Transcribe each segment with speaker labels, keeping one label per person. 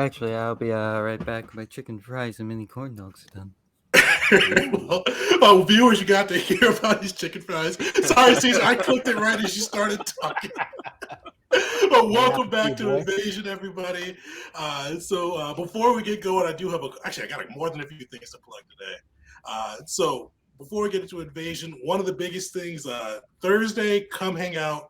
Speaker 1: Actually, I'll be right back. My chicken fries and mini corn dogs are done.
Speaker 2: Viewers, you got to hear about these chicken fries. Sorry, Caesar, I clicked it right as you started talking. But welcome back to Invasion, everybody. Before we get going, I do have I got more than a few things to plug today. So before we get into Invasion, one of the biggest things, Thursday, come hang out.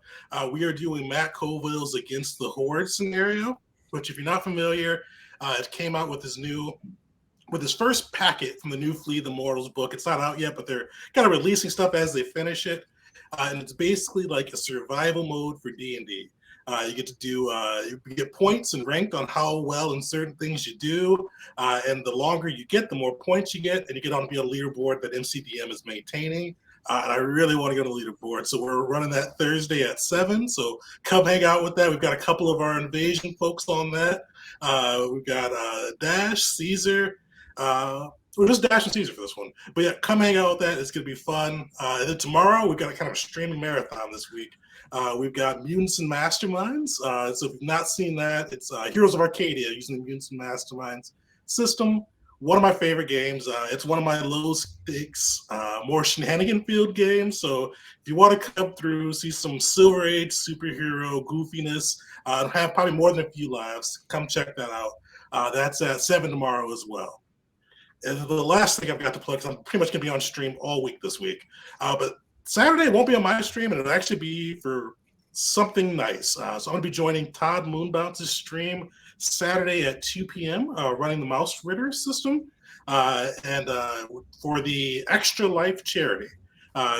Speaker 2: We are doing Matt Colville's Against the Horde scenario, which if you're not familiar, it came out with his first packet from the new Flee the Mortals book. It's not out yet, but they're kind of releasing stuff as they finish it. And it's basically like a survival mode for D&D. You get to do, you get points and ranked on how well in certain things you do. And the longer you get, the more points you get, and you get on to be a leaderboard that MCDM is maintaining. And I really want to go to the leaderboard. So we're running that Thursday at 7. So come hang out with that. We've got a couple of our Invasion folks on that. We've got Dash, Caesar. We're just Dash and Caesar for this one. But yeah, come hang out with that. It's going to be fun. And then tomorrow, we've got a kind of a streaming marathon this week. We've got Mutants and Masterminds. So if you've not seen that, it's Heroes of Arcadia using the Mutants and Masterminds system. One of my favorite games. It's one of my low stakes, more shenanigan-filled games. So if you want to come through, see some Silver Age superhero goofiness, and have probably more than a few lives, come check that out. That's at 7 tomorrow as well. And the last thing I've got to plug, because I'm pretty much going to be on stream all week this week. But Saturday won't be on my stream, and it'll actually be for something nice. So I'm going to be joining Todd Moonbounce's stream Saturday at 2 p.m. Running the Mouse Ritter system, and for the Extra Life charity.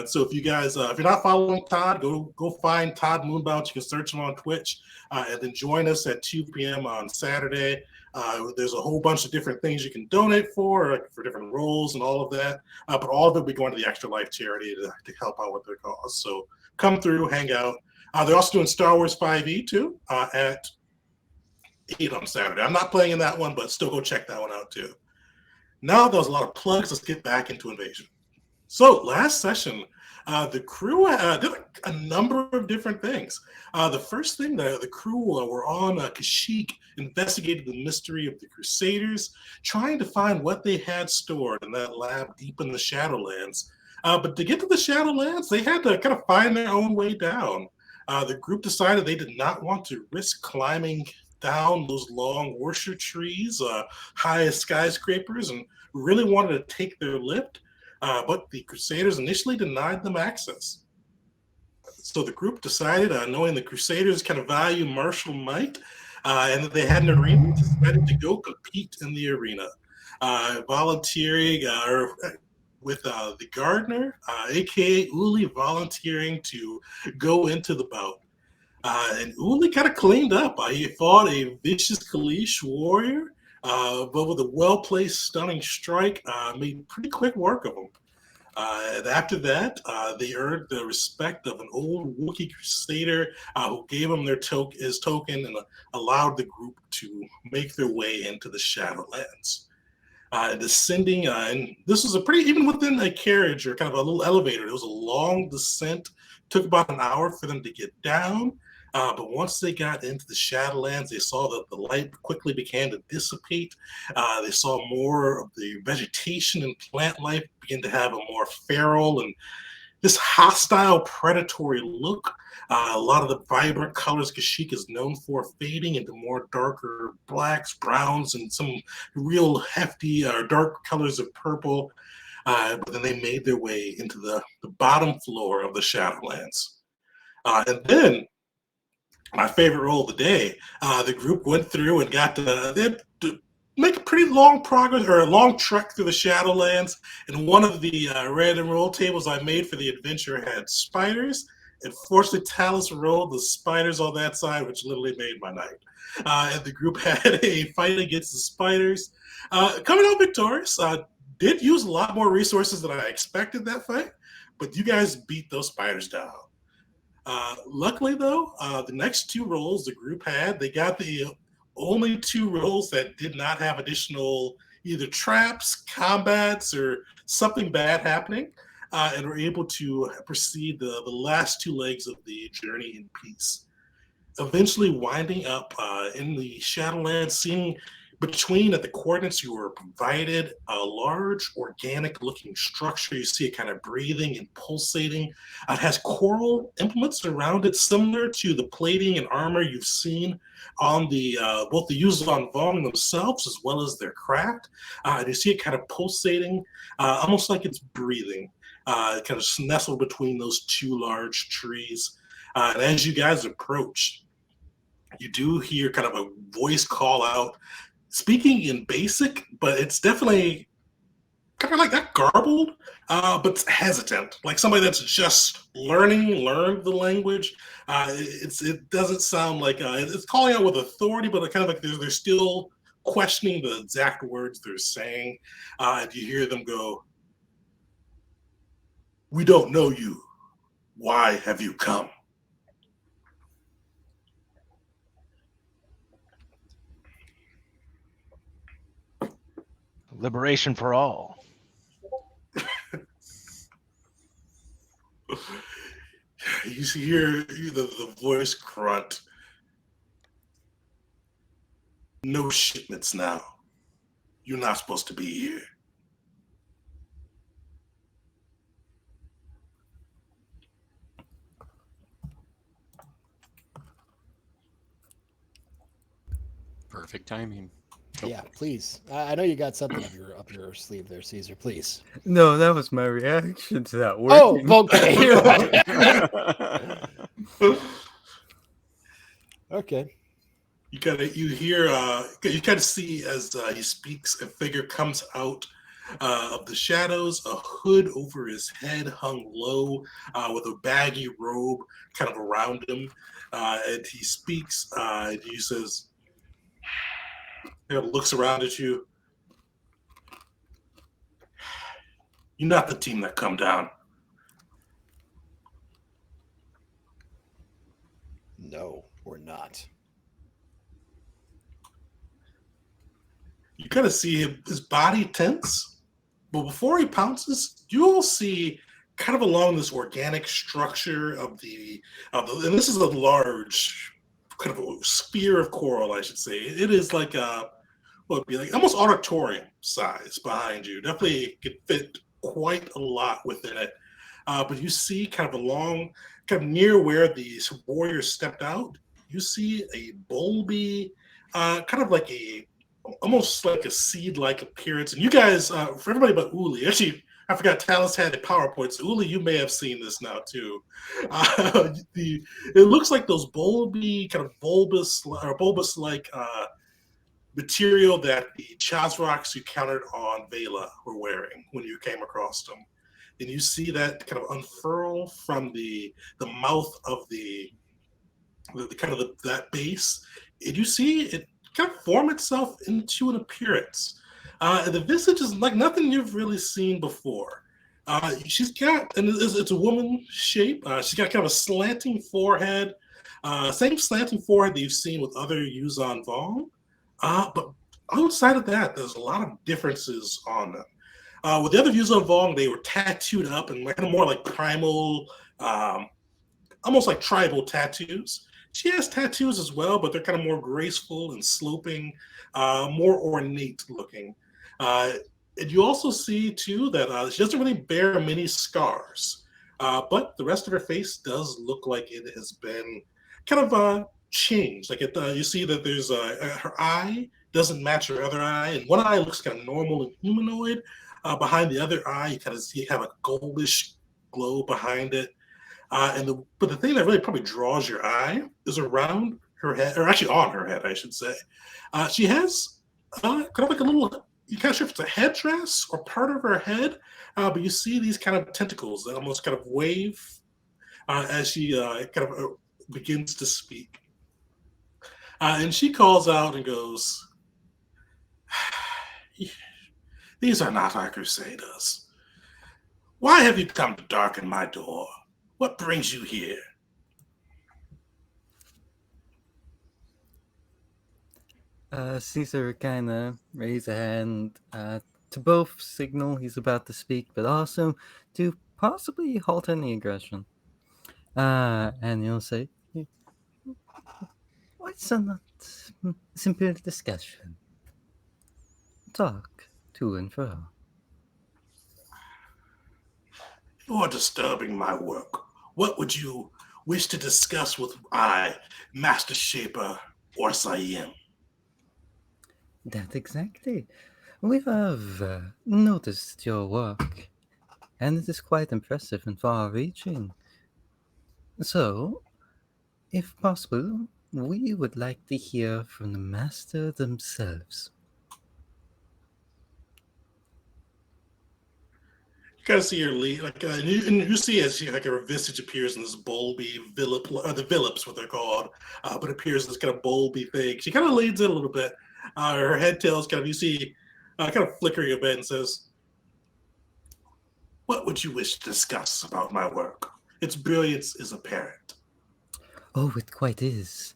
Speaker 2: So if you guys, if you're not following Todd, go find Todd Moonbounce. You can search him on Twitch, and then join us at 2 p.m. on Saturday. There's a whole bunch of different things you can donate for different roles and all of that. But all of it will be going to the Extra Life charity to help out with their cause. So come through, hang out. They're also doing Star Wars 5e too at 8 on Saturday. I'm not playing in that one, but still go check that one out too. Now there's a lot of plugs. Let's get back into Invasion. So last session, the crew did a number of different things. The first thing, the crew were on Kashyyyk, investigating the mystery of the Crusaders, trying to find what they had stored in that lab deep in the Shadowlands. But to get to the Shadowlands, they had to kind of find their own way down. The group decided they did not want to risk climbing down those long orchard trees, high as skyscrapers, and really wanted to take their lift. But the Crusaders initially denied them access. So the group decided, knowing the Crusaders kind of value martial might, and that they had an arena, decided to go compete in the arena, volunteering with the gardener, a.k.a. Uli, volunteering to go into the bout. And Uli kind of cleaned up. He fought a vicious Kalish warrior, but with a well-placed stunning strike, made pretty quick work of him. And after that, they earned the respect of an old Wookiee Crusader who gave them his token and allowed the group to make their way into the Shadowlands. Descending, and this was even within a carriage or kind of a little elevator, it was a long descent. Took about an hour for them to get down. But once they got into the Shadowlands, they saw that the light quickly began to dissipate. They saw more of the vegetation and plant life begin to have a more feral and this hostile, predatory look. A lot of the vibrant colors Kashyyyk is known for fading into more darker blacks, browns, and some real hefty dark colors of purple. But then they made their way into the bottom floor of the Shadowlands. And then my favorite role of the day, the group went through and got to make a pretty long progress or a long trek through the Shadowlands. And one of the random roll tables I made for the adventure had spiders. And fortunately, Talus rolled the spiders on that side, which literally made my night. And the group had a fight against the spiders. Coming out victorious, did use a lot more resources than I expected that fight, but you guys beat those spiders down. Luckily, though, the next two rolls the group had, they got the only two rolls that did not have additional either traps, combats, or something bad happening, and were able to proceed the last two legs of the journey in peace. Eventually winding up in the Shadowlands, seeing Between at the coordinates you were provided, a large organic looking structure. You see it kind of breathing and pulsating. It has coral implements around it, similar to the plating and armor you've seen on the both the Yuzan Vong themselves as well as their craft. And you see it kind of pulsating, almost like it's breathing, kind of nestled between those two large trees. And as you guys approach, you do hear kind of a voice call out, speaking in basic, but it's definitely kind of like that garbled, but hesitant, like somebody that's just learned the language. It doesn't sound like it's calling out with authority, but it kind of like they're still questioning the exact words they're saying. And you hear them go, "We don't know you. Why have you come?"
Speaker 3: Liberation for all.
Speaker 2: You hear the voice grunt. "No shipments now. You're not supposed to be here."
Speaker 4: Perfect timing.
Speaker 5: Yeah, please. I know you got something up your sleeve there, Caesar. Please.
Speaker 1: No, that was my reaction to that
Speaker 5: Oh,
Speaker 1: working.
Speaker 5: okay. You're right. Okay.
Speaker 2: You hear you kind of see as he speaks, a figure comes out of the shadows, a hood over his head hung low, with a baggy robe kind of around him, and he speaks. And he says, looks around at you. "You're not the team that come down."
Speaker 5: No, we're not.
Speaker 2: You kind of see his body tense, but before he pounces, you all see kind of along this organic structure and this is a large kind of a sphere of coral, I should say. It is like what would be like almost auditorium size behind you. Definitely could fit quite a lot within it. But you see kind of along, kind of near where these warriors stepped out, you see a bulby, kind of like a almost like a seed-like appearance. And you guys, for everybody but Uli, actually, I forgot Talus had a PowerPoint. So Uli, you may have seen this now too. It looks like those bulby, kind of bulbous-like material that the Chazroks you countered on Vela were wearing when you came across them. And you see that kind of unfurl from the mouth of the kind of that base, and you see it kind of form itself into an appearance. And the visage is like nothing you've really seen before. She's got, and it's a woman shape. She's got kind of a slanting forehead, same slanting forehead that you've seen with other Yuzan Vong. But outside of that, there's a lot of differences on them. With the other Yuzan Vong, they were tattooed up and kind of more like primal, almost like tribal tattoos. She has tattoos as well, but they're kind of more graceful and sloping, more ornate looking. Uh, and you also see too that she doesn't really bear many scars, but the rest of her face does look like it has been kind of changed. Like you see that there's her eye doesn't match her other eye, and one eye looks kind of normal and humanoid. Behind the other eye, you kind of see have a goldish glow behind it. But the thing that really probably draws your eye is around her head, or actually on her head, I should say. She has kind of like a little, you can't sure if it's a headdress or part of her head, but you see these kind of tentacles that almost kind of wave as she kind of begins to speak. And she calls out and goes, "These are not our crusaders. Why have you come to darken my door? What brings you here?"
Speaker 1: Caesar kind of raised a hand to both signal he's about to speak, but also to possibly halt any aggression. And he'll say, "What's a not simple discussion? talk to and fro.
Speaker 2: You're disturbing my work. What would you wish to discuss with I, Master Shaper, or Sayim?
Speaker 1: That exactly. We have noticed your work, and it is quite impressive and far-reaching. So, if possible, we would like to hear from the Master themselves.
Speaker 2: You kind of see her lead, and you see as she, like her visage appears in this bulby villip, or the villips, what they're called, but appears in this kind of bulby thing. She kind of leans in a little bit. Her head tails kind of, you see, kind of flickering a bit, and says, "What would you wish to discuss about my work? Its brilliance is apparent."
Speaker 1: Oh, it quite is.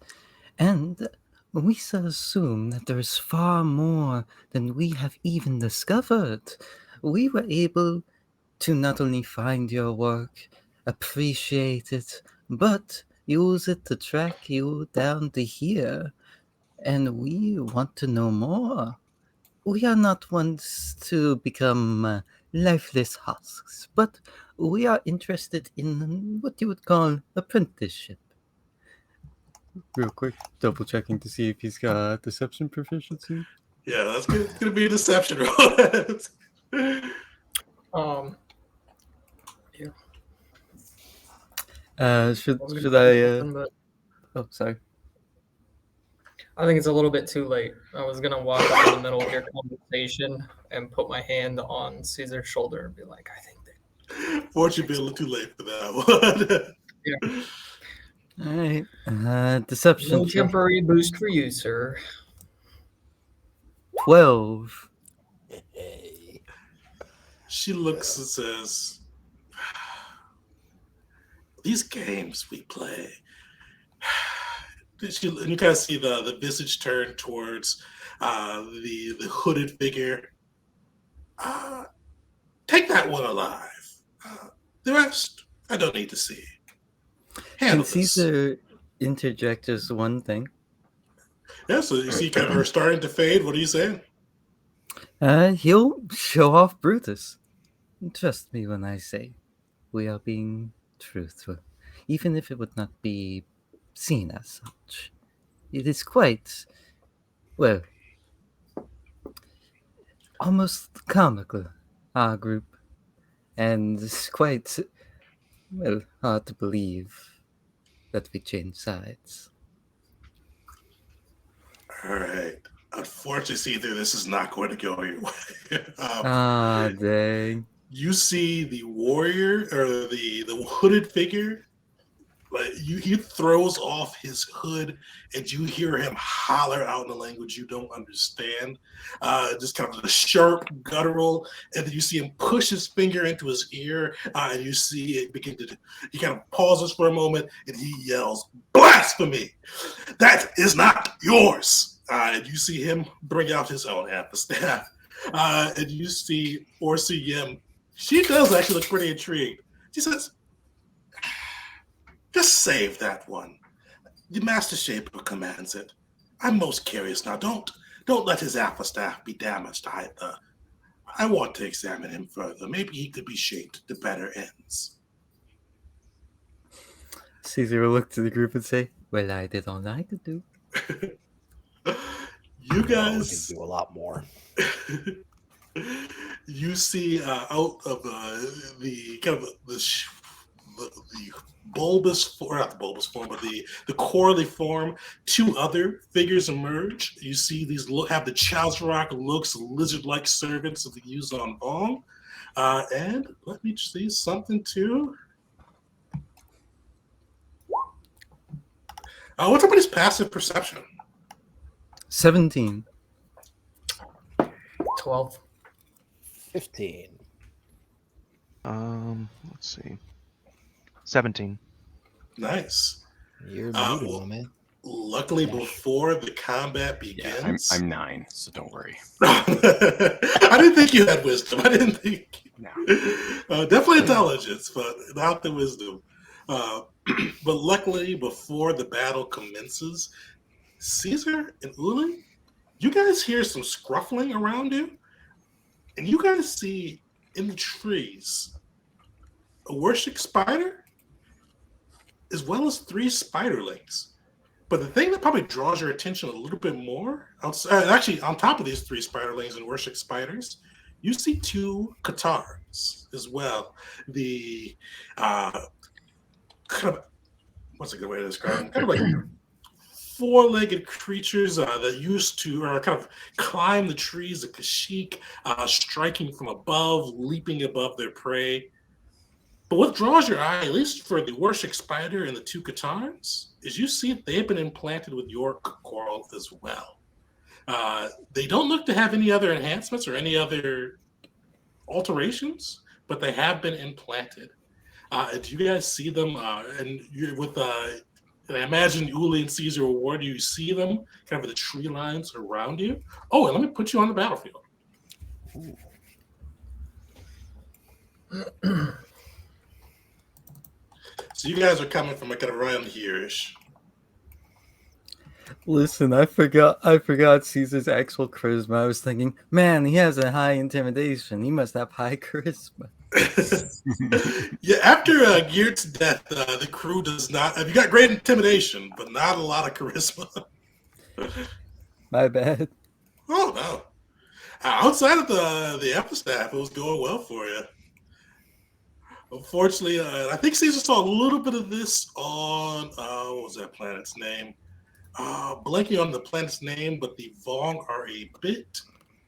Speaker 1: And we shall assume that there is far more than we have even discovered. We were able to not only find your work, appreciate it, but use it to track you down to here. And we want to know more. We are not ones to become lifeless husks, but we are interested in what you would call apprenticeship. Real quick, double checking to see if he's got deception proficiency.
Speaker 2: Yeah, that's good. It's gonna be a deception roll.
Speaker 3: Yeah.
Speaker 1: Should I?
Speaker 3: But
Speaker 1: Oh, sorry.
Speaker 3: I think it's a little bit too late. I was gonna walk up in the middle of your conversation and put my hand on Caesar's shoulder and be like, "I think that."
Speaker 2: Fortunately, a little too late for that one.
Speaker 3: Yeah.
Speaker 1: All right. Deception
Speaker 3: No
Speaker 1: check.
Speaker 3: temporary boost for you, sir.
Speaker 1: 12.
Speaker 5: Hey.
Speaker 2: She looks and says, "These games we play." And you kind of see the visage turn towards the hooded figure. Take that one alive. The rest, I don't need to see. Handle
Speaker 1: Can
Speaker 2: this.
Speaker 1: Caesar interject just one thing?
Speaker 2: Yeah, so you see kind of her starting to fade. What are you saying?
Speaker 1: He'll show off Brutus. Trust me when I say we are being truthful, even if it would not be seen as such. It is quite, well, almost comical, our group, and it's quite, well, hard to believe that we change sides.
Speaker 2: All right. Unfortunately, Caesar, this is not going to go your way.
Speaker 1: Dang.
Speaker 2: You see the warrior or the hooded figure. Like he throws off his hood, and you hear him holler out in a language you don't understand, just kind of a sharp guttural, and then you see him push his finger into his ear, and you see it begin to. He kind of pauses for a moment, and he yells, "Blasphemy! That is not yours!" And you see him bring out his own half the staff, and you see Orsi Yim. She does actually look pretty intrigued. She says, "Just save that one. The Master Shaper commands it. I'm most curious now. Don't let his alpha staff be damaged either. I want to examine him further. Maybe he could be shaped to better ends."
Speaker 1: Caesar will look to the group and say, "Well, I did all I could do."
Speaker 2: You
Speaker 5: We can
Speaker 2: guys,
Speaker 5: do a lot more.
Speaker 2: you see out of the kind of the bulbous form, not the bulbous form, but the corally form, two other figures emerge. You see these have the Chazarok looks, lizard-like servants of the Yuzon Bong. And let me see something too. What's somebody's passive perception?
Speaker 1: 17.
Speaker 3: 12.
Speaker 5: 15.
Speaker 6: Let's see. 17.
Speaker 2: Nice.
Speaker 5: You're
Speaker 2: Uh,
Speaker 5: muted,
Speaker 2: well-
Speaker 5: my man.
Speaker 2: Luckily,
Speaker 5: Gosh.
Speaker 2: before the combat
Speaker 4: Yeah,
Speaker 2: begins,
Speaker 4: I'm 9, so don't worry.
Speaker 2: I didn't think you had wisdom. I didn't think.
Speaker 4: No.
Speaker 2: Definitely intelligence, but not the wisdom. But luckily, before the battle commences, Caesar and Uli, you guys hear some scruffling around you, and you guys see in the trees a worship spider as well as 3 spiderlings. But the thing that probably draws your attention a little bit more, actually, on top of these 3 spiderlings and worship spiders, you see 2 Katars as well. The kind of, what's a good way to describe them? Kind of like 4-legged creatures that used to kind of climb the trees of Kashyyyk, striking from above, leaping above their prey. But what draws your eye, at least for the worship spider and the 2 Katars, is you see they've been implanted with York coral as well. They don't look to have any other enhancements or any other alterations, but they have been implanted. Do you guys see them? And you're with and I imagine Uli and Caesar War. Do you see them kind of the tree lines around you? Oh, and let me put you on the battlefield. So you guys are coming from like around here-ish.
Speaker 1: Listen, I forgot Caesar's actual charisma. I was thinking, man, he has a high intimidation. He must have high charisma.
Speaker 2: Yeah, after Geert's death, the crew does not. You got great intimidation, but not a lot of charisma.
Speaker 1: My bad.
Speaker 2: Oh no! Outside of the epistaph, it was going well for you. Unfortunately, I think Caesar saw a little bit of this on what was that planet's name? Blanking on the planet's name, but the Vong are a bit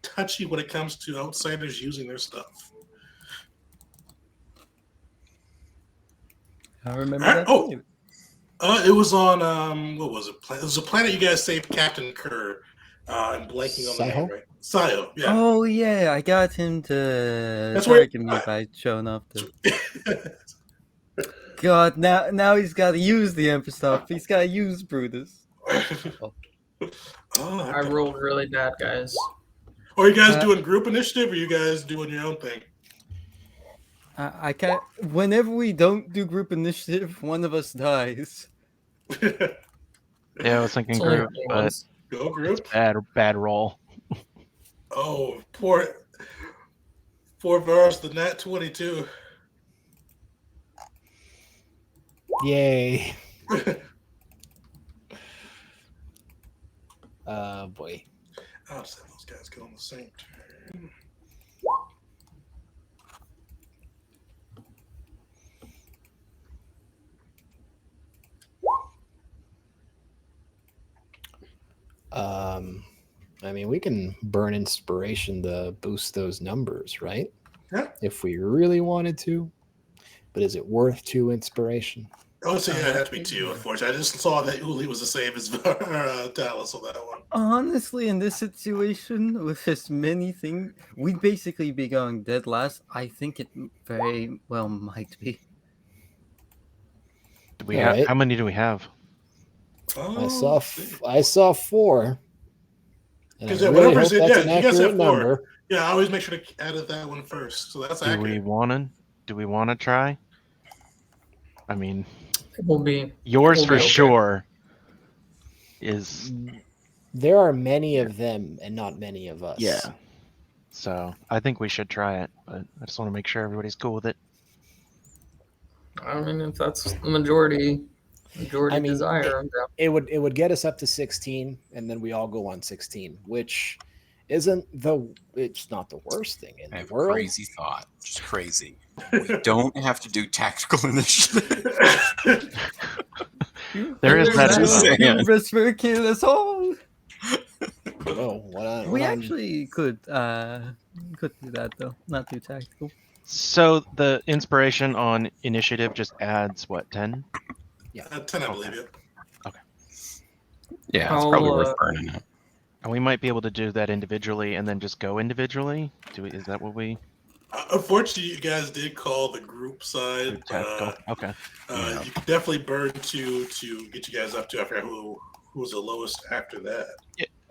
Speaker 2: touchy when it comes to outsiders using their stuff.
Speaker 1: I remember that.
Speaker 2: It was on what was it? It was a planet you guys saved Captain Kerr. I'm blanking on the name, right? Sayo, yeah.
Speaker 1: Oh yeah, I got him to
Speaker 2: That's where
Speaker 1: target me by showing off the. God, now he's got to use the Emperor stuff. He's got to use Brutus.
Speaker 3: I rolled really bad, guys.
Speaker 2: Are you guys doing group initiative, or are you guys doing your own thing?
Speaker 1: I can't. Whenever we don't do group initiative, one of us dies.
Speaker 6: Yeah, I was thinking
Speaker 3: It's only
Speaker 6: group, but
Speaker 3: once.
Speaker 2: Go group.
Speaker 6: it's bad roll.
Speaker 2: Oh, poor Varus, the Nat 22.
Speaker 5: Yay. Boy.
Speaker 2: I'll just have those guys go on the same turn.
Speaker 5: I mean, we can burn inspiration to boost those numbers, right?
Speaker 2: Yeah.
Speaker 5: If we really wanted to. But is it worth 2 inspiration?
Speaker 2: Oh, so yeah, it had to be 2, unfortunately. I just saw that Uli was the same as Dallas on that one.
Speaker 1: Honestly, in this situation, with as many things, we'd basically be going dead last. I think it very well might be.
Speaker 6: Do we have?
Speaker 5: Right.
Speaker 6: How many do we have?
Speaker 2: Oh,
Speaker 5: I saw 4. And I
Speaker 2: because
Speaker 5: really
Speaker 2: whatever
Speaker 5: hope
Speaker 2: is it,
Speaker 5: that's
Speaker 2: yeah,
Speaker 5: an
Speaker 2: you guys
Speaker 5: accurate
Speaker 2: have 4.
Speaker 5: number.
Speaker 2: Yeah, I always make sure to edit that one first. So that's
Speaker 6: Do
Speaker 2: accurate.
Speaker 6: we want to try? I mean,
Speaker 3: It will be.
Speaker 6: yours
Speaker 3: We'll
Speaker 6: for
Speaker 3: be okay.
Speaker 6: sure is
Speaker 5: There are many of them and not many of us.
Speaker 6: yeah. So I think we should try it, but I just want to make sure everybody's cool with it.
Speaker 3: I mean, if that's the majority
Speaker 5: I mean,
Speaker 3: desire, I'm down.
Speaker 5: It would get us up to 16, and then we all go on 16, which isn't it's not the worst thing in
Speaker 4: I
Speaker 5: the
Speaker 4: have a
Speaker 5: world.
Speaker 4: crazy thought. Just crazy. We don't have to do tactical initiative.
Speaker 6: There is that.
Speaker 4: Just saying.
Speaker 1: Reciprocate us all.
Speaker 5: Oh,
Speaker 1: We actually could do that though. Not too tactical.
Speaker 6: So the inspiration on initiative just adds what, 10?
Speaker 2: 10, I believe you.
Speaker 4: Yeah, it's probably
Speaker 3: I'll,
Speaker 4: worth burning it.
Speaker 6: And we might be able to do that individually and then just go individually. Is that what we
Speaker 2: Unfortunately, you guys did call the group side.
Speaker 6: do? Tactical? Okay.
Speaker 2: You could definitely burn 2 to get you guys up to. I forgot who was the lowest after that.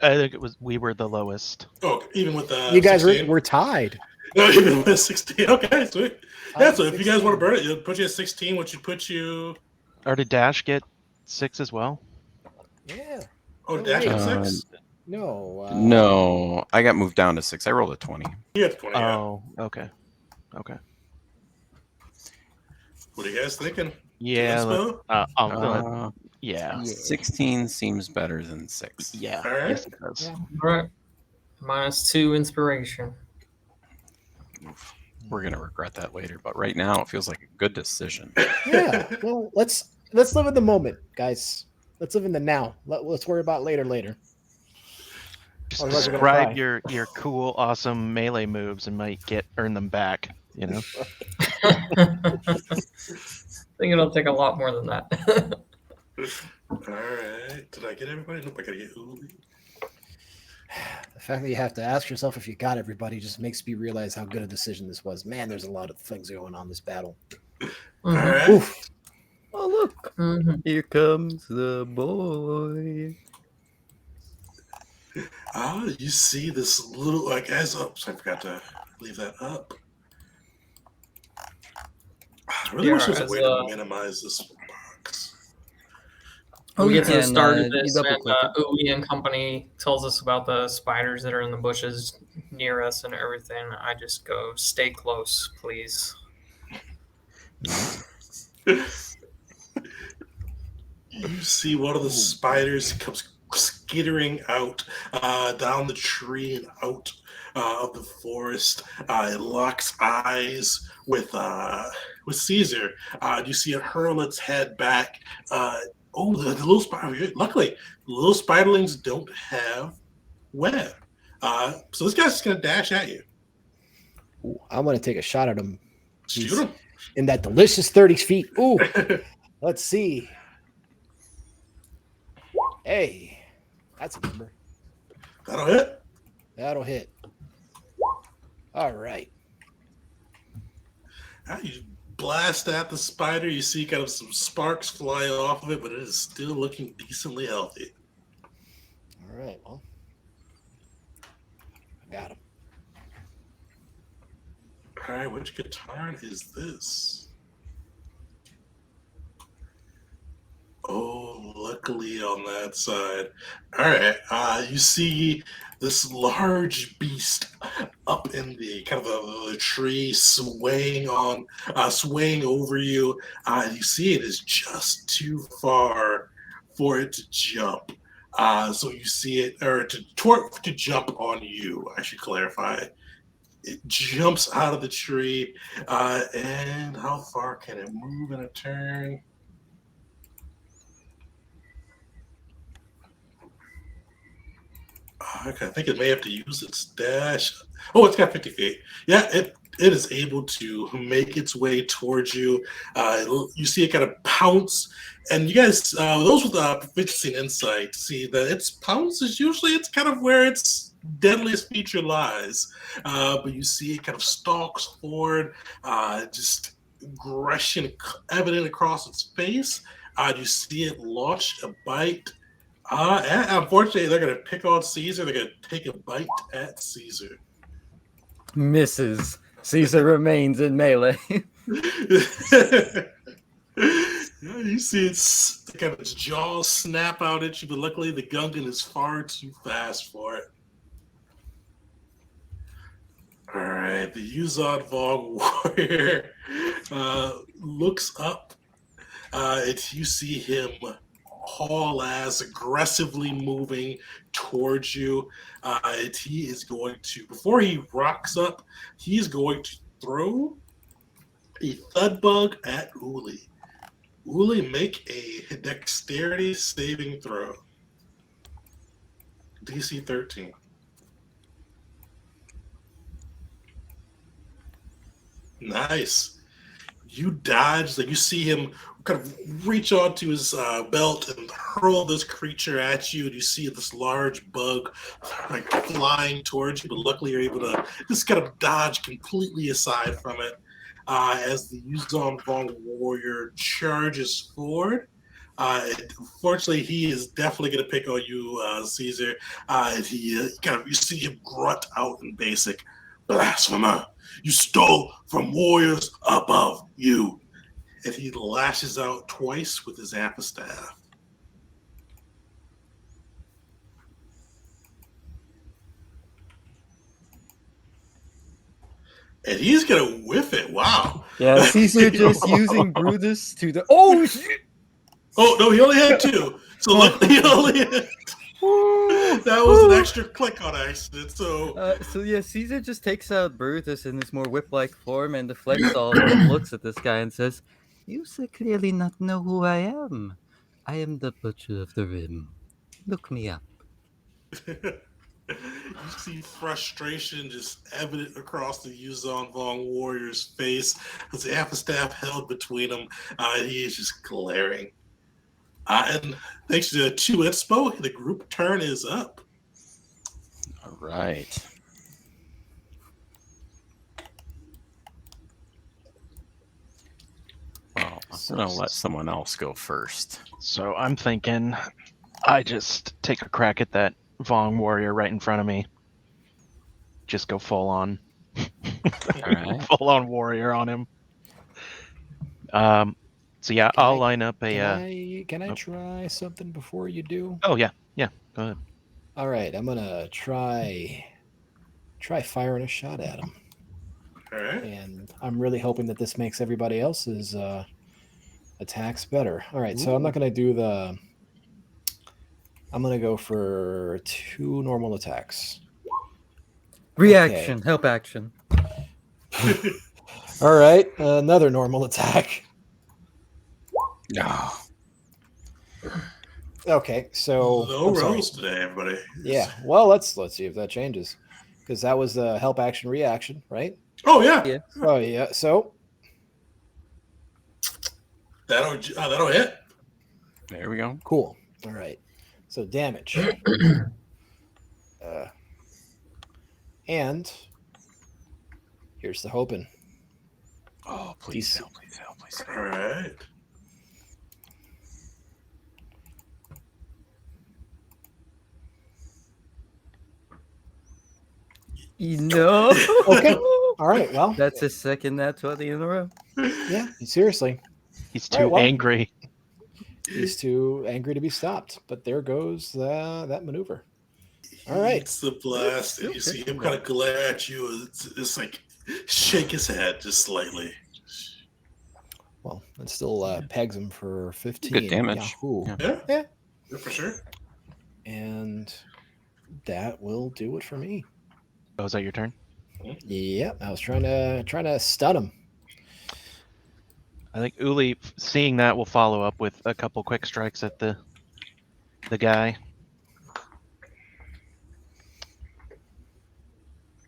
Speaker 6: I think we were the lowest.
Speaker 2: Oh, even with
Speaker 5: you guys
Speaker 2: 16?
Speaker 5: were tied.
Speaker 2: No, even with 16. Okay, sweet. Yeah,
Speaker 5: I'm
Speaker 2: so if you guys
Speaker 5: 16.
Speaker 2: want to burn it, it'll put you at 16, which would put you.
Speaker 6: Or did Dash get 6 as well?
Speaker 5: Yeah.
Speaker 2: Oh, Dash at 6?
Speaker 5: No.
Speaker 4: No, I got moved down to 6. I rolled a 20.
Speaker 2: You got 20. Yeah.
Speaker 6: Oh, okay. Okay.
Speaker 2: What are you guys thinking?
Speaker 6: Yeah.
Speaker 2: Spell?
Speaker 6: I'll go ahead. Yeah.
Speaker 4: 16 seems better than 6.
Speaker 6: Yeah.
Speaker 2: All right.
Speaker 6: Yes, it does.
Speaker 5: Yeah.
Speaker 3: All right. -2 inspiration.
Speaker 4: Oof. We're gonna regret that later, but right now it feels like a good decision.
Speaker 5: Yeah. Well, let's live in the moment, guys. Let's live in the now. Let's worry about later.
Speaker 6: Just
Speaker 5: Otherwise we're gonna
Speaker 6: describe
Speaker 5: cry.
Speaker 6: your cool, awesome melee moves and might earn them back. You know.
Speaker 3: I think it'll take a lot more than that.
Speaker 2: All right. Did I get everybody? Nope, I gotta get Uli.
Speaker 5: The fact that you have to ask yourself if you got everybody just makes me realize how good a decision this was. Man, there's a lot of things going on this battle.
Speaker 2: All right.
Speaker 5: Oof.
Speaker 1: Oh, look.
Speaker 3: Mhm.
Speaker 1: Here comes the boy.
Speaker 2: You see this little, like, as oops, I forgot to leave that up. I really wish there was a
Speaker 3: as,
Speaker 2: way to minimize this box.
Speaker 3: We get to the start of
Speaker 1: you
Speaker 3: this,
Speaker 1: double-click
Speaker 3: and Uwe and company tells us about the spiders that are in the bushes near us and everything. I just go, stay close, please.
Speaker 2: You see one of the spiders comes skittering out down the tree and out of the forest. It locks eyes with Caesar. You see it hurl its head back. The little spider. Luckily, the little spiderlings don't have web. So this guy's just gonna dash at you.
Speaker 5: Ooh, I'm gonna take a shot at him.
Speaker 2: Shoot him.
Speaker 5: In that delicious 30 feet. Ooh. Let's see. Hey, that's a number.
Speaker 2: That'll hit.
Speaker 5: That'll hit. All right.
Speaker 2: You blast at the spider. You see kind of some sparks fly off of it, but it is still looking decently healthy.
Speaker 5: All right. Well, I got him.
Speaker 2: All right, which guitar is this? Oh, luckily on that side. All right, you see this large beast up in the kind of the tree, swaying over you. You see it is just too far for it to jump. So you see it, or to jump on you. I should clarify. It jumps out of the tree, and how far can it move in a turn? Okay, I think it may have to use its dash. Oh, it's got 50 feet. Yeah, it is able to make its way towards you. You see it kind of pounce, and you guys, those with proficiency and insight, see that its pounce is usually it's kind of where its deadliest feature lies. But you see it kind of stalks forward, just aggression evident across its face. You see it launch a bite. And unfortunately, they're going to pick on Caesar. They're going to take a bite at Caesar.
Speaker 1: Misses. Caesar remains in melee.
Speaker 2: You see it's kind of its jaws snap out at you, but luckily the Gungan is far too fast for it. All right, the Yuzon Vog warrior looks up. You see him haul ass aggressively moving towards you. He is going to, before he rocks up, he is going to throw a thud bug at Uli. Uli, make a dexterity saving throw. DC 13. Nice. You dodge, like you see him kind of reach onto his belt and hurl this creature at you, and you see this large bug like flying towards you, but luckily you're able to just kind of dodge completely aside from it as the Yuzon Vong warrior charges forward. Unfortunately, he is definitely going to pick on you, Caesar. You see him grunt out in basic, "Blasphemer! You stole from warriors above you." And he lashes out twice with his apistaff. And he's going to whiff it. Wow.
Speaker 1: Yeah, Caesar just using Brutus to the. Oh shit!
Speaker 2: Oh, no, he only had 2. So look, he only had. That was an extra click on accident. So
Speaker 1: Yeah, Caesar just takes out Brutus in his more whip-like form, and the Flexall looks at this guy and says, "You so clearly not know who I am. I am the Butcher of the Rim. Look me up."
Speaker 2: you see frustration just evident across the Yuzon Vong warrior's face as they have the staff held between them. And he is just glaring. And thanks to the 2 Inspo, the group turn is up.
Speaker 4: All right. Well, I'm going to let someone else go first.
Speaker 6: So I'm thinking I just take a crack at that Vong warrior right in front of me. Just go full on.
Speaker 4: All right.
Speaker 6: Full on warrior on him. So yeah, I'll line up a.
Speaker 5: Can I try something before you do?
Speaker 6: Oh yeah, go ahead.
Speaker 5: All right, I'm gonna try firing a shot at him.
Speaker 2: All right.
Speaker 5: And I'm really hoping that this makes everybody else's attacks better. All right, so I'm not going to do the... I'm going to go for 2 normal attacks.
Speaker 1: Reaction,
Speaker 5: Okay.
Speaker 1: help action.
Speaker 5: All right, another normal attack.
Speaker 4: No.
Speaker 5: Okay, so...
Speaker 2: Low
Speaker 5: I'm sorry.
Speaker 2: rolls today, everybody.
Speaker 5: Yeah, well, let's see if that changes. Because that was the help action reaction, right?
Speaker 2: Oh, yeah.
Speaker 1: Yeah.
Speaker 5: Oh, yeah, so...
Speaker 2: That'll hit.
Speaker 4: There we go.
Speaker 5: Cool. All right. So damage. And here's the hoping.
Speaker 4: Oh, please
Speaker 5: DC.
Speaker 4: fail, please fail, please fail.
Speaker 2: All right.
Speaker 1: No.
Speaker 5: Okay. All right, well.
Speaker 1: That's his second nat 20 in a row.
Speaker 5: Yeah, seriously.
Speaker 6: He's too angry.
Speaker 5: He's too angry to be stopped. But there goes that maneuver. All right.
Speaker 2: It's the blast, and you see him kind of glare at you. It's like shake his head just slightly.
Speaker 5: Well, that still pegs him for 15.
Speaker 4: Good damage.
Speaker 5: Yahoo.
Speaker 2: Yeah, for sure.
Speaker 5: And that will do it for me.
Speaker 6: Oh, is that your turn?
Speaker 5: Yep, I was trying to stun him.
Speaker 6: I think Uli, seeing that, will follow up with a couple quick strikes at the guy.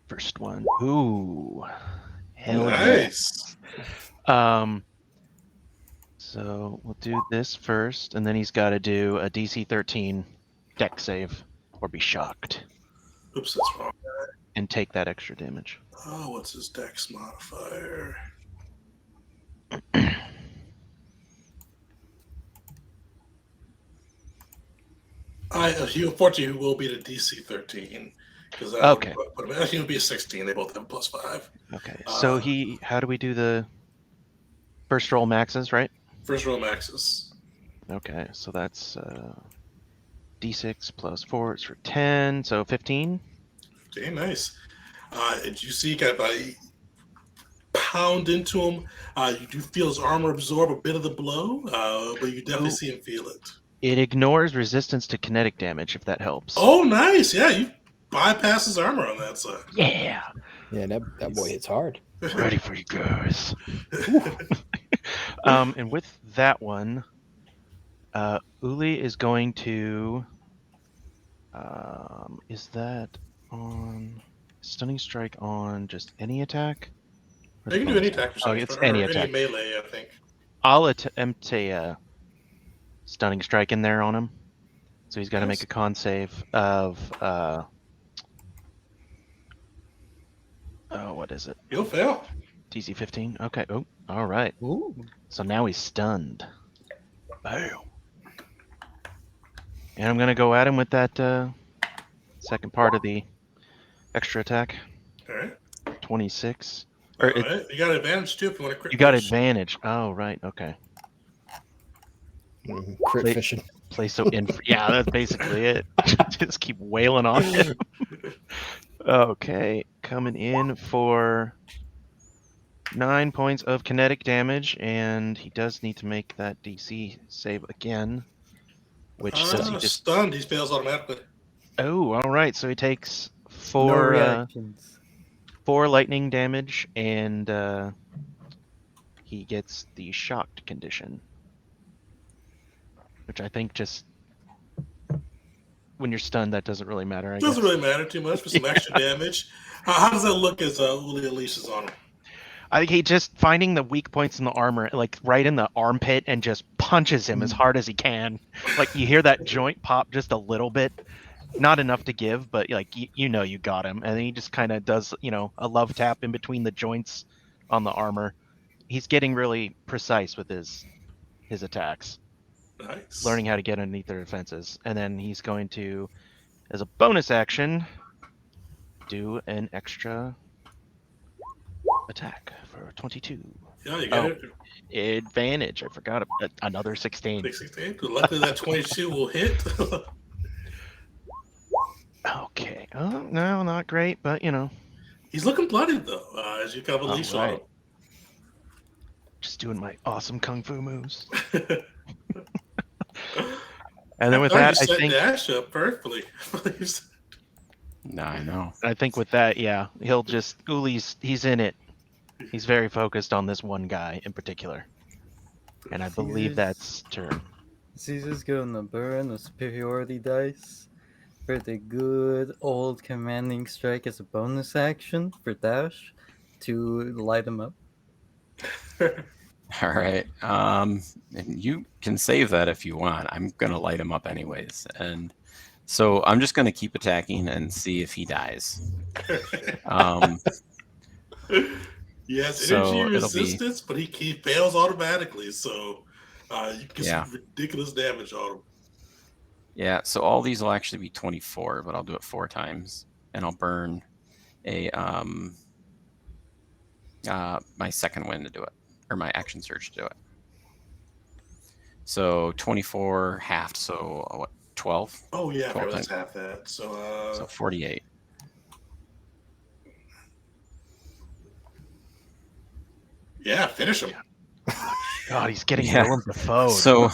Speaker 6: First one. Ooh. Hell
Speaker 2: Nice.
Speaker 6: yeah. So we'll do this first, and then he's got to do a DC 13 deck save or be shocked
Speaker 2: Oops, that's wrong.
Speaker 6: and take that extra damage.
Speaker 2: Oh, what's his dex modifier? Unfortunately, he will be the DC 13 because
Speaker 6: Okay.
Speaker 2: But I think he'll be a 16. They both have +5.
Speaker 6: Okay. So how do we do the first roll maxes, right?
Speaker 2: First roll maxes.
Speaker 6: Okay. So that's D6 plus 4 is for 10, so 15.
Speaker 2: Okay, nice. And you see kind of pound into him. You do feel his armor absorb a bit of the blow, but you definitely see him feel it.
Speaker 6: It ignores resistance to kinetic damage, if that helps.
Speaker 2: Oh, nice. Yeah, you bypass his armor on that side.
Speaker 6: Yeah.
Speaker 5: Yeah, that boy hits hard.
Speaker 6: Ready for you guys. And with that one, Uli is going to. Is that on stunning strike on just any attack?
Speaker 2: You can do any attack.
Speaker 6: Oh, it's any attack.
Speaker 2: Any melee, I think.
Speaker 6: I'll attempt a stunning strike in there on him. So he's got to make a con save of. Oh, what is it?
Speaker 2: He'll fail.
Speaker 6: DC 15. Okay. Oh, all right.
Speaker 1: Ooh.
Speaker 6: So now he's stunned. Boom. And I'm gonna go at him with that second part of the extra attack.
Speaker 2: All right.
Speaker 6: 26.
Speaker 2: All right. You got advantage too if you want to crit.
Speaker 6: You got
Speaker 2: push.
Speaker 6: advantage. Oh, right. Okay.
Speaker 5: Crit
Speaker 6: Play-
Speaker 5: fishing.
Speaker 6: Play so in. Yeah, that's basically it. Just keep wailing on him. Okay, coming in for 9 points of kinetic damage, and he does need to make that DC save again, which says he just...
Speaker 2: Stunned. He fails automatically.
Speaker 6: Oh, all right. So he takes
Speaker 1: No
Speaker 6: four
Speaker 1: reactions.
Speaker 6: 4 lightning damage, and he gets the shocked condition, which I think just when you're stunned, that doesn't really matter. I
Speaker 2: Doesn't
Speaker 6: guess.
Speaker 2: really matter too much for some extra damage. How does that look as Uli unleashes on him?
Speaker 6: I think he just finding the weak points in the armor, like right in the armpit, and just punches him as hard as he can. Like you hear that joint pop just a little bit, not enough to give, but like you know you got him, and then he just kind of does a love tap in between the joints on the armor. He's getting really precise with his attacks,
Speaker 2: Nice.
Speaker 6: learning how to get underneath their defenses, and then he's going to, as a bonus action, do an extra attack for 22.
Speaker 2: Yeah, you get it.
Speaker 6: Advantage. I forgot another 16.
Speaker 2: 16. Luckily, that 22 will hit.
Speaker 6: Okay. Oh, no, not great, but
Speaker 2: He's looking bloodied though, as you kind of unleash on him.
Speaker 6: Just doing my awesome kung fu moves. And then with that, I think
Speaker 2: dash up perfectly.
Speaker 4: No, I know.
Speaker 6: I think with that, yeah, he'll just he's in it. He's very focused on this one guy in particular, and I believe that's turn.
Speaker 1: Caesar's gonna burn a superiority dice for the good old commanding strike as a bonus action for dash to light him up.
Speaker 4: All right. And you can save that if you want. I'm gonna light him up anyways, and so I'm just gonna keep attacking and see if he dies.
Speaker 2: Yes,
Speaker 4: So
Speaker 2: energy
Speaker 4: it'll be-
Speaker 2: resistance, but he fails automatically, so you get some ridiculous damage on him.
Speaker 4: Yeah. So all these will actually be 24, but I'll do it 4 times, and I'll burn a my second wind to do it, or my action surge to do it. So 24 halved, so what? 12.
Speaker 2: Oh yeah,
Speaker 4: 12
Speaker 2: let's
Speaker 4: times.
Speaker 2: have that. So
Speaker 4: 48.
Speaker 2: yeah, finish him.
Speaker 6: God, he's getting
Speaker 4: Yeah.
Speaker 6: Willem Dafoe.
Speaker 4: So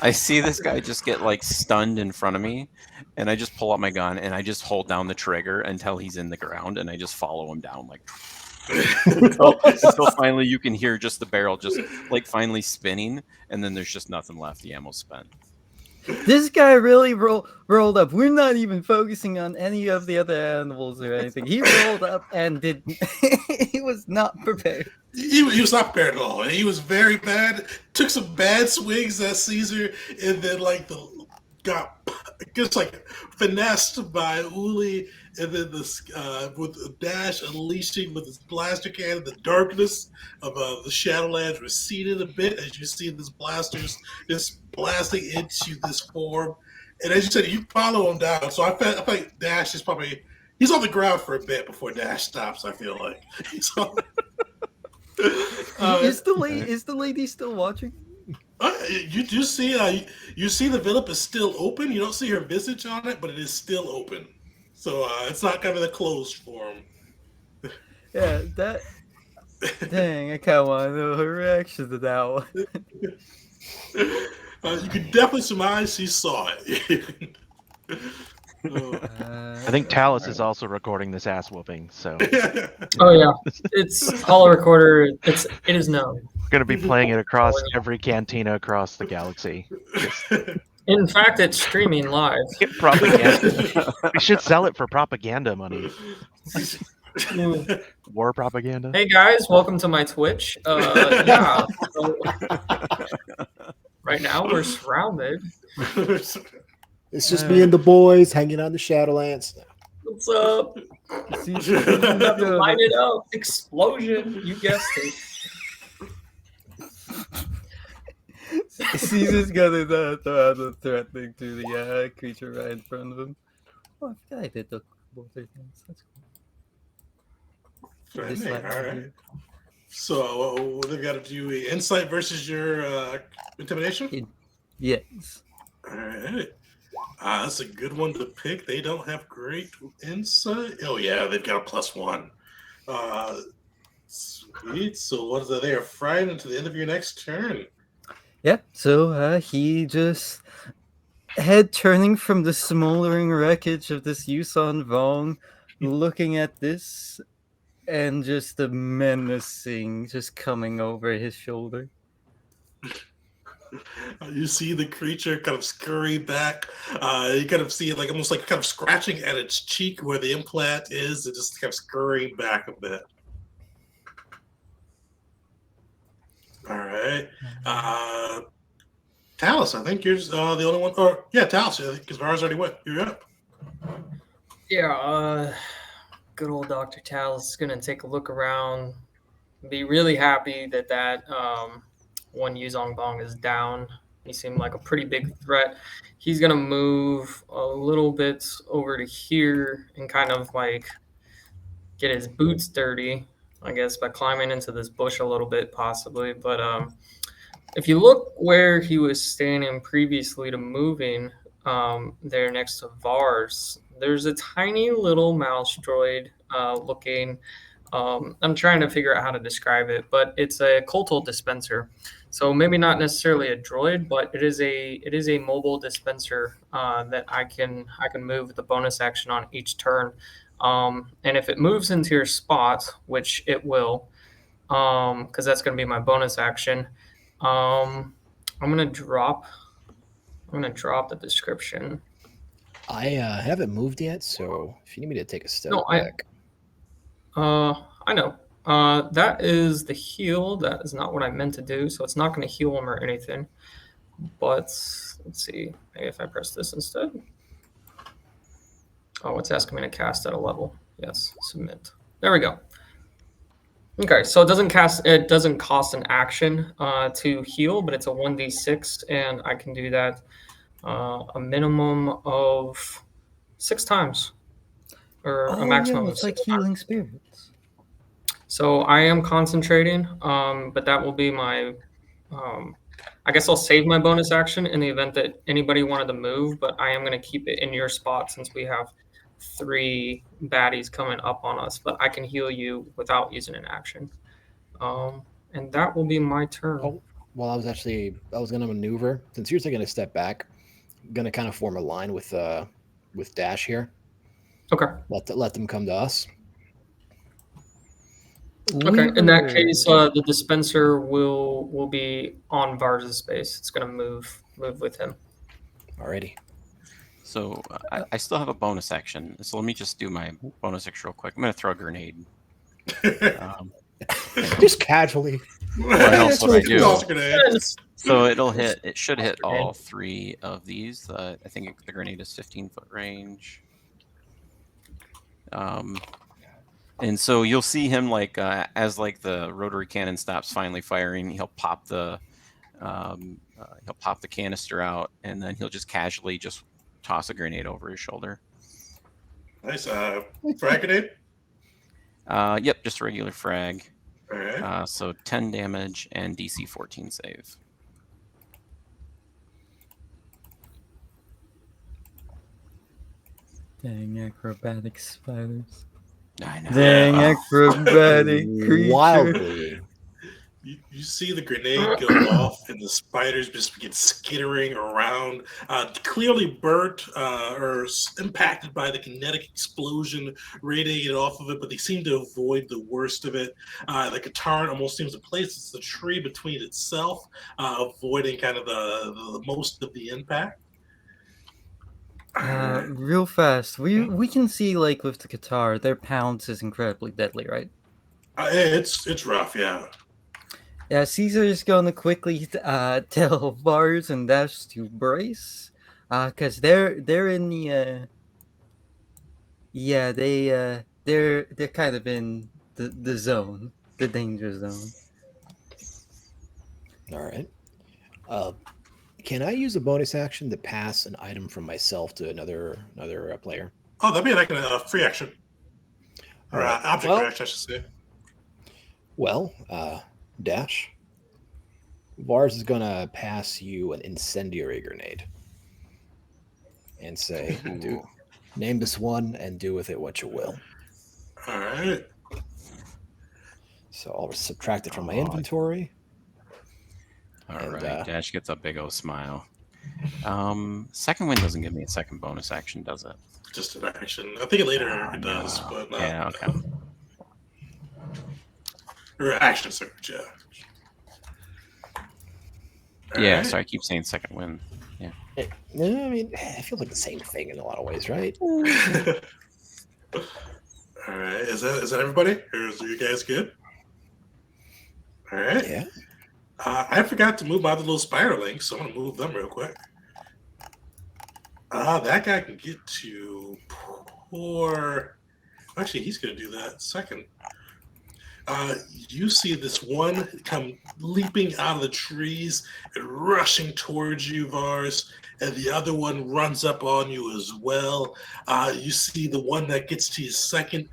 Speaker 4: I see this guy just get like stunned in front of me, and I just pull out my gun and I just hold down the trigger until he's in the ground, and I just follow him down like until finally you can hear just the barrel just like finally spinning, and then there's just nothing left. The ammo's spent.
Speaker 1: This guy really rolled up. We're not even focusing on any of the other animals or anything. He rolled up and did. He was not prepared.
Speaker 2: He was not prepared at all. He was very bad. Took some bad swings at Caesar, and then got just like finessed by Uli, and then with a dash unleashing with his blaster cannon. The darkness of the Shadowlands receded a bit as you see this blasters just blasting into this form. And as you said, you follow him down. So I think Dash is he's on the ground for a bit before Dash stops. I feel like.
Speaker 1: Is the lady still watching?
Speaker 2: You do see you see the envelope is still open. You don't see her visage on it, but it is still open. So it's not kind of the closed form.
Speaker 1: Yeah, that. Dang, I kind of want to know her reaction to that one.
Speaker 2: You can definitely surmise she saw it.
Speaker 6: I think Talus is also recording this ass whooping, so
Speaker 3: Oh yeah, it's Holo Recorder. It is known.
Speaker 6: we're gonna be playing it across every cantina across the galaxy.
Speaker 3: In fact, it's streaming live.
Speaker 6: Propaganda. We should sell it for propaganda money. War propaganda.
Speaker 3: Hey guys, welcome to my Twitch. Yeah. So, right now we're surrounded.
Speaker 5: It's just me and the boys hanging on the Shadowlands.
Speaker 3: What's up? Light it up! Explosion! You guessed it.
Speaker 1: Caesar's gonna throw out a threatening to the creature right in front of him. Oh, I forgot I did the both things. That's cool.
Speaker 2: All right. So they've got to do insight versus your intimidation.
Speaker 1: Yes.
Speaker 2: All right. That's a good one to pick. They don't have great insight. Oh yeah, they've got a +1. Sweet. So what is that? They are fried into the end of your next turn.
Speaker 1: Yeah, so he just head turning from the smoldering wreckage of this Yusan Vong, looking at this, and just the menacing just coming over his shoulder.
Speaker 2: You see the creature kind of scurry back. You kind of see it like almost like kind of scratching at its cheek where the implant is, and just kind of scurrying back a bit. All right. Talus, I think you're the only one. Or yeah, Talus, because Vars already went. You're up.
Speaker 3: Yeah, good old Dr. Talus is gonna take a look around, be really happy that one Yuzong Bong is down. He seemed like a pretty big threat. He's gonna move a little bit over to here and kind of like get his boots dirty, I guess, by climbing into this bush a little bit, possibly. But if you look where he was standing previously to moving, there next to Vars, there's a tiny little mouse droid looking. I'm trying to figure out how to describe it, but it's a Coltol dispenser. So maybe not necessarily a droid, but it is a mobile dispenser that I can move with the bonus action on each turn. And if it moves into your spot, which it will, because that's going to be my bonus action. I'm gonna drop the description.
Speaker 5: I haven't moved yet, so if you need me to take a step
Speaker 3: No,
Speaker 5: back.
Speaker 3: I know. That is the heal. That is not what I meant to do, so it's not going to heal him or anything. But let's see. Maybe if I press this instead. Oh, it's asking me to cast at a level. Yes, submit. There we go. Okay, so it doesn't cost an action to heal, but it's a 1d6, and I can do that a minimum of 6 times, or a maximum of
Speaker 1: it's
Speaker 3: 6
Speaker 1: like
Speaker 3: times.
Speaker 1: healing spirits.
Speaker 3: So I am concentrating, but that will be my. I guess I'll save my bonus action in the event that anybody wanted to move, but I am going to keep it in your spot since we have 3 baddies coming up on us. But I can heal you without using an action, and that will be my turn.
Speaker 5: Oh, well, I was going to maneuver. Since you're taking a step back, I'm going to kind of form a line with Dash here.
Speaker 3: Okay.
Speaker 5: Let them come to us.
Speaker 3: Okay. In that case, the dispenser will be on Vars' space. It's going to move with him.
Speaker 5: Alrighty.
Speaker 4: So I still have a bonus action. So let me just do my bonus action real quick. I'm going to throw a grenade.
Speaker 5: Just casually.
Speaker 4: What else would I do?
Speaker 2: Toss a grenade.
Speaker 4: So it should hit all 3 of these. I think the grenade is 15-foot range. And so you'll see him like as like the rotary cannon stops finally firing, he'll pop the canister out, and then he'll just casually just toss a grenade over his shoulder.
Speaker 2: Nice. Frag grenade?
Speaker 4: Yep, just a regular frag.
Speaker 2: All right.
Speaker 4: So 10 damage and DC 14 save.
Speaker 1: Dang acrobatic spiders.
Speaker 4: I know.
Speaker 1: Dang acrobatic creature.
Speaker 5: Wildly.
Speaker 2: You see the grenade go off, and the spiders just begin skittering around, clearly burnt or impacted by the kinetic explosion radiated off of it, but they seem to avoid the worst of it. The Katarn almost seems to place the tree between itself, avoiding kind of the most of the impact.
Speaker 1: Real fast, we can see, like, with the Qatar, their pounce is incredibly deadly, right?
Speaker 2: It's rough, yeah.
Speaker 1: Yeah, Caesar is gonna quickly tell Vars and Dash to brace, cause they're in the they're kind of in the zone, the danger zone.
Speaker 5: All right. Can I use a bonus action to pass an item from myself to another player?
Speaker 2: Oh, that'd be like a free action. Or
Speaker 5: Alright.
Speaker 2: object reaction, I should say.
Speaker 5: Well, Dash, Vars is going to pass you an incendiary grenade and say, name this one and do with it what you will.
Speaker 2: All right.
Speaker 5: So I'll subtract it from my inventory.
Speaker 4: All
Speaker 5: And,
Speaker 4: right, Dash gets a big old smile. Second wind doesn't give me a second bonus action, does it?
Speaker 2: Just an action. I think later it does, but not.
Speaker 4: Yeah, okay.
Speaker 2: Or action surge, yeah.
Speaker 4: Yeah,
Speaker 2: Alright.
Speaker 4: sorry, I keep saying second wind. Yeah.
Speaker 5: I mean, it feels like the same thing in a lot of ways, right?
Speaker 2: All right, is that everybody? Or is you guys good? All right.
Speaker 5: Yeah.
Speaker 2: I forgot to move my little spider links, so I'm gonna move them real quick. That guy can get to poor. Actually, he's gonna do that second. You see this one come leaping out of the trees and rushing towards you, Vars, and the other one runs up on you as well. You see the one that gets to you second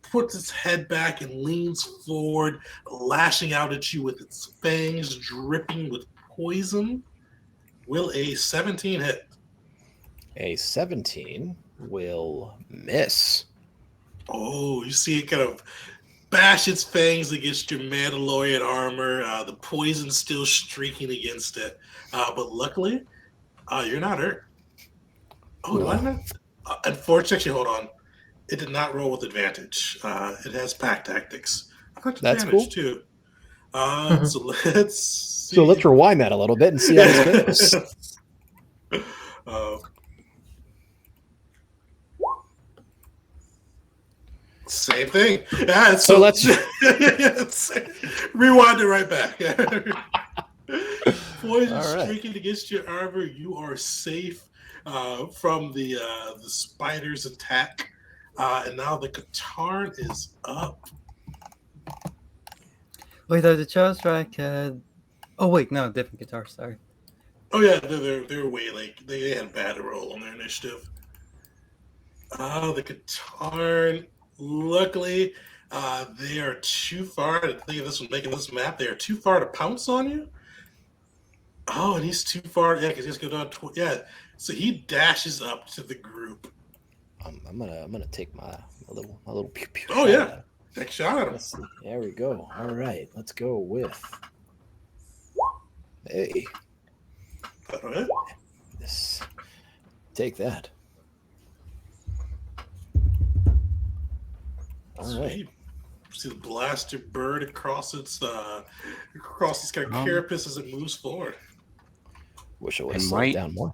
Speaker 2: puts its head back and leans forward, lashing out at you with its fangs dripping with poison. Will a 17 hit?
Speaker 5: A 17 will miss.
Speaker 2: Oh, you see it kind of bash its fangs against your Mandalorian armor. The poison's still streaking against it. But luckily, you're not hurt. Oh, do I not? Unfortunately, hold on. It did not roll with advantage. It has pack tactics. I got
Speaker 5: That's
Speaker 2: advantage
Speaker 5: cool.
Speaker 2: too. So let's see.
Speaker 5: So let's rewind that a little bit and see how this goes.
Speaker 2: Same thing. Yeah,
Speaker 5: So let's
Speaker 2: rewind it right back. Poison
Speaker 5: All right.
Speaker 2: streaking against your armor. You are safe from the spider's attack. And now the Katarn is up.
Speaker 1: Wait, the Charles Rack had. Oh wait, no, different guitar. Sorry.
Speaker 2: Oh yeah, they're way like they had a bad roll on their initiative. The Katarn. Luckily, they are too far to think of this one making this map. They are too far to pounce on you. Oh, and he's too far. Yeah, because he has to go down. Yeah, so he dashes up to the group.
Speaker 5: I'm gonna take my little pew pew.
Speaker 2: Oh yeah, take a shot at him.
Speaker 5: Let's see. There we go. All right, let's go with. Hey,
Speaker 2: All right.
Speaker 5: this. Take that. All right.
Speaker 2: See the blaster bird across this kind of carapace as it moves forward.
Speaker 5: Wish I would have slowed down more.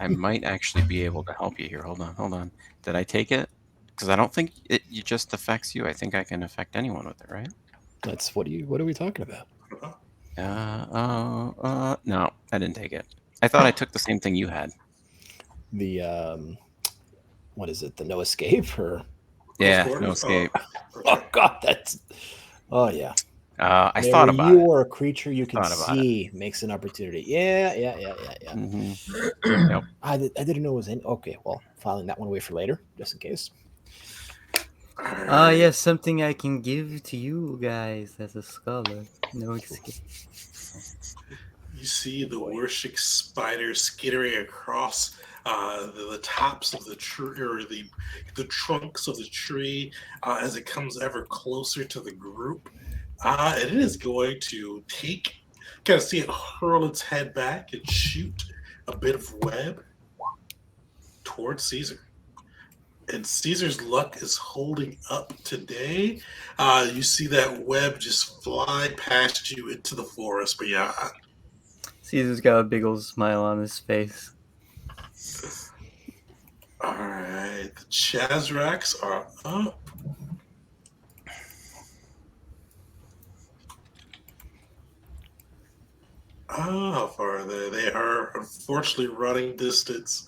Speaker 4: I might actually be able to help you here. Hold on. Did I take it? Because I don't think it just affects you. I think I can affect anyone with it, right?
Speaker 5: That's what are we talking about?
Speaker 4: No, I didn't take it. I thought I took the same thing you had.
Speaker 5: The what is it? The no escape or?
Speaker 4: Yeah, no escape.
Speaker 5: Oh God, that's. Oh yeah.
Speaker 4: I thought about
Speaker 5: you
Speaker 4: it.
Speaker 5: or a creature you can see makes an opportunity. Yeah.
Speaker 4: Mm-hmm. Yep.
Speaker 5: I didn't know it was in. Okay, well, filing that one away for later, just in case.
Speaker 1: Yes, something I can give to you guys as a scholar. No escape.
Speaker 2: You see the worship spider skittering across the tops of the tree, or the trunks of the tree, as it comes ever closer to the group. And it is going to kind of see it hurl its head back and shoot a bit of web towards Caesar. And Caesar's luck is holding up today. You see that web just fly past you into the forest. But yeah.
Speaker 1: Caesar's got a big old smile on his face.
Speaker 2: All right. The Chazraks are up. How far are they? They are unfortunately running distance.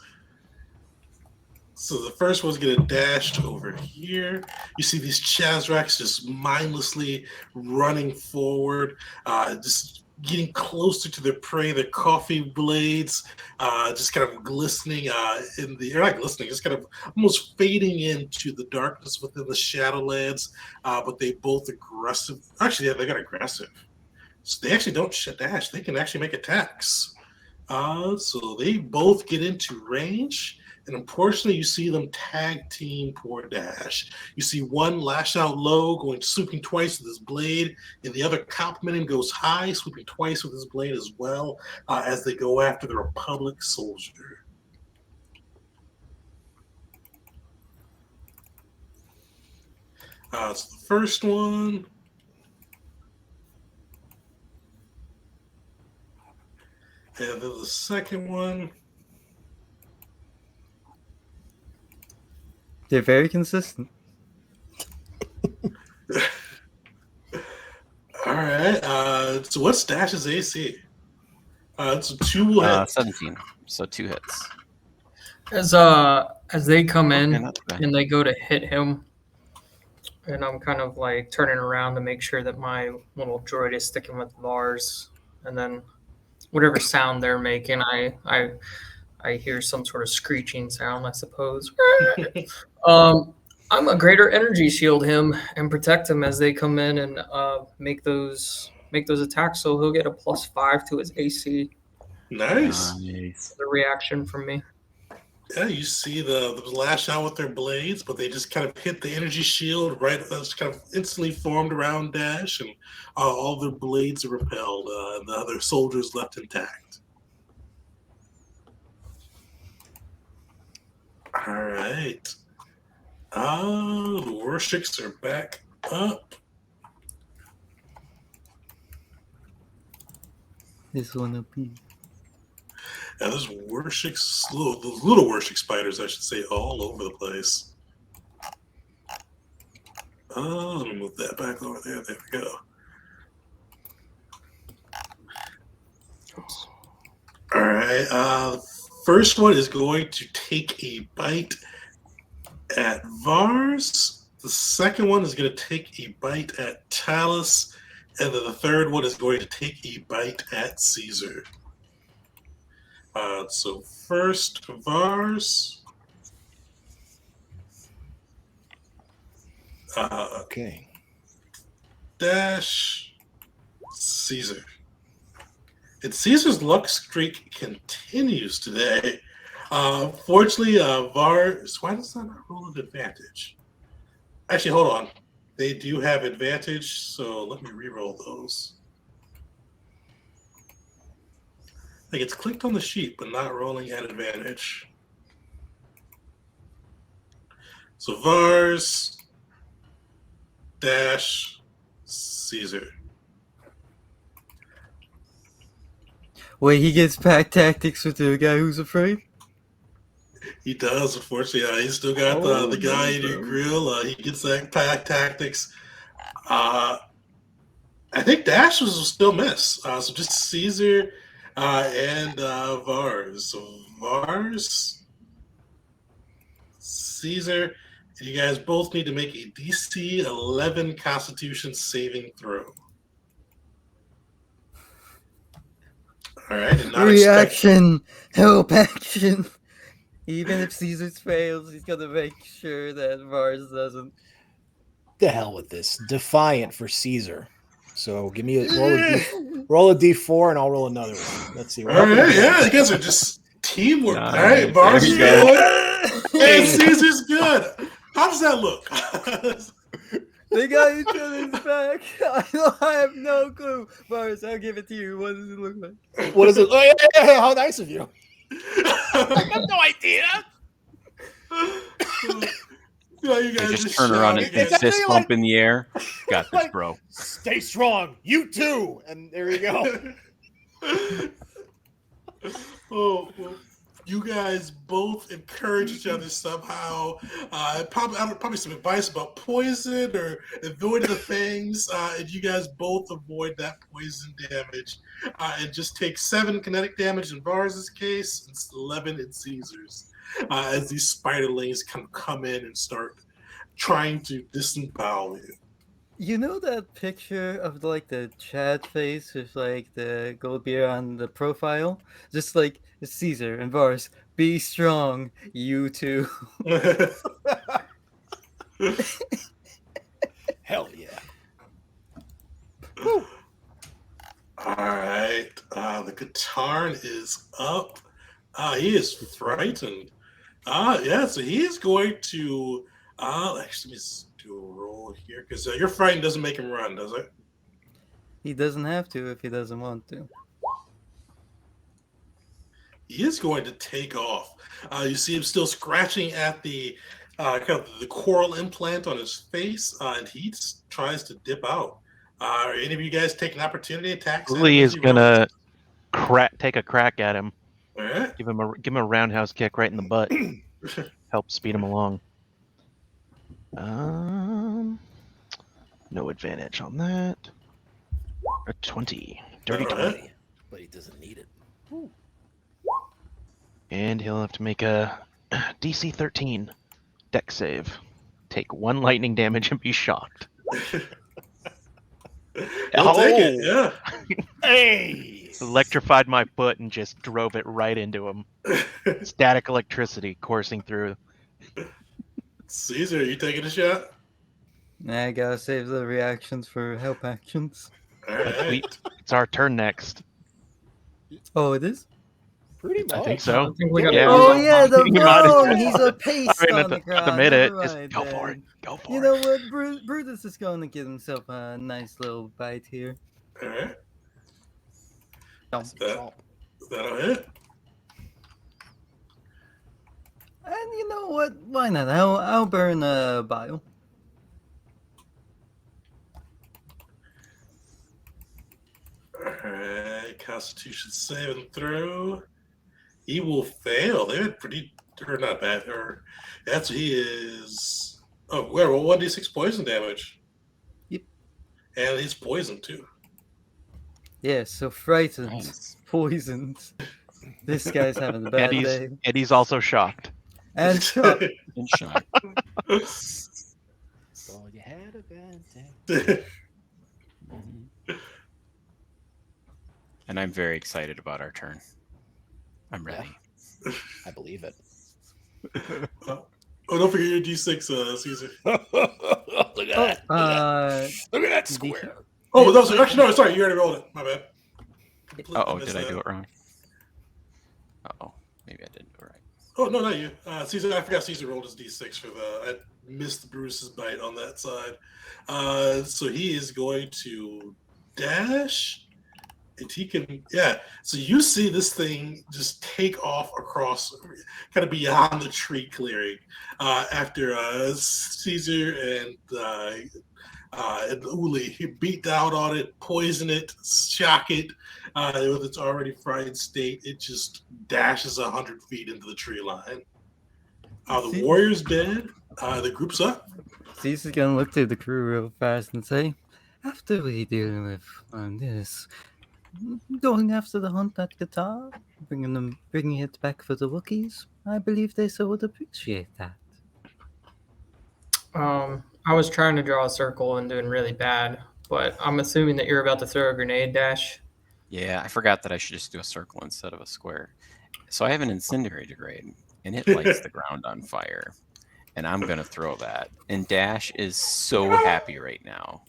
Speaker 2: So the first one's going to dash over here. You see these Chazraks just mindlessly running forward, just getting closer to their prey. Their coffee blades just kind of glistening in the, or not glistening, just kind of almost fading into the darkness within the Shadowlands. But they both aggressive. Actually, yeah, they got aggressive. So they actually don't dash. They can actually make attacks. So they both get into range. and unfortunately, you see them tag team poor Dash. You see one lash out low, going swooping twice with his blade, and the other complimenting goes high, swooping twice with his blade as well, as they go after the Republic soldier. So the first one. And then the second one.
Speaker 1: They're very consistent.
Speaker 2: All right. So what's Dash's AC? It's a 2 hit.
Speaker 4: 17. So 2 hits.
Speaker 3: As they come in
Speaker 4: not bad.
Speaker 3: and they go to hit him, and I'm kind of like turning around to make sure that my little droid is sticking with bars, and then whatever sound they're making, I hear some sort of screeching sound, I suppose. I'm a greater energy shield him and protect him as they come in and make those attacks. So he'll get a +5 to his AC.
Speaker 2: Nice.
Speaker 3: The reaction from me.
Speaker 2: Yeah, you see the lash out with their blades, but they just kind of hit the energy shield right that's kind of instantly formed around Dash, and all their blades are repelled, and the other soldiers left intact. All right. The Warships are back up.
Speaker 1: This one will be.
Speaker 2: Yeah, those Warships, those little Warship spiders, I should say, all over the place. Let me move that back over there. There we go. Oops. All right. The first one is going to take a bite at Vars. The second one is going to take a bite at Talus. And then the third one is going to take a bite at Caesar. So first, Vars.
Speaker 5: Okay.
Speaker 2: Dash. Caesar. And Caesar's luck streak continues today. Fortunately, Vars. Why does that not roll an advantage? Actually, hold on. They do have advantage, so let me re-roll those. Like it's clicked on the sheet, but not rolling at advantage. So Vars, Dash, Caesar.
Speaker 1: Wait, he gets pack tactics with the guy who's afraid?
Speaker 2: He does, unfortunately. He's still got the guy in your grill. He gets that pack tactics. I think Dash was still miss. So just Caesar and Vars. So Vars, Caesar, and you guys both need to make a DC 11 Constitution saving throw. All right. And
Speaker 1: Reaction! Help action! Even if Caesar's fails, he's gonna make sure that Vars doesn't.
Speaker 5: The hell with this. Defiant for Caesar. So give me roll a d4 and I'll roll another one. Let's see.
Speaker 2: All right, yeah, you guys are just teamwork.
Speaker 4: Nice.
Speaker 2: All right, Vars is
Speaker 4: There you
Speaker 2: good. And Caesar's good. How does that look?
Speaker 1: They got each other's back. I have no clue. Vars, I'll give it to you. What does it look like?
Speaker 5: What is it? Oh, yeah, how nice of you.
Speaker 2: I
Speaker 5: have no idea.
Speaker 2: You guys
Speaker 4: They just turn around and fist bump in the air. Got this, bro.
Speaker 5: Stay strong. You too. And there you go.
Speaker 2: Well, you guys both encourage each other somehow. Probably some advice about poison or avoiding the fangs, and you guys both avoid that poison damage, and just take 7 kinetic damage in Vars' case and 11 in Caesar's, as these spiderlings come in and start trying to disembowel you.
Speaker 1: You know that picture of like the Chad face with like the gold beer on the profile? Just like Caesar and Vars, be strong, you too.
Speaker 5: Hell yeah.
Speaker 2: All right. The Katarn is up. He is frightened. Yeah, so he is going to. Actually, let me just do a roll here because your frighten doesn't make him run, does it?
Speaker 1: He doesn't have to if he doesn't want to.
Speaker 2: He is going to take off. You see him still scratching at the kind of the coral implant on his face, and he just tries to dip out. Are any of you guys taking opportunity attacks at him
Speaker 6: Uli
Speaker 2: as
Speaker 6: is
Speaker 2: he runs?
Speaker 6: gonna take a crack at him.
Speaker 2: All right.
Speaker 6: Give him a roundhouse kick right in the butt. Help speed him along. No advantage on that. A 20. Dirty
Speaker 2: All right.
Speaker 6: 20.
Speaker 5: But he doesn't need it.
Speaker 6: And he'll have to make a DC 13 deck save. Take 1 lightning damage and be shocked.
Speaker 2: He'll take it. Yeah.
Speaker 5: Hey!
Speaker 6: Electrified my foot and just drove it right into him. Static electricity coursing through.
Speaker 2: Caesar, are you taking a shot?
Speaker 1: I gotta save the reactions for help actions.
Speaker 2: All right.
Speaker 6: It's our turn next.
Speaker 1: Oh, it is?
Speaker 5: Pretty much.
Speaker 6: I think so.
Speaker 3: I think we gotta
Speaker 6: Yeah.
Speaker 3: use
Speaker 1: Oh
Speaker 3: on
Speaker 1: yeah, the
Speaker 6: You might as
Speaker 1: bone!
Speaker 6: well.
Speaker 1: He's a paste
Speaker 6: I mean,
Speaker 1: on the
Speaker 6: at the
Speaker 1: ground.
Speaker 6: minute,
Speaker 1: Never
Speaker 6: just
Speaker 1: mind,
Speaker 6: go for it.
Speaker 1: then.
Speaker 6: Go for
Speaker 1: You
Speaker 6: it.
Speaker 1: know what? Brutus is going to give himself a nice little bite here.
Speaker 2: All right.
Speaker 5: Some chomp.
Speaker 2: That'll hit.
Speaker 1: And you know what? Why not? I'll burn a bile.
Speaker 2: All right. Constitution saving throw. He will fail. They had pretty, or not bad, or that's he is. Oh, where? Well, 1d6 poison damage.
Speaker 1: Yep.
Speaker 2: And he's poisoned too.
Speaker 1: Yeah, so frightened,
Speaker 4: Nice.
Speaker 1: poisoned. This guy's having a bad day.
Speaker 6: And he's also shocked.
Speaker 1: And shot.
Speaker 4: In shock.
Speaker 5: So you had a bad day.
Speaker 4: And I'm very excited about our turn. I'm ready.
Speaker 5: I believe it.
Speaker 2: Oh, don't forget your d6, Caesar.
Speaker 5: Look at that. Look at that square.
Speaker 2: Oh, that was actually no. Sorry, you already rolled it. My bad. Completely
Speaker 4: Oh,
Speaker 2: missed
Speaker 4: did I
Speaker 2: that.
Speaker 4: do it wrong? Oh, maybe I didn't do it right.
Speaker 2: Oh no, not you. Caesar, I forgot Caesar rolled his d6 for the. I missed Bruce's bite on that side. So he is going to dash, and he can. Yeah. So you see this thing just take off across, kind of beyond the tree clearing, after Caesar and Uli beat down on it, poison it, shock it. With its already fried state, it just dashes 100 feet into the tree line. The warrior's dead. The group's up.
Speaker 1: Caesar's gonna look to the crew real fast and say, after we deal with this, going after the hunt at Qatar, bringing it back for the Wookiees, I believe they so would appreciate that.
Speaker 3: I was trying to draw a circle and doing really bad, but I'm assuming that you're about to throw a grenade dash.
Speaker 4: Yeah, I forgot that I should just do a circle instead of a square. So I have an incendiary degrade, and it lights the ground on fire. And I'm going to throw that. And Dash is so happy right now.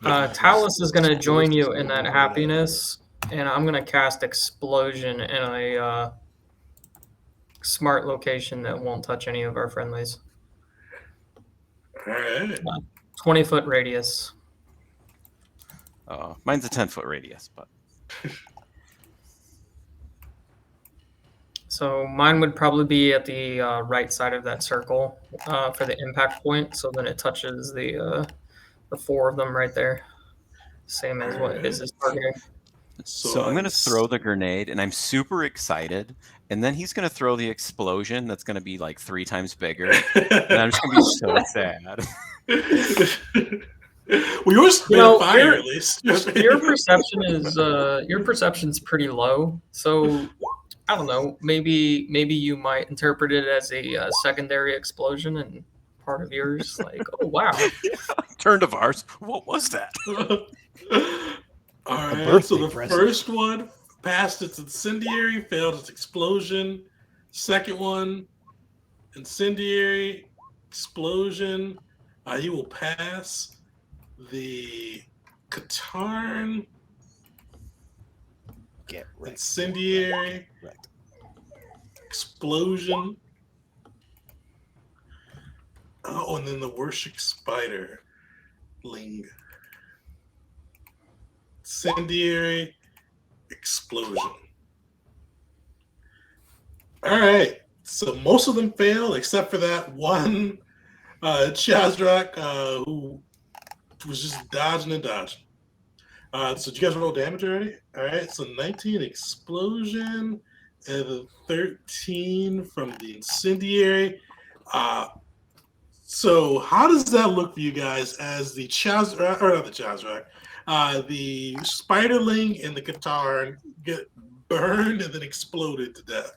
Speaker 3: Talus is going to join you in that happiness, and I'm going to cast Explosion in a smart location that won't touch any of our friendlies.
Speaker 2: All right.
Speaker 3: 20-foot radius.
Speaker 4: Mine's a 10-foot radius, but
Speaker 3: So mine would probably be at the right side of that circle for the impact point. So then it touches the 4 of them right there. Same as what his is targeting.
Speaker 4: So I'm going to throw the grenade, and I'm super excited. And then he's going to throw the explosion that's going to be like 3 times bigger. And I'm just going to be so sad.
Speaker 2: Well, yours fire at least.
Speaker 3: Your perception's pretty low. So I don't know. Maybe you might interpret it as a secondary explosion and part of yours. Like, oh wow,
Speaker 4: Turn to ours. What was that?
Speaker 2: All right. So the first one passed its incendiary, failed its explosion. Second one, incendiary, explosion. He will pass. The Katarn,
Speaker 5: Get wrecked.
Speaker 2: incendiary,
Speaker 5: Wrecked.
Speaker 2: explosion. Oh, and then the worship spider. Ling. Incendiary explosion. All right. So most of them fail except for that one Chazrak who was just dodging and dodging. So did you guys roll damage already? All right. So 19 explosion and the 13 from the incendiary. So how does that look for you guys as the Chazrak, or not the Chazrak, the Spiderling and the Qatar get burned and then exploded to death?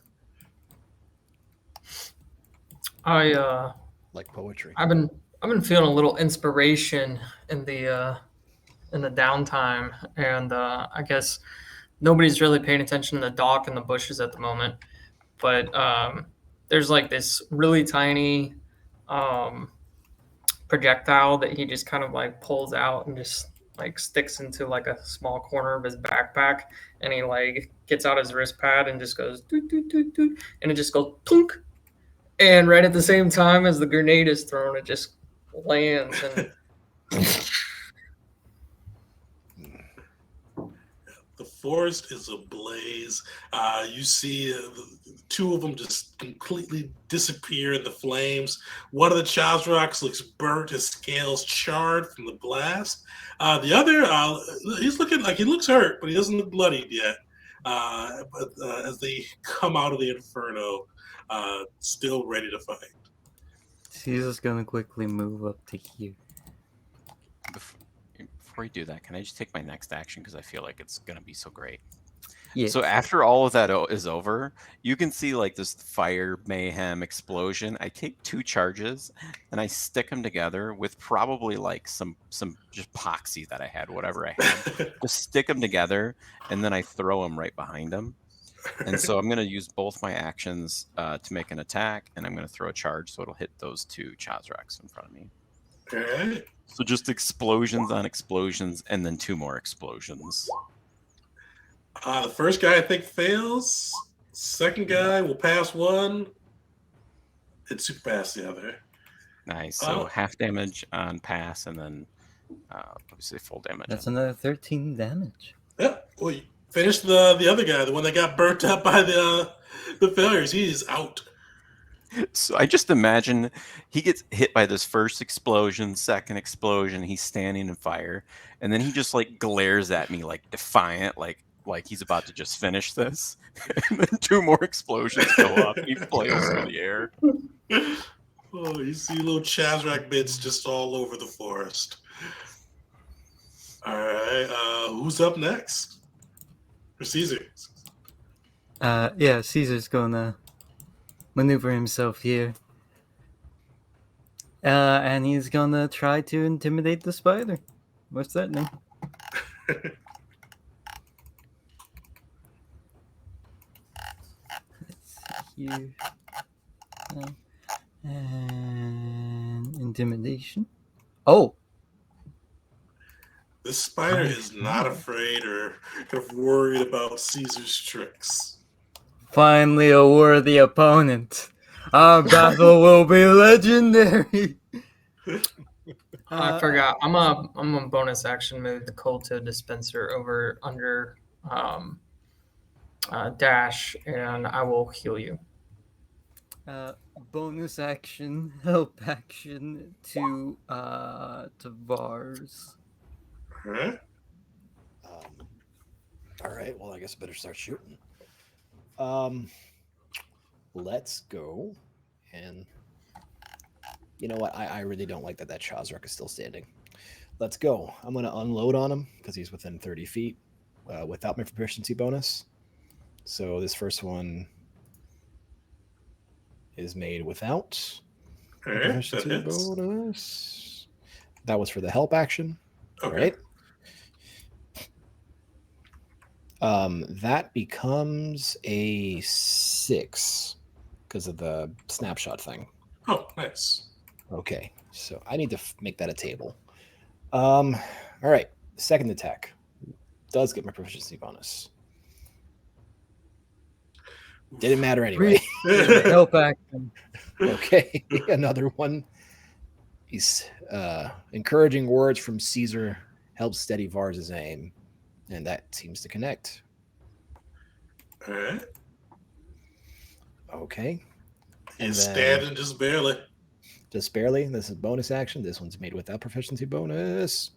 Speaker 5: Like poetry.
Speaker 3: I've been feeling a little inspiration in the downtime, and I guess nobody's really paying attention to the dock and the bushes at the moment. But there's like this really tiny projectile that he just kind of like pulls out and just like sticks into like a small corner of his backpack, and he like gets out his wrist pad and just goes doot, doot, doot, doot, and it just goes plunk. And right at the same time as the grenade is thrown, it just lands and
Speaker 2: the forest is ablaze. You see two of them just completely disappear in the flames. One of the Chazraks looks burnt, his scales charred from the blast. The other, he's looking like he looks hurt, but he doesn't look bloodied yet. But as they come out of the inferno, still ready to fight.
Speaker 1: Caesar's gonna quickly move up to here.
Speaker 4: Before you do that, can I just take my next action because I feel like it's gonna be so great?
Speaker 1: Yes.
Speaker 4: So after all of that is over, you can see like this fire, mayhem, explosion. I take 2 charges and I stick them together with probably like some just epoxy that I had, whatever I had. Just stick them together and then I throw them right behind them. And so I'm going to use both my actions to make an attack, and I'm going to throw a charge so it'll hit those 2 Chazraks in front of me.
Speaker 2: Okay.
Speaker 4: So just explosions on explosions and then 2 more explosions.
Speaker 2: The first guy I think fails. Second guy will pass one and super pass the other.
Speaker 4: Nice. So half damage on pass and then obviously full damage.
Speaker 1: That's another 13 damage.
Speaker 2: Yep. Well, you finish the other guy, the one that got burnt up by the failures. He is out.
Speaker 4: So I just imagine he gets hit by this first explosion, second explosion, he's standing in fire, and then he just like glares at me like defiant, like he's about to just finish this. And then 2 more explosions go up and he flails through the air.
Speaker 2: Oh, you see little Chazrak bits just all over the forest. All right, who's up next? For Caesar.
Speaker 1: Yeah, Caesar's gonna maneuver himself here. And he's gonna try to intimidate the spider. What's that name? Let's see here. And intimidation. Oh!
Speaker 2: This spider is not afraid or kind of worried about Caesar's tricks.
Speaker 1: Finally a worthy opponent. Our battle will be legendary.
Speaker 3: I forgot. I'm a bonus action move the cold to dispenser over under dash, and I will heal you.
Speaker 1: Bonus action, help action to Vars.
Speaker 2: Huh?
Speaker 5: All right. Well, I guess I better start shooting. Let's go. And you know what? I really don't like that Chazrak is still standing. Let's go. I'm going to unload on him because he's within 30 feet without my proficiency bonus. So this first one is made without proficiency bonus. That was for the help action.
Speaker 2: Okay.
Speaker 5: All right. That becomes a 6 because of the snapshot thing.
Speaker 2: Oh, nice.
Speaker 5: Okay, so I need to make that a table. All right, second attack does get my proficiency bonus. Didn't matter anyway.
Speaker 3: Help action.
Speaker 5: Okay, another one. He's encouraging words from Caesar helps steady Vars's aim, and that seems to connect.
Speaker 2: All right.
Speaker 5: Okay. And
Speaker 2: He's
Speaker 5: then-
Speaker 2: standing just barely.
Speaker 5: Just barely. This is bonus action. This one's made without proficiency bonus.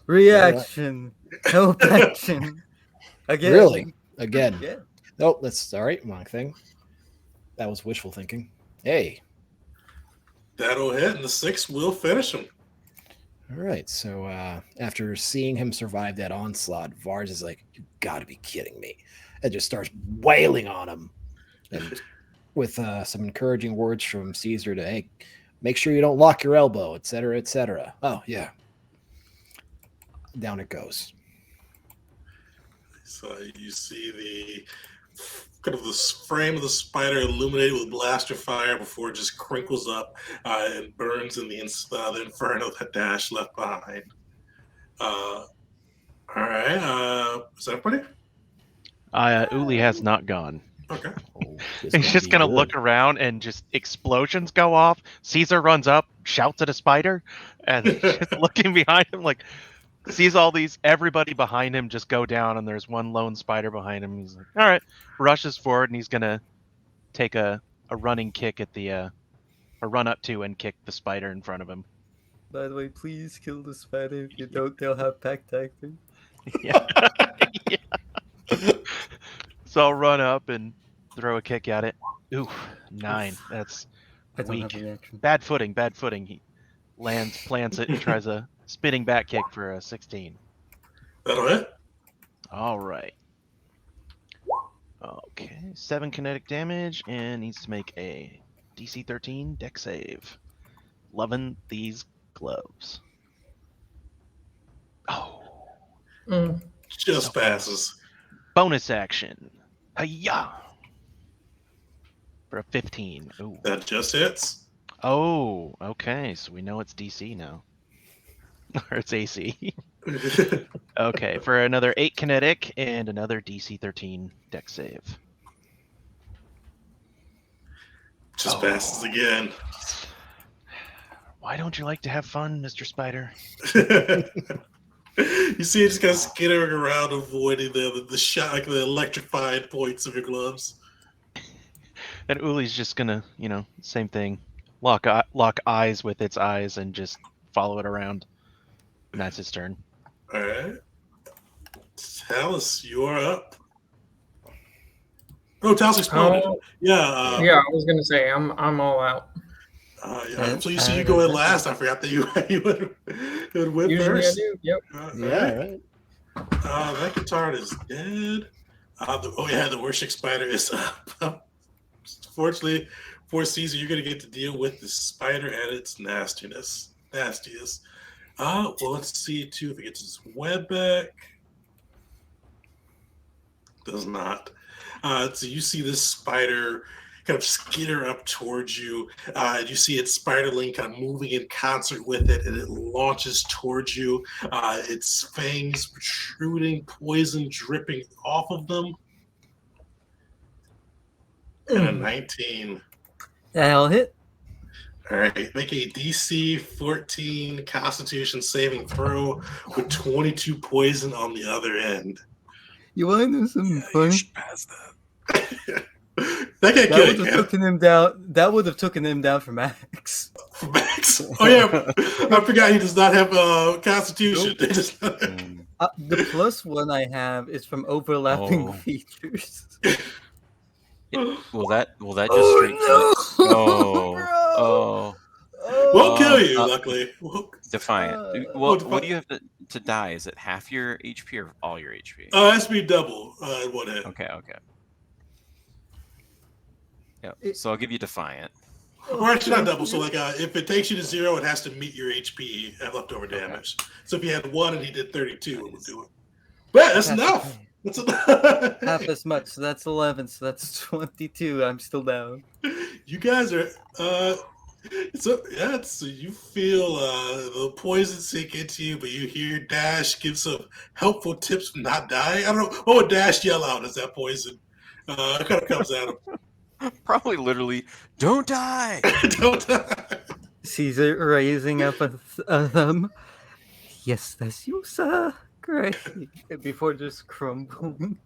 Speaker 1: Reaction. Help action. Again.
Speaker 5: Really? Again.
Speaker 1: Yeah.
Speaker 5: Nope, that's all right. Wrong thing. That was wishful thinking. Hey.
Speaker 2: That'll hit, and the 6 will finish him.
Speaker 5: All right. So after seeing him survive that onslaught, Vars is like, "You got to be kidding me!" and just starts wailing on him, and with some encouraging words from Caesar to, "Hey, make sure you don't lock your elbow, etc., etc." Oh yeah. Down it goes.
Speaker 2: So you see the kind of the frame of the spider illuminated with blaster fire before it just crinkles up and burns in the inferno that Dash left behind. All right. Is that everybody?
Speaker 6: Uli has not gone.
Speaker 2: Okay.
Speaker 5: Oh,
Speaker 6: He's just gonna look around and just explosions go off. Caesar runs up, shouts at a spider, and just looking behind him, like sees all these everybody behind him just go down, and there's one lone spider behind him. He's like, all right, rushes forward, and he's gonna take a running kick at the a run up to and kick the spider in front of him.
Speaker 1: By the way, please kill the spider. If you don't, they'll have pack tactics.
Speaker 6: Yeah. Yeah. So I'll run up and throw a kick at it. Ooh, 9. That's
Speaker 1: I don't
Speaker 6: weak.
Speaker 1: have a reaction.
Speaker 6: Bad footing. Bad footing. He lands, plants it, and tries a spinning back kick for a 16.
Speaker 2: That'll hit.
Speaker 6: All right. Okay, 7 kinetic damage and needs to make a DC 13 deck save. Loving these gloves. Oh,
Speaker 2: Just passes.
Speaker 6: bonus action. Hiya! For a 15. Ooh.
Speaker 2: That just hits.
Speaker 6: Oh, okay. So we know it's DC now. Or it's AC. Okay, for another 8 kinetic and another DC 13 deck save.
Speaker 2: Just passes again.
Speaker 6: Why don't you like to have fun, Mr. Spider?
Speaker 2: You see it just kind of skittering around, avoiding the shot, like the electrified points of your gloves.
Speaker 6: And Uli's just gonna, same thing. Lock eyes with its eyes and just follow it around. And that's his turn.
Speaker 2: All right. Talus, you're up. Oh, Talus exploded. Yeah.
Speaker 3: Yeah, I was gonna say I'm all out.
Speaker 2: Yeah. So you see, you go in last. I forgot that you would win
Speaker 3: Usually
Speaker 2: first.
Speaker 3: I do. Yep.
Speaker 5: Yeah, right.
Speaker 2: That guitar is dead. The worship spider is up. Fortunately for Caesar, you're going to get to deal with the spider and its nastiest. Well, let's see too if it gets its web back. Does not. So you see this spider kind of skitter up towards you. You see its spiderling kind of moving in concert with it, and it launches towards you. Its fangs protruding, poison dripping off of them. And a 19.
Speaker 1: That'll hit.
Speaker 2: All right, make a DC 14 Constitution saving throw with 22 poison on the other end.
Speaker 1: You want to know something
Speaker 4: You
Speaker 1: funny?
Speaker 4: should pass that.
Speaker 2: That guy
Speaker 1: That
Speaker 2: killed
Speaker 1: would have taken him down. That would have taken him down for Max.
Speaker 2: Max. Oh yeah, I forgot he does not have a Constitution.
Speaker 1: Nope.
Speaker 2: He does not-
Speaker 1: The +1 I have is from overlapping
Speaker 4: Oh.
Speaker 1: features.
Speaker 4: Will that just straight kill? Oh,
Speaker 1: bro.
Speaker 4: oh,
Speaker 2: Won't kill you,
Speaker 4: Uh,
Speaker 2: luckily.
Speaker 4: Defiant.
Speaker 2: oh,
Speaker 4: What do you have to die? Is it half your HP or all your HP?
Speaker 2: It has to be double in one hit.
Speaker 4: Okay. Yep. So I'll give you Defiant.
Speaker 2: Or actually, not double. So, like, if it takes you to 0, it has to meet your HP at leftover damage. So, if you had 1 and he did 32, it would do it. But that's enough. That's enough.
Speaker 1: Half as much, so that's 11, so that's 22. I'm still down.
Speaker 2: You guys are. So you feel the poison sink into you, but you hear Dash give some helpful tips for not dying. I don't know what would Dash yell out as that poison It kind of comes at him.
Speaker 4: Probably literally, don't die.
Speaker 2: Don't
Speaker 1: Caesar raising up a thumb. Yes, that's you, sir. Great. Before just crumbling.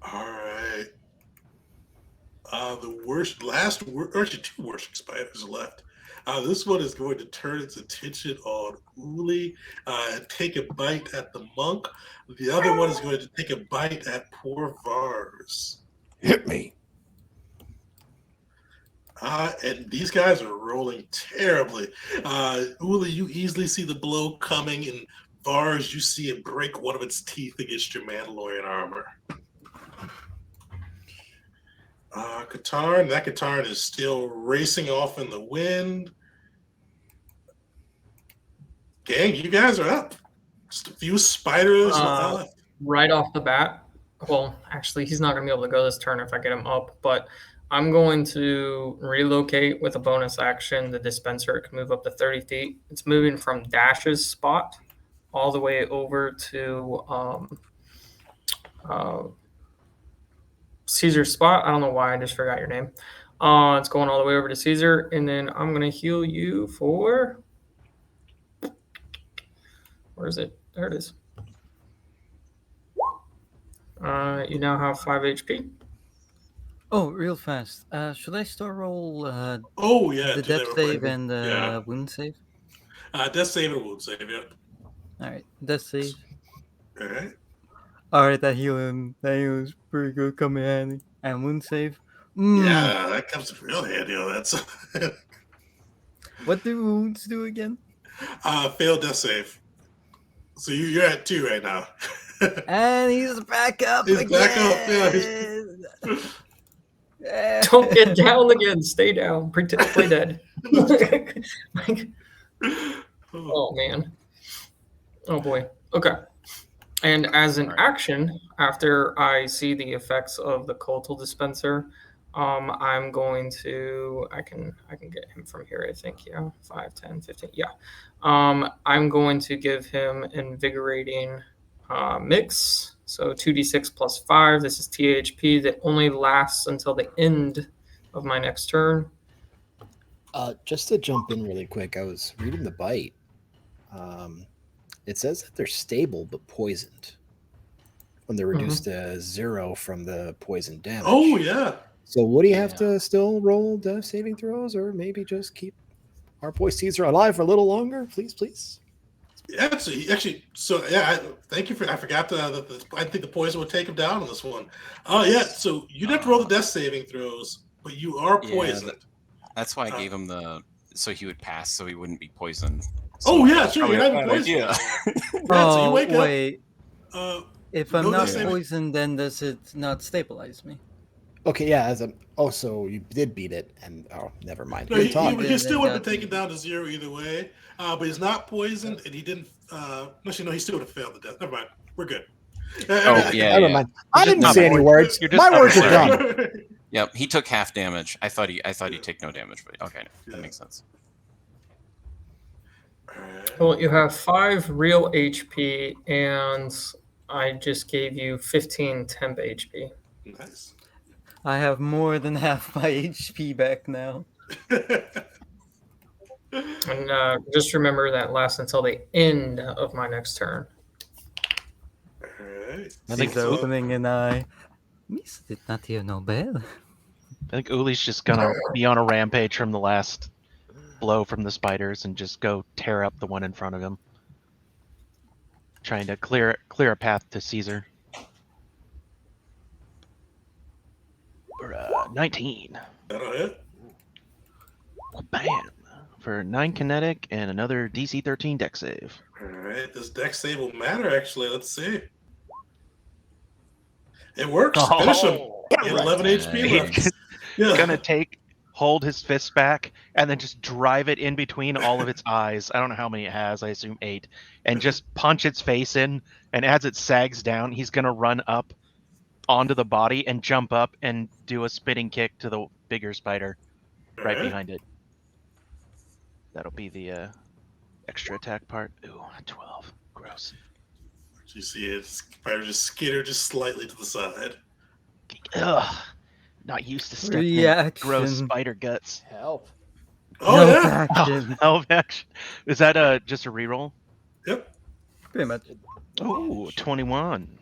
Speaker 2: All right. Actually, two worship spiders left. This one is going to turn its attention on Uli and take a bite at the monk. The other one is going to take a bite at poor Vars.
Speaker 5: Hit me.
Speaker 2: And these guys are rolling terribly. Uli, you easily see the blow coming, and Vars, you see it break one of its teeth against your Mandalorian armor. Katarn, that Katarn is still racing off in the wind. Gang, you guys are up. Just a few spiders left.
Speaker 3: Right off the bat. Well, actually, he's not going to be able to go this turn if I get him up, but I'm going to relocate with a bonus action. The dispenser, it can move up to 30 feet. It's moving from Dash's spot all the way over to Caesar's spot. I don't know why, I just forgot your name. It's going all the way over to Caesar, and then I'm going to heal you for... Where is it? There it is. You now have 5 HP.
Speaker 1: Oh, real fast. Should I still roll
Speaker 2: The
Speaker 1: the death save and the wound save?
Speaker 2: Death save and wound save, yeah.
Speaker 1: Alright, death save.
Speaker 2: All right.
Speaker 1: Alright, that healing is pretty good coming handy. And wound save.
Speaker 2: Yeah, that comes real handy on that.
Speaker 1: What do wounds do again?
Speaker 2: Failed death save. So you're at 2 right now.
Speaker 1: And he's back up
Speaker 2: He's
Speaker 1: again.
Speaker 2: back up, yeah.
Speaker 3: Don't get down again. Stay down. Pretend play dead. Oh man. Oh boy. Okay. And as an action, after I see the effects of the cultal dispenser, I'm going to I can get him from here, I think. Yeah. 5, 10, 15. Yeah. I'm going to give him invigorating mix. So 2d6 plus 5. This is THP that only lasts until the end of my next turn.
Speaker 5: Just to jump in really quick, I was reading the bite. It says that they're stable but poisoned when they're reduced to 0 from the poison damage.
Speaker 2: Oh, yeah.
Speaker 5: So would he have to still roll death saving throws, or maybe just keep our boy Caesar alive for a little longer? Please.
Speaker 2: Actually, so yeah, thank you for. I forgot I think the poison would take him down on this one. Oh yeah, so you'd have to roll the death saving throws, but you are poisoned.
Speaker 4: That's why I gave him so he would pass, so he wouldn't be poisoned.
Speaker 2: So you're not even poisoned.
Speaker 4: Yeah.
Speaker 2: So you wake
Speaker 1: wait.
Speaker 2: up.
Speaker 1: If I'm not poisoned, then does it not stabilize me?
Speaker 5: Okay, yeah. So you did beat it, and never mind.
Speaker 2: No, he still would have been taken down to 0 either way. But he's not poisoned, and he didn't. Actually, no, he still would have failed the death. Never mind. We're good.
Speaker 5: Never mind. I didn't say any words. My words are done.
Speaker 4: Yep, he took half damage. I thought he'd take no damage, but okay, that makes sense.
Speaker 3: Well, you have 5 real HP, and I just gave you 15 temp HP.
Speaker 2: Nice.
Speaker 1: I have more than half my HP back now.
Speaker 3: And just remember that lasts until the end of my next turn.
Speaker 2: Alright.
Speaker 6: I think
Speaker 1: He's opening an eye. Miss did not hear no bell.
Speaker 6: I think Uli's just gonna be on a rampage from the last blow from the spiders and just go tear up the one in front of him, trying to clear a path to Caesar. For 19.
Speaker 2: That'll hit.
Speaker 6: Bam! For 9 kinetic and another DC 13 dex save.
Speaker 2: Alright, this dex save will matter actually. Let's see. It works. Finish him. He had 11 HP left.
Speaker 6: He's gonna hold his fist back and then just drive it in between all of its eyes. I don't know how many it has. I assume 8, and just punch its face in. And as it sags down, he's gonna run up onto the body and jump up and do a spinning kick to the bigger spider right behind it. That'll be the extra attack part. Ooh, 12. Gross.
Speaker 2: So you see it, spider just skitter just slightly to the side.
Speaker 6: Ugh. Not used to stepping in gross
Speaker 1: Reaction.
Speaker 6: spider guts.
Speaker 5: Help.
Speaker 2: Oh
Speaker 1: no
Speaker 2: yeah.
Speaker 1: action.
Speaker 6: Help action. Is that just a reroll?
Speaker 2: Yep.
Speaker 1: Pretty much.
Speaker 6: Ooh, 21.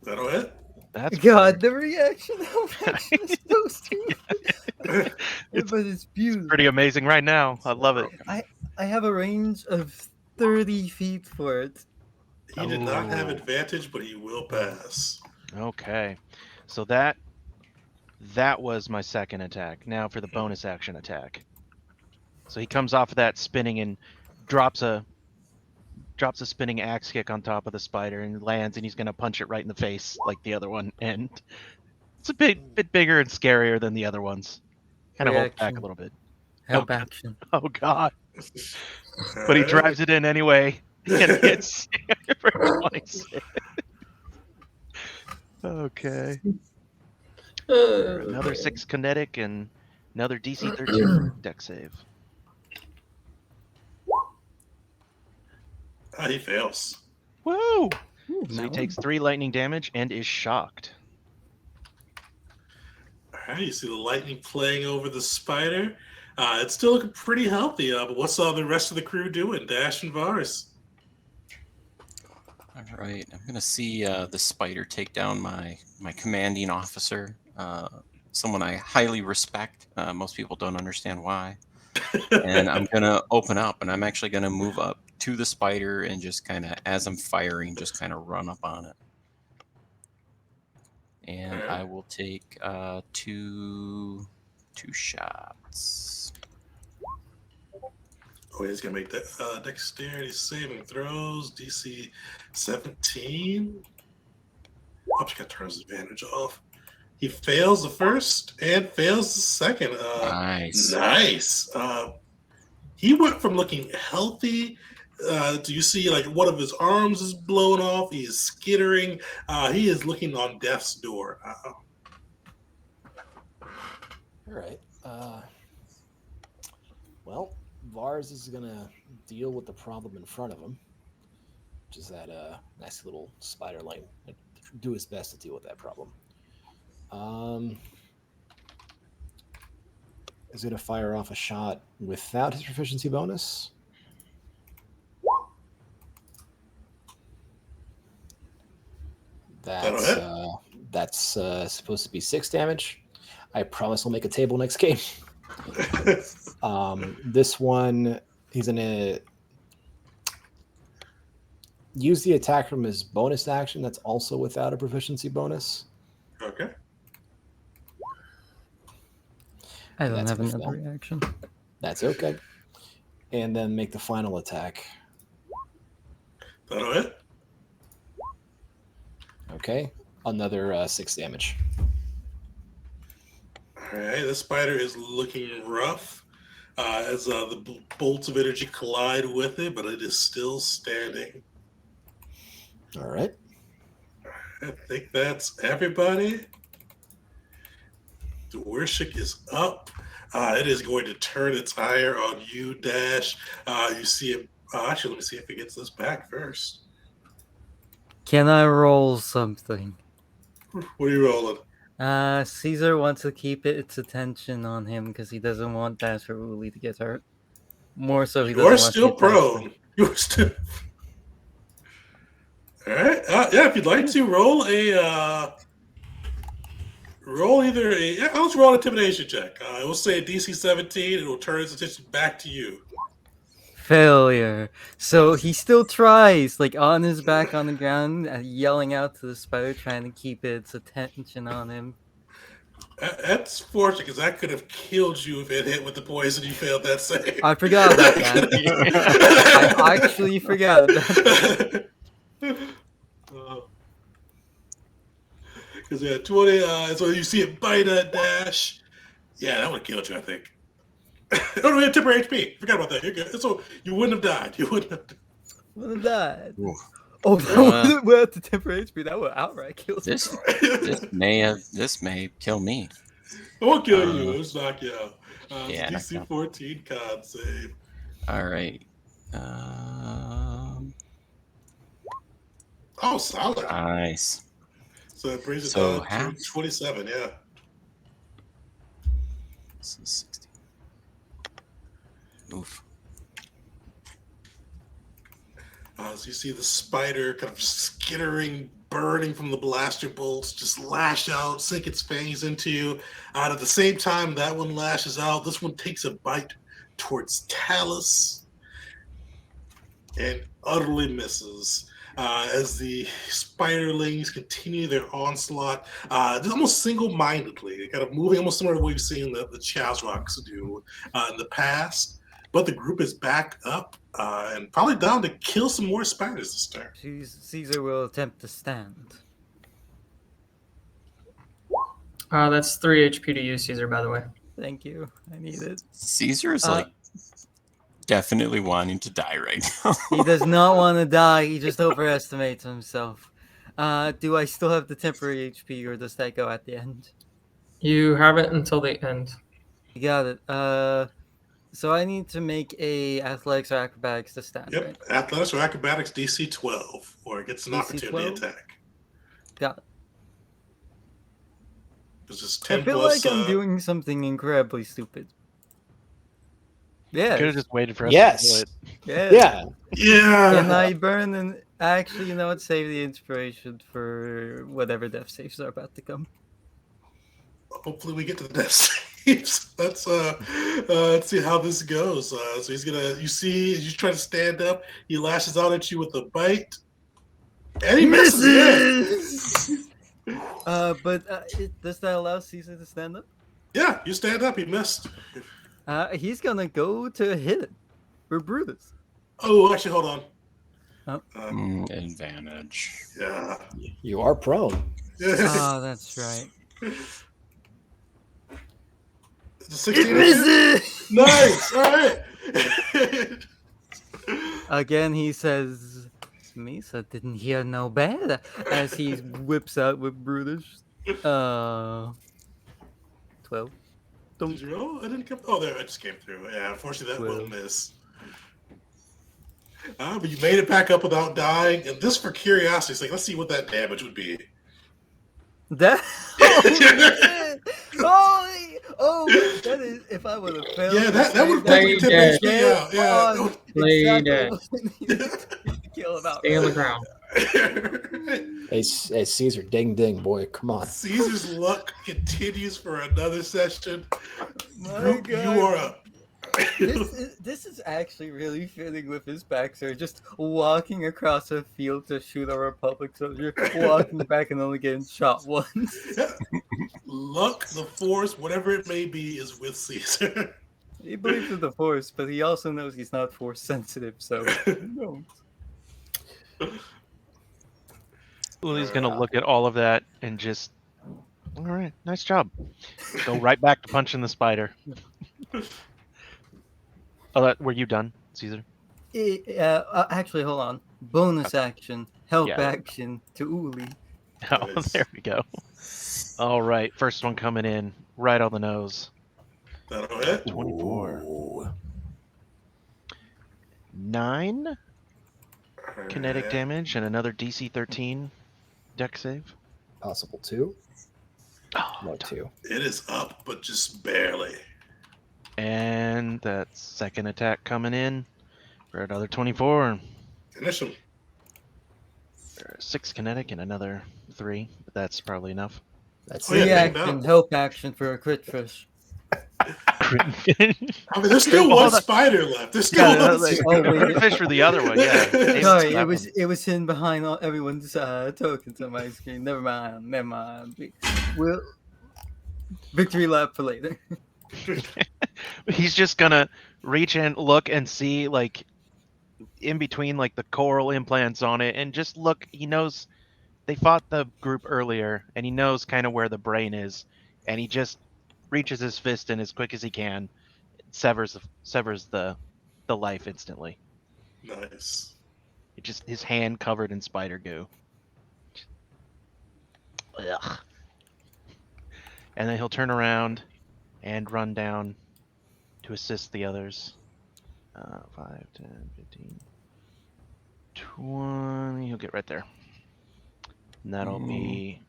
Speaker 2: That'll hit.
Speaker 6: That's
Speaker 1: God,
Speaker 6: better.
Speaker 1: the reaction help action is so stupid.
Speaker 6: It's
Speaker 1: But it's beautiful.
Speaker 6: pretty amazing right now. I love it.
Speaker 1: I have a range of 30 feet for it.
Speaker 2: He did not have
Speaker 6: Oh.
Speaker 2: advantage, but he will pass.
Speaker 6: Okay. So that was my second attack. Now for the bonus action attack. So he comes off of that spinning and drops a spinning axe kick on top of the spider and lands, and he's gonna punch it right in the face like the other one. And it's a bit bigger and scarier than the other ones. Kind of hold back
Speaker 1: Reaction.
Speaker 6: a little bit.
Speaker 1: Help
Speaker 6: Okay.
Speaker 1: action.
Speaker 6: Oh god. But he drives it in anyway. And hits for 26. Okay. Another 6 kinetic and another DC 13 deck save.
Speaker 2: He fails.
Speaker 6: Woo! So he
Speaker 1: No.
Speaker 6: takes 3 lightning damage and is shocked.
Speaker 2: All right, you see the lightning playing over the spider. It's still looking pretty healthy, but what's all the rest of the crew doing? Dash and Vars.
Speaker 4: All right, I'm gonna see the spider take down my commanding officer, someone I highly respect. Most people don't understand why. And I'm gonna open up, and I'm actually gonna move up to the spider and just kind of, as I'm firing, just kind of run up on it. And I will take two shots.
Speaker 2: Oh, he's gonna make that dexterity saving throws. DC 17. Oh, she got turns advantage off. He fails the first and fails the second.
Speaker 4: Nice.
Speaker 2: Nice. He went from looking healthy. Do you see like one of his arms is blown off? He is skittering. He is looking on death's door.
Speaker 5: All right. Well, Vars is gonna deal with the problem in front of him, which is that nice little spider line. Do his best to deal with that problem. Is going to fire off a shot without his proficiency bonus. That's supposed to be 6 damage. I promise I'll make a table next game. This one, he's going to use the attack from his bonus action. That's also without a proficiency bonus.
Speaker 2: Okay.
Speaker 1: I don't
Speaker 5: That's
Speaker 1: have
Speaker 5: gonna
Speaker 1: another
Speaker 5: fail.
Speaker 1: reaction.
Speaker 5: That's okay. And then make the final attack.
Speaker 2: That'll hit.
Speaker 5: Okay. Another 6 damage.
Speaker 2: All right, this spider is looking rough as the bolts of energy collide with it, but it is still standing.
Speaker 5: All right.
Speaker 2: I think that's everybody. Dwarshik is up. It is going to turn its ire on you, Dash. You see it. Actually, let me see if it gets this back first.
Speaker 1: Can I roll something?
Speaker 2: What are you rolling?
Speaker 1: Caesar wants to keep its attention on him because he doesn't want Dash or Uli to get hurt. More so, he doesn't
Speaker 2: You're
Speaker 1: want
Speaker 2: still
Speaker 1: to get Dash
Speaker 2: prone. You're still. All right. Yeah, if you'd like to roll either a. Yeah, let's roll an intimidation check. It will say DC 17. It will turn its attention back to you.
Speaker 1: Failure. So he still tries, like on his back on the ground, yelling out to the spider, trying to keep its attention on him.
Speaker 2: That's fortunate because that could have killed you if it hit with the poison. You failed that save.
Speaker 1: I forgot about that. I actually forgot about that.
Speaker 2: Because 20, so you see it bite at Dash. Yeah, that would have killed you, I think. Oh, no, we had temporary HP. Forgot about that. You're good. So you wouldn't have died. You wouldn't have.
Speaker 1: What is that?
Speaker 4: Ooh.
Speaker 1: Oh, that without the temporary HP, that would outright kill
Speaker 4: This
Speaker 1: someone.
Speaker 4: this may kill me.
Speaker 2: It won't kill you. It'll just knock you out.
Speaker 4: Yeah,
Speaker 2: It's DC 14 con save.
Speaker 4: All right.
Speaker 2: Oh, solid.
Speaker 4: Nice.
Speaker 2: So it brings it
Speaker 4: So
Speaker 2: down
Speaker 4: half.
Speaker 2: to 27, yeah.
Speaker 4: This is 60. Oof.
Speaker 2: So you see the spider kind of skittering, burning from the blaster bolts, just lash out, sink its fangs into you. At the same time that one lashes out, this one takes a bite towards Talus and utterly misses. As the spiderlings continue their onslaught, almost single-mindedly, kind of moving almost similar to what we've seen the Chazroks do in the past. But the group is back up and probably down to kill some more spiders this turn.
Speaker 1: Caesar will attempt to stand.
Speaker 3: That's 3 HP to you, Caesar, by the way.
Speaker 1: Thank you. I need it.
Speaker 4: Caesar is
Speaker 1: Uh,
Speaker 4: definitely wanting to die right now.
Speaker 1: He does not want to die. He just overestimates himself. Do I still have the temporary HP, or does that go at the end?
Speaker 3: You have it until the end.
Speaker 1: You got it. So I need to make a athletics or acrobatics to stand,
Speaker 2: Yep,
Speaker 1: right?
Speaker 2: athletics or acrobatics DC 12, or it gets an
Speaker 1: DC
Speaker 2: opportunity
Speaker 1: 12?
Speaker 2: attack.
Speaker 1: Got it.
Speaker 2: This is
Speaker 1: I
Speaker 2: 10
Speaker 1: feel
Speaker 2: plus.
Speaker 1: like I'm doing something incredibly stupid.
Speaker 6: Could have
Speaker 1: Yes.
Speaker 6: just waited for us
Speaker 5: Yes.
Speaker 6: to do it.
Speaker 1: Yes.
Speaker 5: Yeah.
Speaker 2: Yeah.
Speaker 1: Can I burn and actually, you know what? Save the inspiration for whatever death saves are about to come.
Speaker 2: Hopefully we get to the death saves. Let's see how this goes. So he's gonna. You see, he's trying to stand up. He lashes out at you with a bite, and he misses.
Speaker 1: Does that allow Caesar to stand up?
Speaker 2: Yeah, you stand up. He missed.
Speaker 1: He's gonna go to hit it for Brutus.
Speaker 2: Oh, actually, hold on.
Speaker 1: Oh.
Speaker 4: Advantage.
Speaker 2: Yeah.
Speaker 5: You are prone.
Speaker 1: Oh, that's right.
Speaker 2: It's a 16.
Speaker 1: It misses!
Speaker 2: Nice. All right.
Speaker 1: Again, he says, Misa didn't hear no bad, as he whips out with Brutus. 12.
Speaker 2: Did you roll? I didn't come. Oh, there. I just came through. Yeah, unfortunately, that will
Speaker 1: 12.
Speaker 2: miss. But you made it back up without dying. And just for curiosity, it's like, let's see what that damage would be.
Speaker 1: That that is if I would have failed.
Speaker 2: Yeah, that would
Speaker 3: Play
Speaker 2: probably
Speaker 3: dead.
Speaker 2: tip me out. Yeah.
Speaker 3: Play dead.
Speaker 1: Kill about
Speaker 3: Stay on the ground.
Speaker 5: Hey, Caesar, ding ding, boy, come on.
Speaker 2: Caesar's luck continues for another session.
Speaker 1: My
Speaker 2: Group,
Speaker 1: God.
Speaker 2: you are up.
Speaker 1: This is actually really fitting with his backstory. Just walking across a field to shoot a Republic soldier, walking back and only getting shot once.
Speaker 2: Luck, the force, whatever it may be, is with Caesar.
Speaker 1: He believes in the Force, but he also knows he's not Force sensitive, so who knows?
Speaker 6: Uli's gonna look at all of that and just, all right, nice job. Go right back to punching the spider. Oh, were you done, Caesar?
Speaker 1: Actually, hold on. Bonus action, help
Speaker 6: Yeah.
Speaker 1: action to Uli.
Speaker 6: Oh,
Speaker 2: Nice.
Speaker 6: there we go. All right, first one coming in, right on the nose.
Speaker 2: That'll hit.
Speaker 6: 24.
Speaker 5: Ooh.
Speaker 6: 9 kinetic damage and another DC 13 deck save.
Speaker 5: Possible 2.
Speaker 6: Oh,
Speaker 5: No 2.
Speaker 2: It is up, but just barely.
Speaker 6: and that second attack coming in for another 24.
Speaker 2: Finish him.
Speaker 6: 6 kinetic and another 3, but that's probably enough.
Speaker 5: That's
Speaker 2: Oh, yeah,
Speaker 1: Free
Speaker 2: bang
Speaker 1: action,
Speaker 2: down.
Speaker 1: help action for a crit fish.
Speaker 2: I mean, there's still
Speaker 6: Well,
Speaker 2: one
Speaker 6: that-
Speaker 2: spider left. There's still
Speaker 6: Yeah,
Speaker 2: one
Speaker 6: like,
Speaker 1: Oh, wait.
Speaker 6: crit fish for the other one, yeah. Save
Speaker 1: Sorry,
Speaker 6: that
Speaker 1: it was hidden behind everyone's tokens on my screen. Never mind. We'll victory lap for later.
Speaker 6: one. He's just gonna reach in, look, and see, like, in between, like, the coral implants on it, and just look. He knows they fought the group earlier, and he knows kind of where the brain is, and he just reaches his fist in as quick as he can, severs the life instantly.
Speaker 2: Nice.
Speaker 6: It just his hand covered in spider goo. Ugh. And then he'll turn around and run down to assist the others. 5, 10, 15, 20. He'll get right there. And that'll be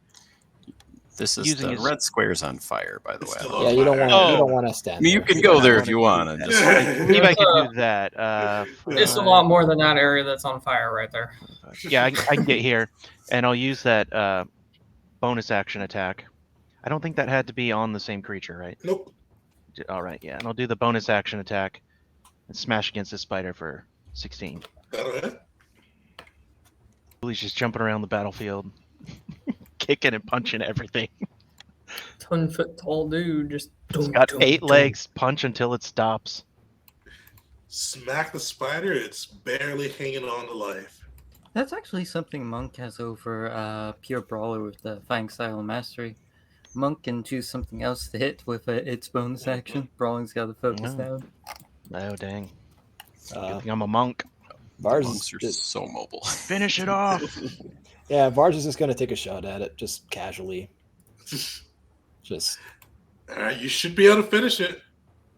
Speaker 4: This is
Speaker 6: using
Speaker 4: the
Speaker 6: his-
Speaker 4: red square's on fire, by the
Speaker 2: It's
Speaker 4: way.
Speaker 2: still
Speaker 4: I
Speaker 2: on
Speaker 5: Yeah, you don't
Speaker 2: fire.
Speaker 5: want you
Speaker 6: Oh.
Speaker 5: don't want to
Speaker 4: I
Speaker 5: stand
Speaker 4: mean, you
Speaker 5: there.
Speaker 4: can
Speaker 6: Yeah,
Speaker 4: go
Speaker 6: I
Speaker 4: there
Speaker 6: wanna
Speaker 4: if you
Speaker 6: do
Speaker 4: want. And
Speaker 6: that.
Speaker 4: just
Speaker 6: I believe I could do that.
Speaker 3: It's a lot more than that area that's on fire right there.
Speaker 6: Yeah, I can get here, and I'll use that bonus action attack. I don't think that had to be on the same creature, right?
Speaker 2: Nope.
Speaker 6: All right, yeah, and I'll do the bonus action attack and smash against the spider for 16.
Speaker 2: That'll hit.
Speaker 6: He's just jumping around the battlefield, kicking and punching everything.
Speaker 3: 10-foot tall dude just.
Speaker 6: It's got 8 legs. Punch until it stops.
Speaker 2: Smack the spider. It's barely hanging on to life.
Speaker 1: That's actually something Monk has over Pure Brawler with the Fang Style Mastery. Monk can choose something else to hit with its bonus action. Brawling's got to focus
Speaker 6: Oh.
Speaker 1: down.
Speaker 6: Oh dang!
Speaker 5: Uh,
Speaker 6: Good thing I'm a monk.
Speaker 5: Vars
Speaker 4: monks are
Speaker 5: is,
Speaker 4: so mobile.
Speaker 6: Finish it off.
Speaker 5: yeah, Vars is just going to take a shot at it, just casually. Just
Speaker 2: All right, you should be able to finish it.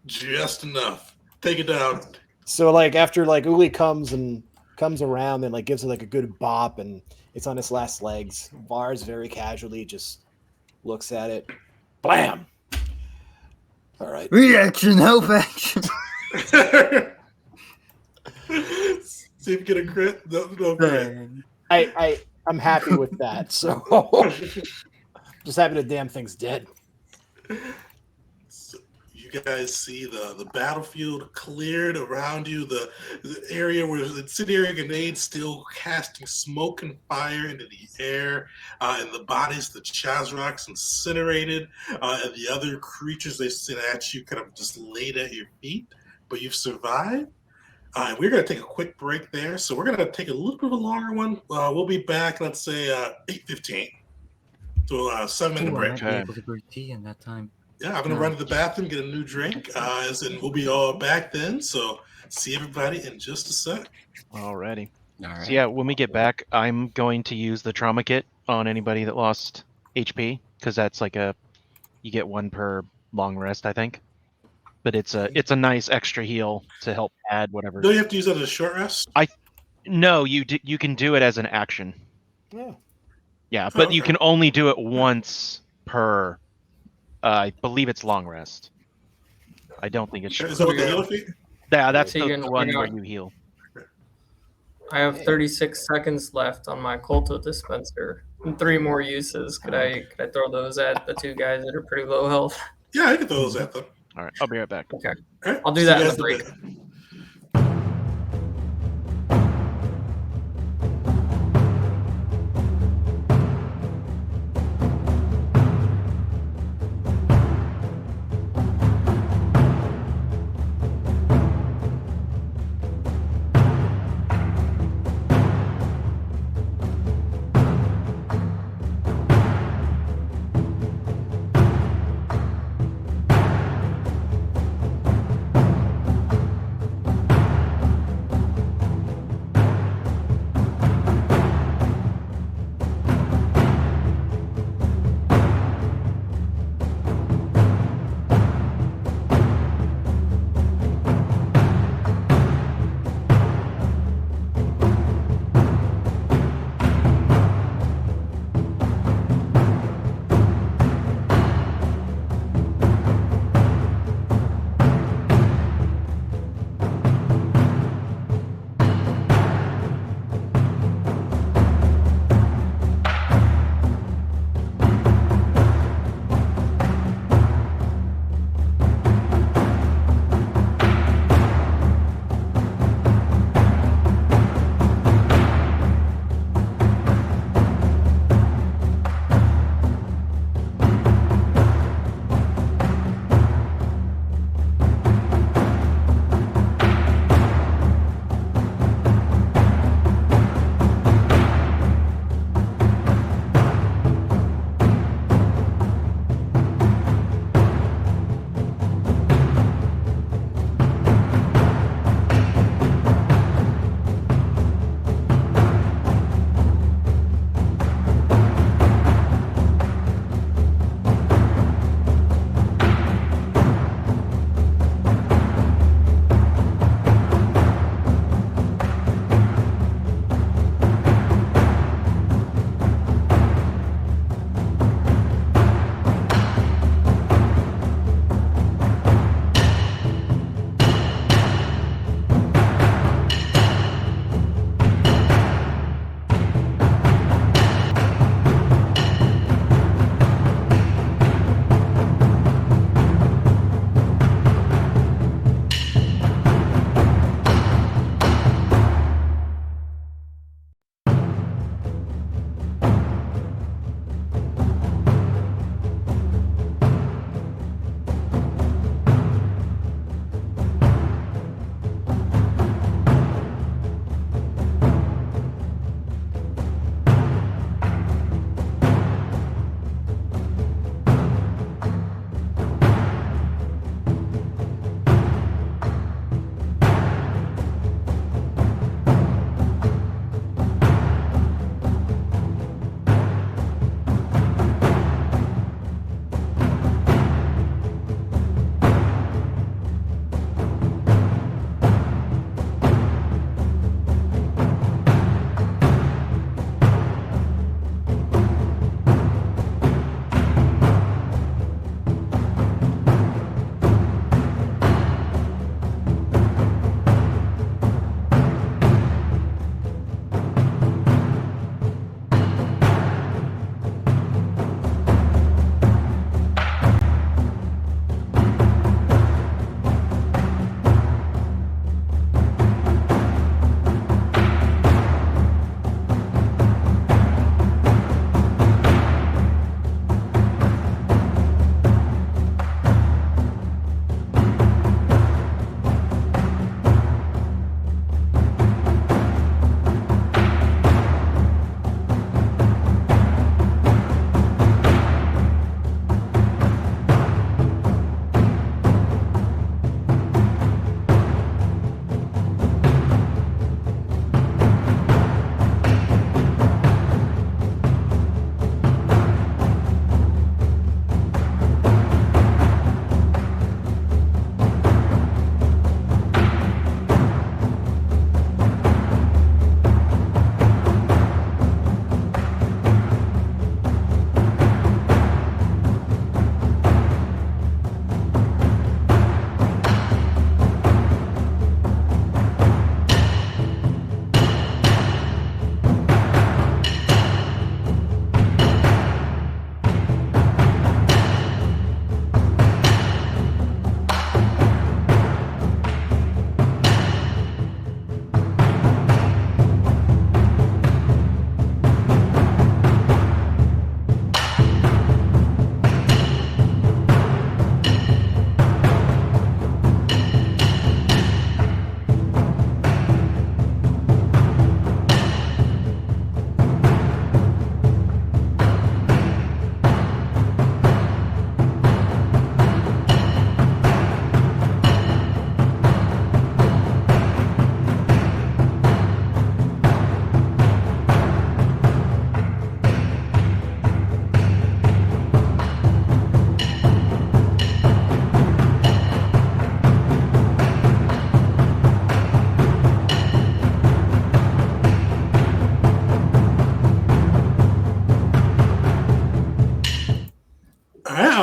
Speaker 2: Just enough. Take it down.
Speaker 5: so like after like Uli comes around and like gives it like a good bop and it's on its last legs. Vars very casually just looks at it. Blam. All right.
Speaker 1: Reaction, help action!
Speaker 2: See if you get a crit. No crit.
Speaker 5: I'm happy with that. So just happy the damn thing's dead.
Speaker 2: So you guys see the battlefield cleared around you, the area where the incendiary grenades still casting smoke and fire into the air, and the bodies, the Chazroks incinerated, and the other creatures they sent at you kind of just laid at your feet, but you've survived. We're going to take a quick break there, so we're going to take a little bit of a longer one. We'll be back, let's say, 8:15. So 7-minute
Speaker 1: Ooh, I
Speaker 2: break.
Speaker 1: might be able to brew tea in that time.
Speaker 2: Yeah, I'm going to run to the bathroom, get a new drink, and we'll be all back then. So see everybody in just a sec.
Speaker 6: Alrighty.
Speaker 4: All right.
Speaker 6: So yeah, when we get back, I'm going to use the trauma kit on anybody that lost HP because that's like you get 1 per long rest, I think. But it's a nice extra heal to help add whatever.
Speaker 2: Do you have to use that as a short rest?
Speaker 6: No, you can do it as an action.
Speaker 5: Yeah.
Speaker 6: Yeah, but you
Speaker 2: okay.
Speaker 6: can only do it once per. I believe it's long rest. I don't think it's short.
Speaker 2: Is that what the healer feat?
Speaker 6: Yeah, that's
Speaker 3: So you
Speaker 6: the
Speaker 3: can-
Speaker 6: one
Speaker 3: you know-
Speaker 6: where you heal.
Speaker 3: I have 36 seconds left on my Colto dispenser and 3 more uses. Could I throw those at the 2 guys that are pretty low health?
Speaker 2: Yeah, I can throw those at them.
Speaker 6: All right, I'll be right back.
Speaker 3: Okay.
Speaker 2: All right,
Speaker 3: I'll do
Speaker 2: see
Speaker 3: that
Speaker 2: you
Speaker 3: in
Speaker 2: guys
Speaker 3: the
Speaker 2: in a
Speaker 3: break.
Speaker 2: bit.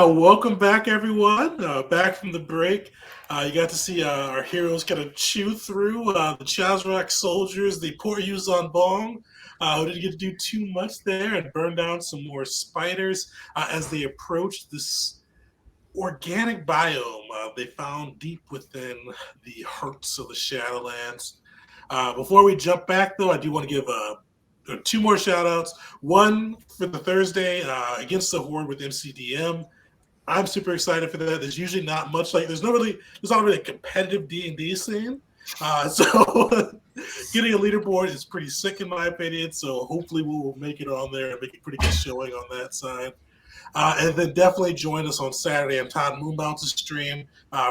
Speaker 2: welcome back, everyone. Back from the break. You got to see our heroes kind of chew through the Chazrak soldiers, the poor Yuzon Bong, who didn't get to do too much there, and burn down some more spiders as they approached this organic biome they found deep within the hearts of the Shadowlands. Before we jump back, though, I do want to give two more shout outs. One for the Thursday against the Horde with MCDM. I'm super excited for that. There's usually not much there's not really a competitive D&D scene. So getting a leaderboard is pretty sick in my opinion. So hopefully we will make it on there and make a pretty good showing on that side. And then definitely join us on Saturday on Todd Moonbounce's stream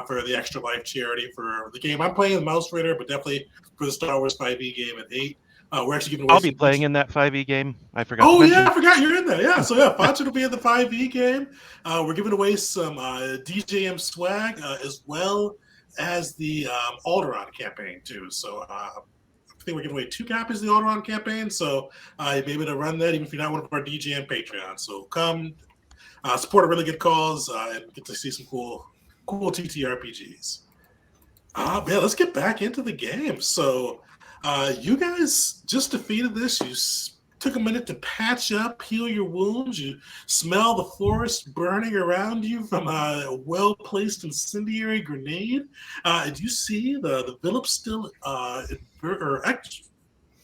Speaker 2: for the Extra Life charity for the game. I'm playing the Mouse Raider, but definitely for the Star Wars 5e game at 8. We're actually giving away.
Speaker 6: I'll be playing in that 5e game. I forgot.
Speaker 2: Oh yeah, I forgot you're in there. Yeah, so yeah, Facha will be in the 5e game. We're giving away some DJM swag as well as the Alderaan campaign too. So I think we're giving away 2 copies of the Alderaan campaign. So you'll be able to run that even if you're not one of our DJM Patreons. So come support a really good cause and get to see some cool TTRPGs. Yeah, let's get back into the game. So you guys just defeated this. You took a minute to patch up, heal your wounds. You smell the forest burning around you from a well-placed incendiary grenade. And you see the village still kind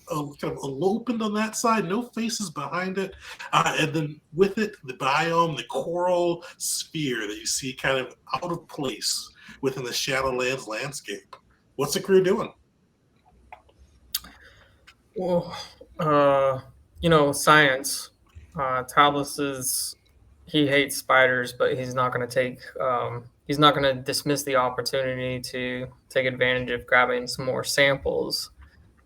Speaker 2: of opened on that side, no faces behind it. And then with it, the biome, the coral sphere that you see kind of out of place within the Shadowlands landscape. What's the crew doing?
Speaker 3: Well, science. Talos he hates spiders, but he's not going to dismiss the opportunity to take advantage of grabbing some more samples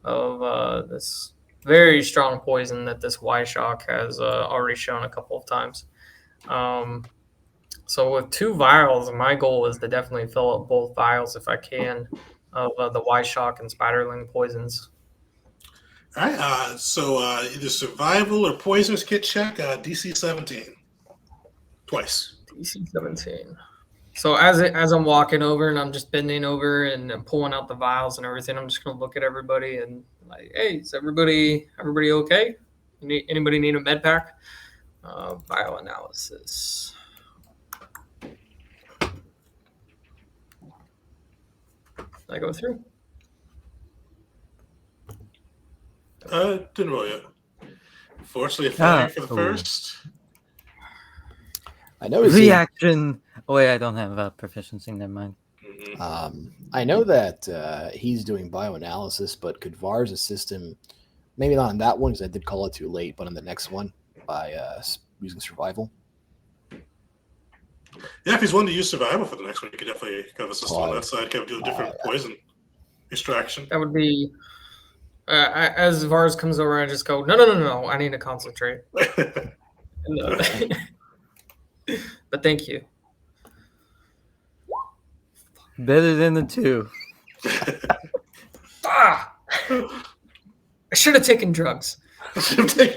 Speaker 3: of this very strong poison that this Y-Shock has already shown a couple of times. So with 2 vials, my goal is to definitely fill up both vials if I can of the Y-Shock and Spiderling poisons.
Speaker 2: All right, so either survival or poisonous kit check, DC 17. Twice.
Speaker 3: DC 17. So as I'm walking over and I'm just bending over and I'm pulling out the vials and everything, I'm just gonna look at everybody and like, hey, is everybody okay? Anybody need a med pack? Bioanalysis. I go through.
Speaker 2: Didn't roll yet. Fortunately, a failure for the first.
Speaker 5: I know
Speaker 1: reaction. Oh wait, I don't have proficiency. Never mind.
Speaker 5: I know that he's doing bioanalysis, but could Vars assist him? Maybe not on that one because I did call it too late, but on the next one by using survival.
Speaker 2: Yeah, if he's willing to use survival for the next one, you could definitely kind of assist on that side, kind of do a different poison extraction.
Speaker 3: That would be. As Vars comes over, I just go, no, I need to concentrate. But thank you.
Speaker 1: Better than the 2.
Speaker 3: I should have taken drugs.
Speaker 6: He's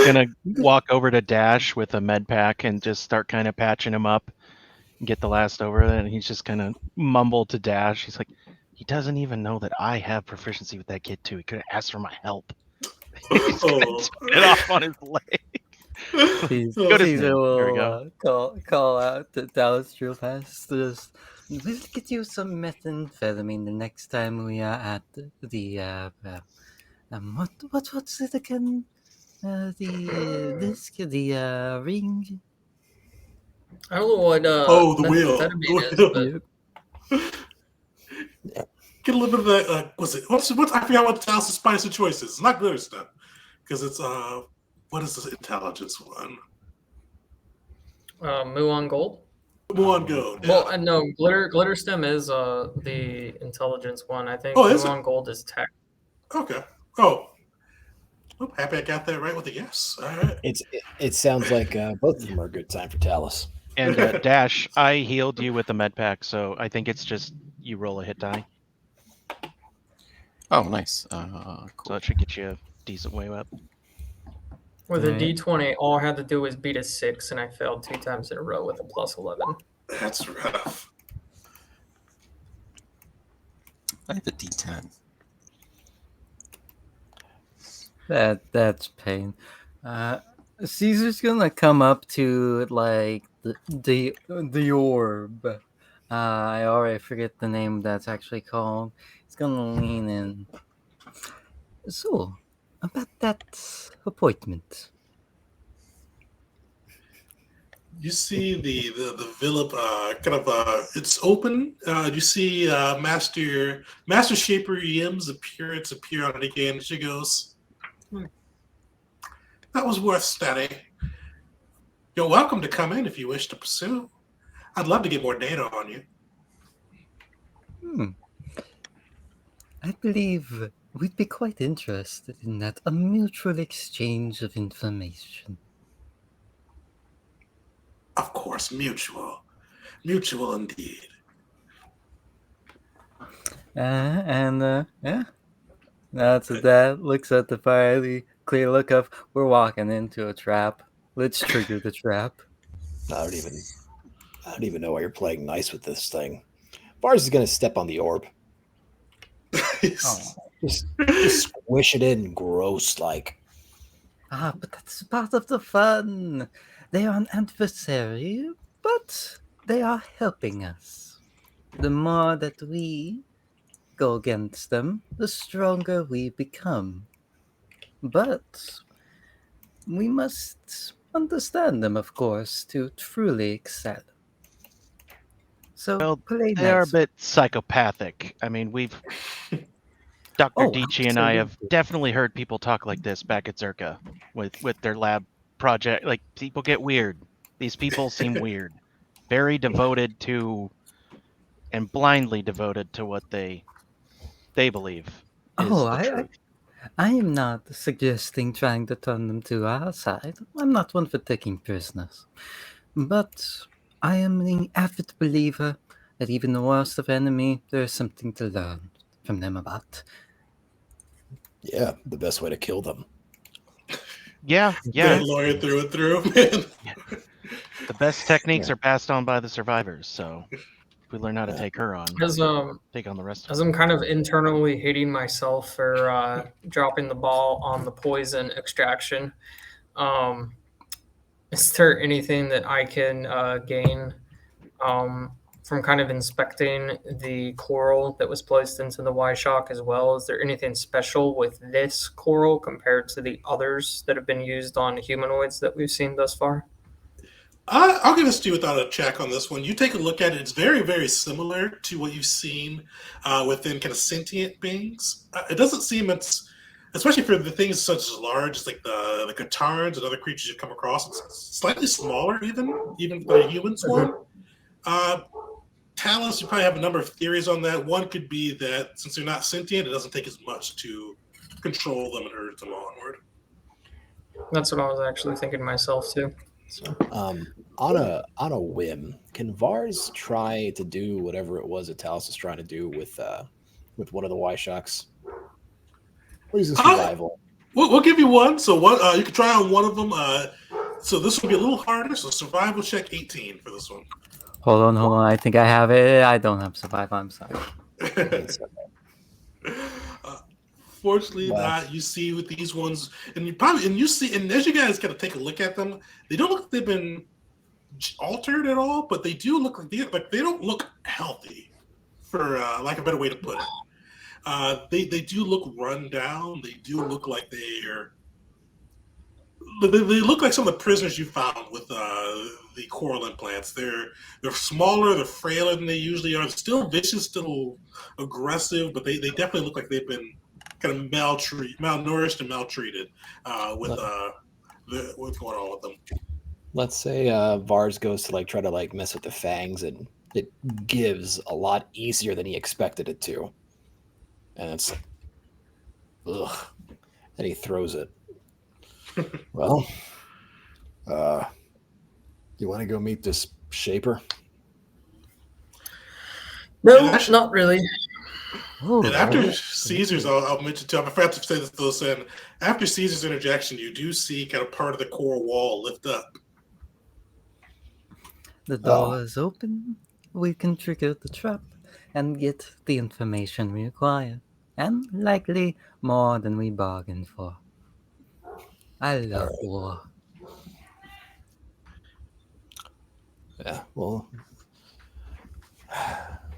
Speaker 6: gonna walk over to Dash with a med pack and just start kind of patching him up and get the last over it. And he's just kind of mumble to Dash. He's like, he doesn't even know that I have proficiency with that kid too. He could have asked for my help. He's gonna turn it off on his leg.
Speaker 1: Caesar will call out to Dallas Drill Pass. We'll get you some methamphetamine the next time we are at the what's it again? The ring.
Speaker 3: I don't know what.
Speaker 2: The wheel.
Speaker 3: Is,
Speaker 2: Get a little bit of that. What's it? What's I forgot what Dallas' spice of choice is. It's not glitter stuff because it's what is this intelligence one?
Speaker 3: Muon Gold.
Speaker 2: Muon Gold. Yeah.
Speaker 3: Well, no, glitter stem is the intelligence one. I think Muon Gold is tech.
Speaker 2: Okay. Oh, happy I got that right with a yes. All right.
Speaker 5: It sounds like both of them are a good time for Talus.
Speaker 6: And Dash, I healed you with the med pack, so I think it's just you roll a hit die.
Speaker 4: Oh, nice. Cool.
Speaker 6: So that should get you a decent way up.
Speaker 3: With a
Speaker 1: Right.
Speaker 3: D20, all I had to do was beat a 6, and I failed 2 times in a row with a plus 11.
Speaker 2: That's rough.
Speaker 4: I have a D10.
Speaker 1: That's pain. Caesar's gonna come up to like the orb. I already forget the name that's actually called. He's gonna lean in. So, about that appointment.
Speaker 2: You see the villa kind of it's open. You see Master Shaper Yim's appearance appear on it again. She goes, "That was worth study. You're welcome to come in if you wish to pursue. I'd love to get more data on you."
Speaker 1: I believe we'd be quite interested in that, a mutual exchange of information.
Speaker 2: Of course, mutual indeed.
Speaker 1: Yeah, that's a dad looks at the fairly clear look of, we're walking into a trap. Let's trigger the trap.
Speaker 5: I don't even know why you're playing nice with this thing. Vars is gonna step on the orb. Just squish it in, gross like.
Speaker 1: But that's part of the fun. They are an adversary, but they are helping us. The more that we go against them, the stronger we become. But we must understand them, of course, to truly excel. So
Speaker 6: Well,
Speaker 1: play
Speaker 6: they are a
Speaker 1: nice.
Speaker 6: bit psychopathic. I mean, Dr.
Speaker 1: Oh,
Speaker 6: Dici and I have
Speaker 1: absolutely.
Speaker 6: definitely heard people talk like this back at Zerka with their lab project. Like, people get weird. These people seem weird. Very devoted to and blindly devoted to what they believe
Speaker 1: Oh,
Speaker 6: is the
Speaker 1: I,
Speaker 6: truth.
Speaker 1: I am not suggesting trying to turn them to our side. I'm not one for taking prisoners. But I am an avid believer that even the worst of enemy, there is something to learn from them about.
Speaker 5: Yeah, the best way to kill them.
Speaker 6: Yeah.
Speaker 2: Good lawyer through and through, man.
Speaker 6: The best techniques
Speaker 5: Yeah.
Speaker 6: are passed on by the survivors. So if we learn how to take her on, take on the rest of
Speaker 3: As
Speaker 6: them.
Speaker 3: I'm kind of internally hating myself for dropping the ball on the poison extraction, is there anything that I can gain from kind of inspecting the coral that was placed into the Y shock as well? Is there anything special with this coral compared to the others that have been used on humanoids that we've seen thus far?
Speaker 2: I'll give this to you without a check on this one. You take a look at it; it's very, very similar to what you've seen within kind of sentient beings. It doesn't seem it's, especially for the things such as large as like the Katarns and other creatures you come across. It's slightly smaller, even for a human swarm. Talus, you probably have a number of theories on that. One could be that since they're not sentient, it doesn't take as much to control them and urge them onward.
Speaker 3: That's what I was actually thinking myself too. So.
Speaker 5: On a whim, can Vars try to do whatever it was that Talus is trying to do with one of the Y shocks? We're using survival.
Speaker 2: We'll give you one. So one, you can try on one of them. So this will be a little harder. So survival check 18 for this one.
Speaker 1: Hold on. I think I have it. I don't have survival. I'm sorry.
Speaker 2: Fortunately, not. You see with these ones, and you see, and as you guys kind of take a look at them, they don't look like they've been altered at all, but they do look like they don't look healthy, for like a better way to put it. They do look run down. They do look like they look like some of the prisoners you found with the coral implants. They're smaller, they're frailer than they usually are. They're still vicious, still aggressive, but they definitely look like they've been kind of malnourished and maltreated with what's going on with them.
Speaker 5: Let's say Vars goes to try to mess with the fangs, and it gives a lot easier than he expected it to, and it's ugh. And he throws it. Well, you want to go meet this Shaper?
Speaker 3: No, not really.
Speaker 1: Oh,
Speaker 2: And after
Speaker 1: absolutely.
Speaker 2: Caesar's, I'll mention too. I forgot to say this though. Saying after Caesar's interjection, you do see kind of part of the core wall lift up.
Speaker 1: The door is open. We can trigger the trap and get the information we require, and likely more than we bargained for. I love war.
Speaker 5: Yeah, well,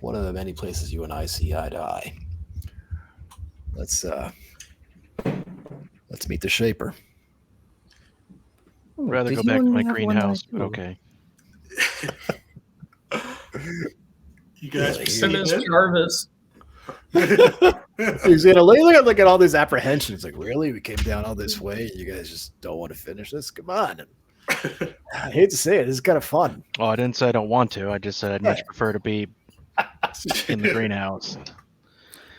Speaker 5: one of the many places you and I see eye to eye. Let's meet the Shaper.
Speaker 6: I'd rather
Speaker 1: Did
Speaker 6: go
Speaker 1: you
Speaker 6: back to my
Speaker 1: only have one
Speaker 6: greenhouse,
Speaker 1: eye
Speaker 6: but
Speaker 1: too?
Speaker 6: okay.
Speaker 2: You guys
Speaker 5: Really?
Speaker 2: proceed
Speaker 3: Finish
Speaker 2: then?
Speaker 3: Jarvis.
Speaker 5: He's gonna look at all this apprehension. It's like, really? We came down all this way, and you guys just don't want to finish this? Come on. I hate to say it, this is kind of fun.
Speaker 6: Oh, I didn't say I don't want to. I just said I'd much prefer to be in the greenhouse.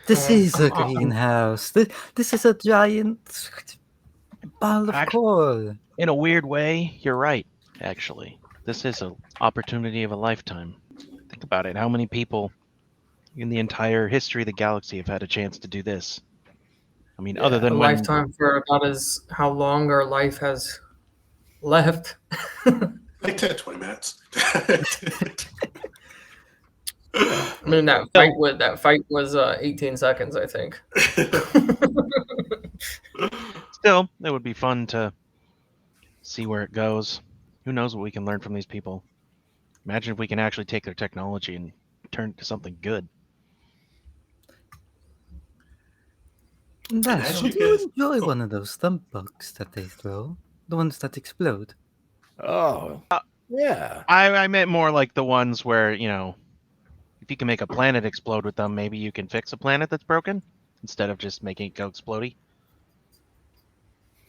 Speaker 1: This is a greenhouse. This is a giant ball of coal.
Speaker 6: In a weird way, you're right, actually. This is an opportunity of a lifetime. Think about it. How many people in the entire history of the galaxy have had a chance to do this? I mean, other
Speaker 3: A
Speaker 6: than when...
Speaker 3: lifetime for about as how long our life has left.
Speaker 2: Like 10, 20 minutes.
Speaker 3: I mean, that fight was 18 seconds, I think.
Speaker 6: Still, it would be fun to see where it goes. Who knows what we can learn from these people? Imagine if we can actually take their technology and turn it to something good.
Speaker 1: Dash, would you enjoy one of those thump bugs that they throw? The ones that explode?
Speaker 5: Oh, yeah.
Speaker 6: I meant more like the ones where, you know, if you can make a planet explode with them, maybe you can fix a planet that's broken instead of just making it go explodey.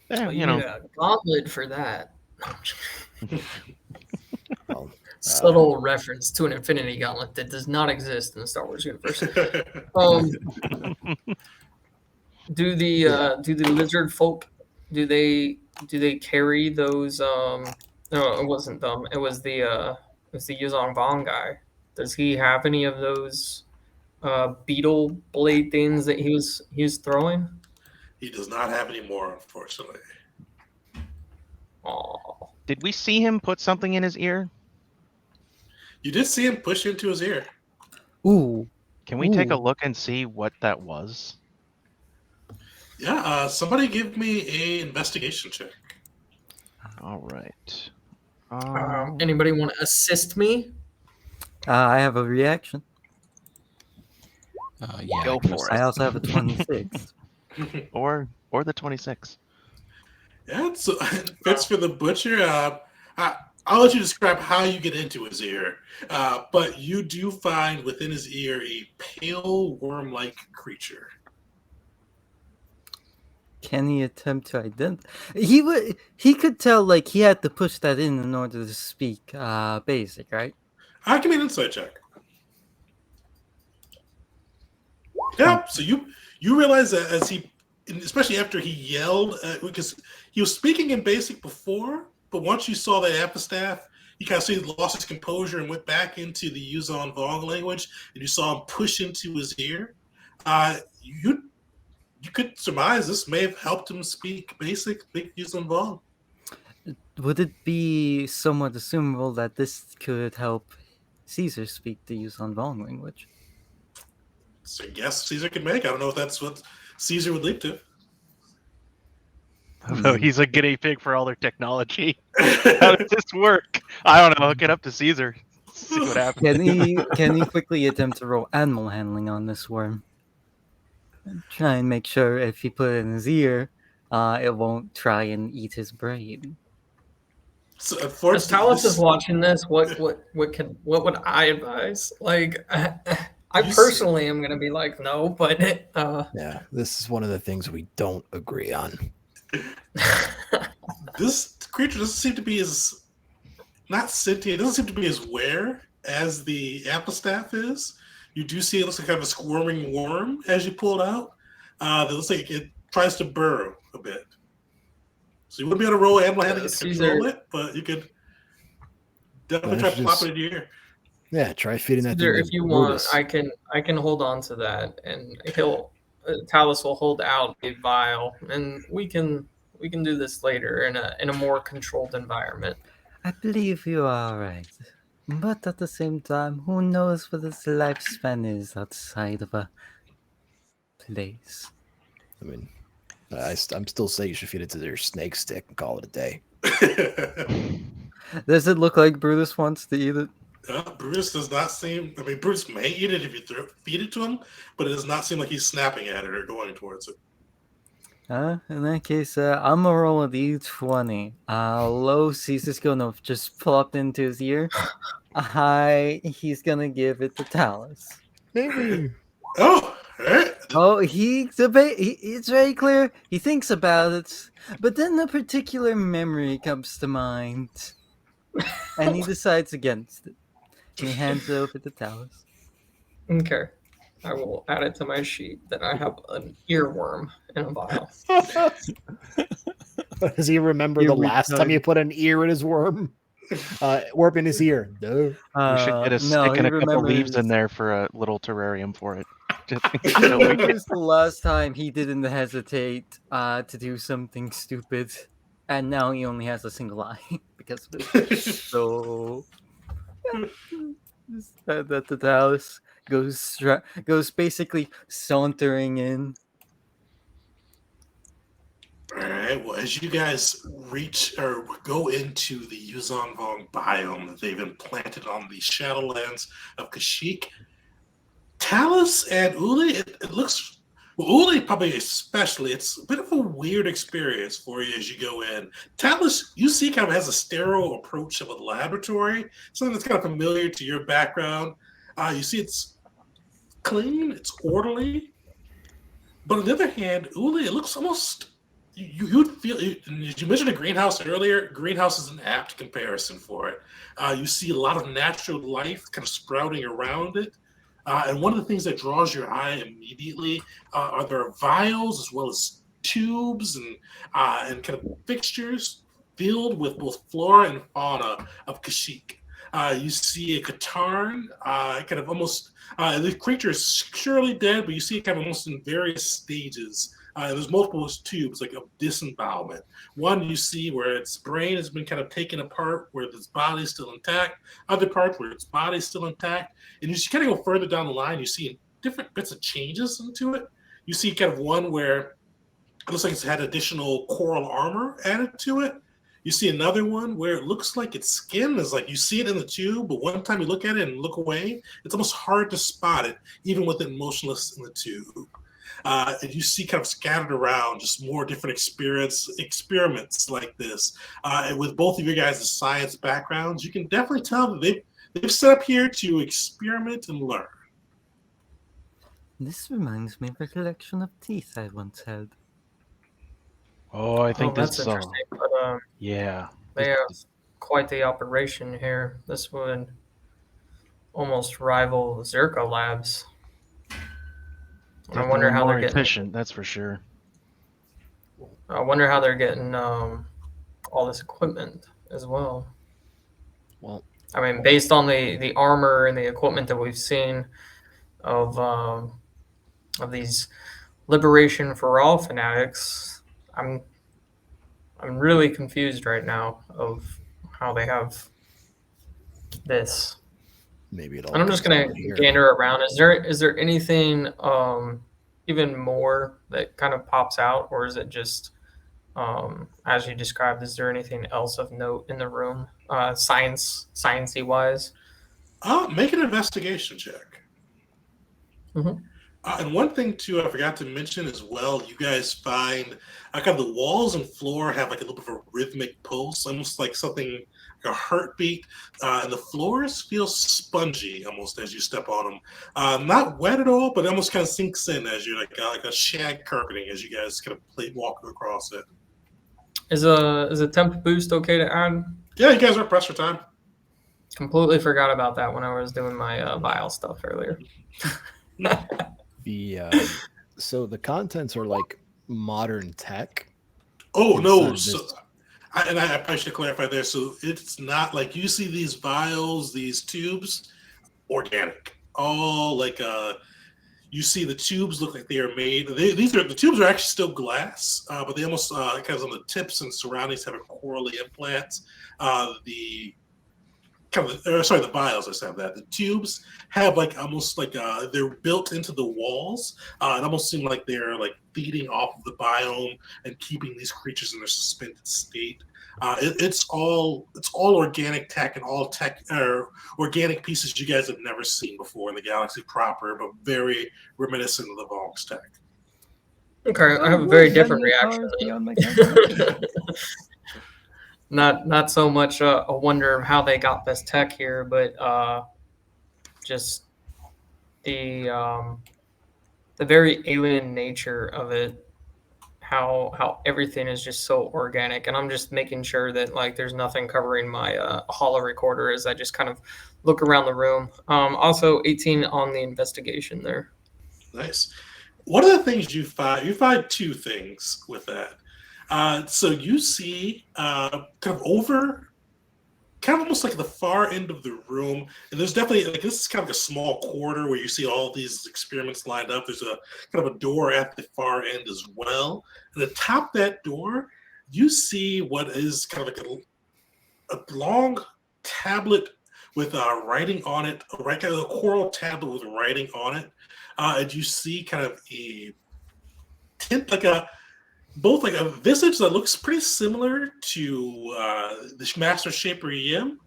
Speaker 6: Yeah,
Speaker 3: You need a gauntlet for that.
Speaker 5: Well,
Speaker 3: Subtle reference to an Infinity Gauntlet that does not exist in the Star Wars universe. Do the lizard folk do they carry those? No, it wasn't them. It was the Yuzong Bong guy. Does he have any of those beetle blade things that he was throwing?
Speaker 2: He does not have any more, unfortunately.
Speaker 3: Oh,
Speaker 6: Did we see him put something in his ear?
Speaker 2: You did see him push into his ear.
Speaker 1: Ooh.
Speaker 6: Can we take a look and see what that was?
Speaker 2: Yeah, somebody give me a investigation check.
Speaker 6: All right.
Speaker 3: anybody want to assist me?
Speaker 1: I have a reaction.
Speaker 4: Yeah,
Speaker 6: Go for it.
Speaker 1: I also have a 26.
Speaker 6: Or the 26.
Speaker 2: Yeah, so fits for the butcher. I'll let you describe how you get into his ear, but you do find within his ear a pale worm-like creature.
Speaker 1: Can he attempt to identify? He could tell like he had to push that in order to speak basic, right?
Speaker 2: I give me an insight check. Yeah, so you realize that as he, especially after he yelled, because he was speaking in basic before, but once you saw that epitaph, you kind of see he lost his composure and went back into the Yuzon Vong language, and you saw him push into his ear. You could surmise this may have helped him speak basic Yuzon Vong.
Speaker 1: Would it be somewhat assumable that this could help Caesar speak the Yuzon Vong language?
Speaker 2: So yes, Caesar can make. I don't know if that's what Caesar would leap to.
Speaker 6: Oh, he's a guinea pig for all their technology. How does this work? I don't know. Hook it up to Caesar. See what happens.
Speaker 1: Can he quickly attempt to roll animal handling on this worm? Try and make sure if he put it in his ear, it won't try and eat his brain.
Speaker 2: So,
Speaker 3: As Talos is watching this, what would I advise? Like, I personally am gonna be like, no, but
Speaker 5: yeah, this is one of the things we don't agree on.
Speaker 2: This creature doesn't seem to be as not sentient. It doesn't seem to be as aware as the Applestaff is. You do see it looks like kind of a squirming worm as you pull it out. That looks like it tries to burrow a bit. So you wouldn't be able to roll animal handling to control it, but you could definitely try to plop it in your ear.
Speaker 5: Yeah, try feeding that
Speaker 3: There,
Speaker 5: thing
Speaker 3: if
Speaker 5: to
Speaker 3: you want,
Speaker 5: Brutus.
Speaker 3: I can hold on to that, and Talus will hold out a vial, and we can do this later in a more controlled environment.
Speaker 1: I believe you are right. But at the same time, who knows what its lifespan is outside of a place?
Speaker 5: I mean, I'm still saying you should feed it to their snake stick and call it a day.
Speaker 1: Does it look like Brutus wants to eat it?
Speaker 2: Brutus does not seem. I mean, Brutus may eat it if you feed it to him, but it does not seem like he's snapping at it or going towards it.
Speaker 1: In that case, I'm gonna roll a d20. Low sees is gonna just plop into his ear. High, he's gonna give it to Talus.
Speaker 5: Maybe.
Speaker 2: Oh, all right.
Speaker 1: Oh, it's very clear. He thinks about it, but then a particular memory comes to mind, and he decides against it. He hands it over to Talus.
Speaker 3: Okay. I will add it to my sheet that I have an earworm in a vial.
Speaker 5: Does he remember
Speaker 1: You
Speaker 5: the last time
Speaker 1: retard.
Speaker 5: you put an ear in his worm? Worm in his ear. No.
Speaker 6: We should get a stick and
Speaker 1: he
Speaker 6: a couple leaves in
Speaker 1: remembers.
Speaker 6: there for a little terrarium for it. Just
Speaker 1: He
Speaker 6: so we can-
Speaker 1: remembers the last time he didn't hesitate to do something stupid, and now he only has a single eye because of it. So that the Dallas goes basically sauntering in.
Speaker 2: All right. Well, as you guys reach or go into the Yuzongvong biome that they've implanted on the Shadowlands of Kashyyyk, Talus and Uli, it looks. Well, Uli probably especially. It's a bit of a weird experience for you as you go in. Talus, you see, kind of has a sterile approach of a laboratory, something that's kind of familiar to your background. You see, it's clean, it's orderly. But on the other hand, Uli, it looks almost you'd feel. You mentioned a greenhouse earlier. Greenhouse is an apt comparison for it. You see a lot of natural life kind of sprouting around it. And one of the things that draws your eye immediately are there vials as well as tubes and kind of fixtures filled with both flora and fauna of Kashyyyk. You see a Katarn, kind of almost the creature is surely dead, but you see it kind of almost in various stages. There's multiple tubes, like of disembowelment. One you see where its brain has been kind of taken apart, where its body is still intact. Other parts where its body is still intact. And you just kind of go further down the line, you see different bits of changes into it. You see kind of one where it looks like it's had additional coral armor added to it. You see another one where it looks like its skin is like you see it in the tube, but one time you look at it and look away, it's almost hard to spot it, even with it motionless in the tube. And you see kind of scattered around just more different experiments like this. And with both of your guys' science backgrounds, you can definitely tell that they've set up here to experiment and learn.
Speaker 1: This reminds me of a collection of teeth I once had.
Speaker 6: Oh, I think
Speaker 3: that's
Speaker 6: this is all.
Speaker 3: interesting. But
Speaker 6: Yeah.
Speaker 3: they have quite the operation here. This would almost rival Zerka Labs. I wonder how
Speaker 6: more
Speaker 3: they're getting.
Speaker 6: efficient. That's for sure.
Speaker 3: I wonder how they're getting all this equipment as well.
Speaker 5: Well,
Speaker 3: I mean, based on the armor and the equipment that we've seen of these Liberation for All fanatics, I'm really confused right now of how they have this.
Speaker 5: maybe it all.
Speaker 3: And I'm just
Speaker 5: comes
Speaker 3: gonna
Speaker 5: down here.
Speaker 3: gander around. Is there anything even more that kind of pops out, or is it just as you described? Is there anything else of note in the room, sciencey wise?
Speaker 2: Make an investigation check.
Speaker 3: Mhm.
Speaker 2: And one thing too, I forgot to mention as well. You guys find kind of the walls and floor have like a little bit of a rhythmic pulse, almost like something like a heartbeat. And the floors feel spongy almost as you step on them. Not wet at all, but it almost kind of sinks in as you're like a shag carpeting as you guys kind of walk across it.
Speaker 3: Is a temp boost okay to add?
Speaker 2: Yeah, you guys are pressed for time.
Speaker 3: Completely forgot about that when I was doing my vial stuff earlier.
Speaker 5: So the contents are like modern tech.
Speaker 2: Oh no!
Speaker 5: Inside
Speaker 2: So, I should clarify there. So it's not like you see these vials, these tubes. organic. All like you see the tubes look like they are made. The tubes are actually still glass, but they almost kind of on the tips and surroundings have a corally implants. The the vials just have that. The tubes have like almost like they're built into the walls. It almost seems like they're like feeding off of the biome and keeping these creatures in their suspended state. It's all organic tech and all tech or organic pieces you guys have never seen before in the galaxy proper, but very reminiscent of the Vox tech.
Speaker 3: Okay, I have a
Speaker 1: Oh,
Speaker 3: very
Speaker 1: what?
Speaker 3: different
Speaker 1: Dining
Speaker 3: reaction.
Speaker 1: cars beyond my comprehension.
Speaker 3: Not so much a wonder of how they got this tech here, but just the very alien nature of it. How everything is just so organic, and I'm just making sure that like there's nothing covering my holo recorder as I just kind of look around the room. Also 18 on the investigation there.
Speaker 2: Nice. One of the things you find two things with that. So you see kind of over kind of almost like the far end of the room. And there's definitely like this is kind of like a small corridor where you see all these experiments lined up. There's a kind of a door at the far end as well. And atop that door, you see what is kind of like a long tablet with writing on it, right? Kind of a coral tablet with writing on it. And you see kind of a tint like a both like a visage that looks pretty similar to the Master Shaper Yim,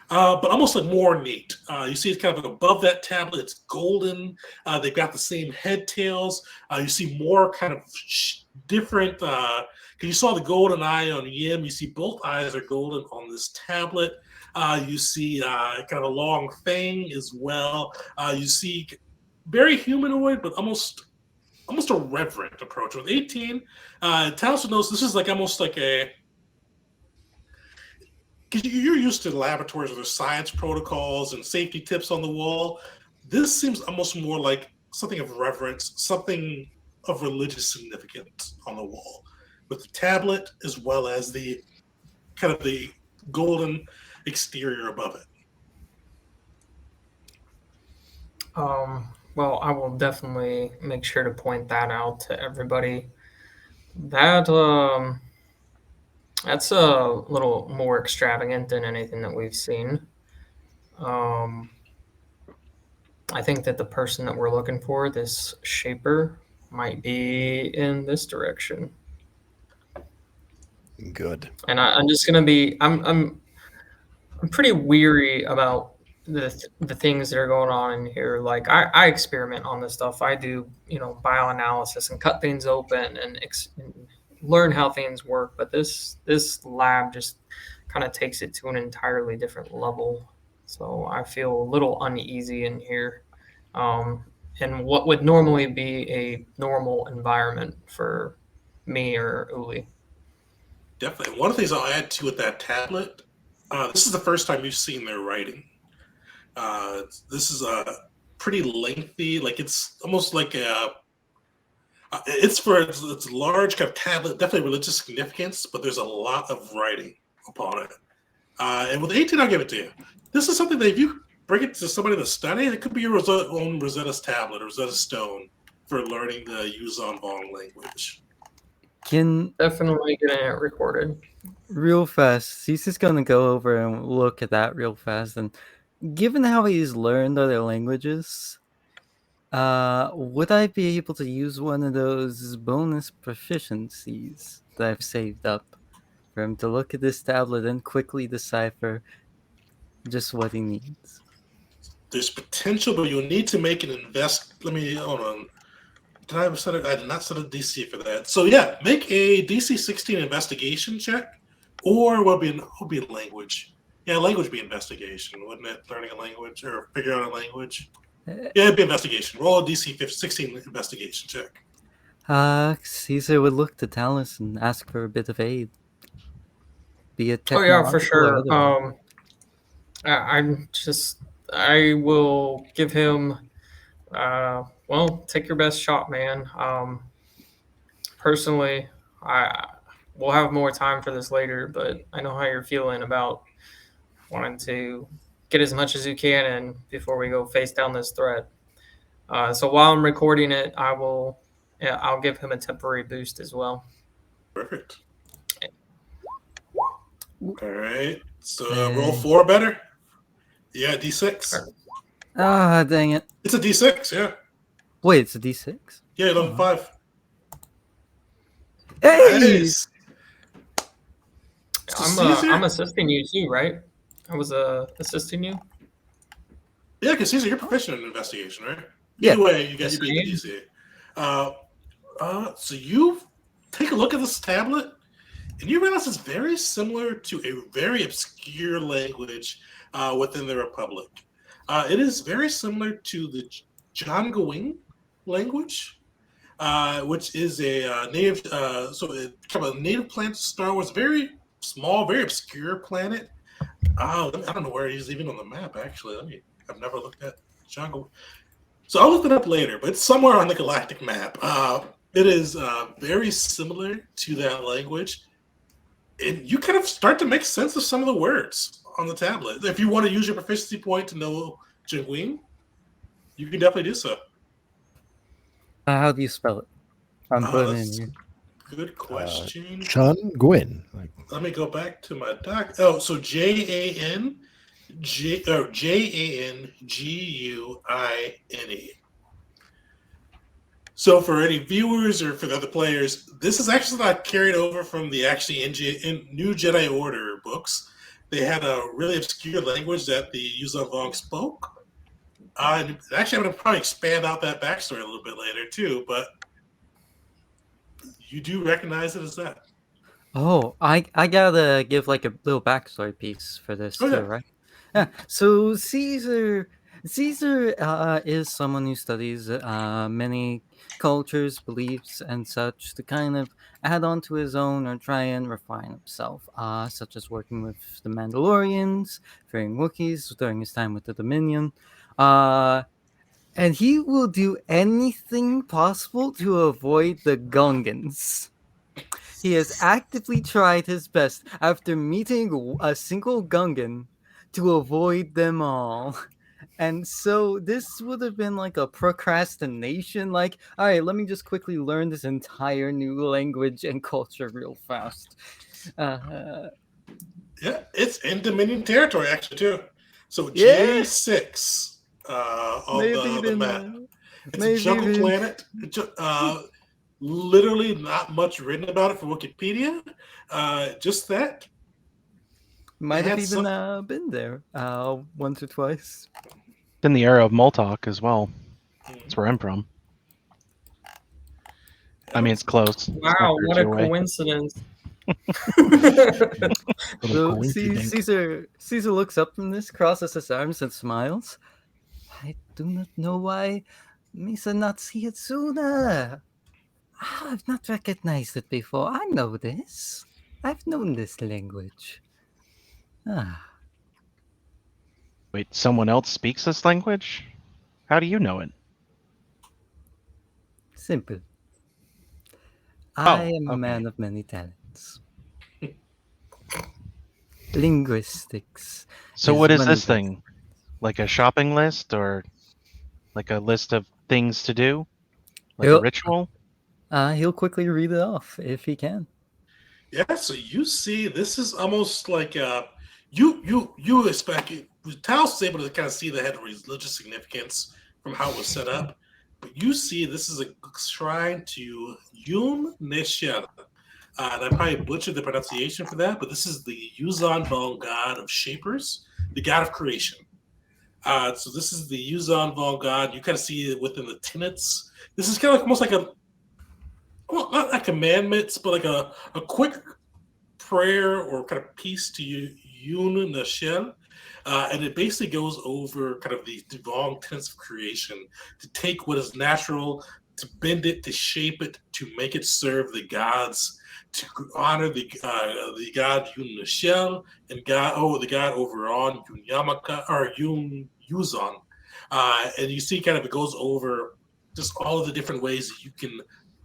Speaker 2: but almost like more neat. You see it's kind of above that tablet. It's golden. They've got the same head tails. You see more kind of different. Because you saw the golden eye on Yim. You see both eyes are golden on this tablet. You see kind of a long fang as well. You see very humanoid, but almost a reverent approach. With 18, Townsend knows this is like almost like a because you're used to laboratories where there's science protocols and safety tips on the wall. This seems almost more like something of reverence, something of religious significance on the wall, with the tablet as well as the kind of the golden exterior above it.
Speaker 3: Well, I will definitely make sure to point that out to everybody. That that's a little more extravagant than anything that we've seen. Um, I think that the person that we're looking for, this shaper, might be in this direction.
Speaker 5: Good.
Speaker 3: And I'm just gonna be I'm pretty weary about the things that are going on in here. Like I experiment on this stuff. I do bioanalysis and cut things open and learn how things work. But this lab just kind of takes it to an entirely different level. So I feel a little uneasy in here. And what would normally be a normal environment for me or Uli.
Speaker 2: Definitely. One of the things I'll add to with that tablet, this is the first time you've seen their writing. This is a pretty lengthy, like it's almost like it's large kind of tablet, definitely religious significance, but there's a lot of writing upon it. And with 18, I'll give it to you. This is something that if you bring it to somebody to study, it could be your own Rosetta's tablet or Rosetta Stone for learning the Yuzon Vong language.
Speaker 1: Can
Speaker 3: Definitely getting it recorded.
Speaker 1: real fast, he's just gonna go over and look at that real fast. And given how he's learned other languages, would I be able to use one of those bonus proficiencies that I've saved up for him to look at this tablet and quickly decipher just what he needs?
Speaker 2: There's potential, but you'll need to make an invest. Let me hold on. Did I set it? I did not set a DC for that. So yeah, make a DC 16 investigation check, or what would be language? Yeah, language would be investigation, wouldn't it? Learning a language or figure out a language. Yeah, it'd be investigation. Roll a DC 16 investigation check.
Speaker 1: Caesar would look to Talus and ask for a bit of aid. Be it
Speaker 3: Oh yeah, for
Speaker 1: technological or
Speaker 3: sure.
Speaker 1: otherwise.
Speaker 3: I will give him. Well, take your best shot, man. Personally, we'll have more time for this later, but I know how you're feeling about wanting to get as much as you can in before we go face down this threat. So while I'm recording it, I'll give him a temporary boost as well.
Speaker 2: Perfect. All right. So
Speaker 1: Hey.
Speaker 2: roll 4 better. Yeah, D6.
Speaker 1: Ah, dang it.
Speaker 2: It's a D6, yeah.
Speaker 1: Wait, it's a D6?
Speaker 2: Yeah, level 5.
Speaker 1: Hey!
Speaker 2: Nice. So Caesar?
Speaker 3: I'm assisting you too, right? I was assisting you.
Speaker 2: Yeah, because Caesar, you're proficient in investigation, right?
Speaker 1: Yeah.
Speaker 2: Either way, you got
Speaker 3: Yes,
Speaker 2: you beat the DC. So you take a look at this tablet, and you realize it's very similar to a very obscure language within the Republic. It is very similar to the Jangawing language, which is a native, kind of a native planet of Star Wars, very small, very obscure planet. I don't know where it is even on the map. Actually, I've never looked at Jungle. So I'll look it up later, but it's somewhere on the galactic map. It is very similar to that language, and you kind of start to make sense of some of the words on the tablet. If you want to use your proficiency point to know Jingwing, you can definitely do so.
Speaker 1: How do you spell it? I'm putting it in
Speaker 2: That's
Speaker 1: here.
Speaker 2: good question.
Speaker 5: Chun Gwyn.
Speaker 2: Let me go back to my doc. Oh, so Janguine. So for any viewers or for the other players, this is actually not carried over from the in New Jedi Order books. They had a really obscure language that the Yuuzhan Vong spoke. And actually, I'm going to probably expand out that backstory a little bit later too, but you do recognize it as that.
Speaker 1: Oh, I gotta give like a little backstory piece for this
Speaker 2: Oh,
Speaker 1: too,
Speaker 2: yeah.
Speaker 1: right? Yeah. So Caesar is someone who studies many cultures, beliefs, and such to kind of add on to his own or try and refine himself, such as working with the Mandalorians, freeing Wookiees during his time with the Dominion. And he will do anything possible to avoid the Gungans. He has actively tried his best after meeting a single Gungan to avoid them all. And so this would have been like a procrastination, like, all right, let me just quickly learn this entire new language and culture real fast.
Speaker 2: Yeah, it's in Dominion territory actually too. So
Speaker 1: Yeah.
Speaker 2: J6 on
Speaker 1: Maybe
Speaker 2: the map.
Speaker 1: even,
Speaker 2: It's a jungle planet. Literally not much written about it for Wikipedia. Just that.
Speaker 1: might have
Speaker 2: had
Speaker 1: even been there once or twice.
Speaker 6: In the era of Moltok as well. That's where I'm from. I mean, it's close. It's not
Speaker 3: Wow,
Speaker 6: very
Speaker 3: what a
Speaker 6: far away.
Speaker 3: coincidence.
Speaker 1: So Caesar looks up from this, crosses his arms, and smiles. I do not know why Misa not see it sooner. I've not recognized it before. I know this. I've known this language.
Speaker 6: Wait, someone else speaks this language? How do you know it?
Speaker 1: Simple. I
Speaker 6: Oh,
Speaker 1: am a
Speaker 6: okay.
Speaker 1: man of many talents. Linguistics.
Speaker 6: So what is
Speaker 1: one
Speaker 6: this
Speaker 1: of those.
Speaker 6: thing? Like a shopping list or like a list of things to do? Like a
Speaker 1: He'll-
Speaker 6: ritual?
Speaker 1: He'll quickly read it off if he can.
Speaker 2: Yeah, so you see, this is almost like you expect Taos is able to kind of see the head of religious significance from how it was set up, but you see this is a shrine to Yun Neshel. And I probably butchered the pronunciation for that, but this is the Yuuzhan Vong god of shapers, the god of creation. So this is the Yuuzhan Vong god. You kind of see it within the tenets. This is kind of almost like not like commandments, but like a quick prayer or kind of piece to Yun Nashel. And it basically goes over kind of the Vong tenets of creation to take what is natural, to bend it, to shape it, to make it serve the gods, to honor the god Yun Nashel and the god over on Yun Yamaka or Yun Yuzon. And you see kind of it goes over just all of the different ways that you can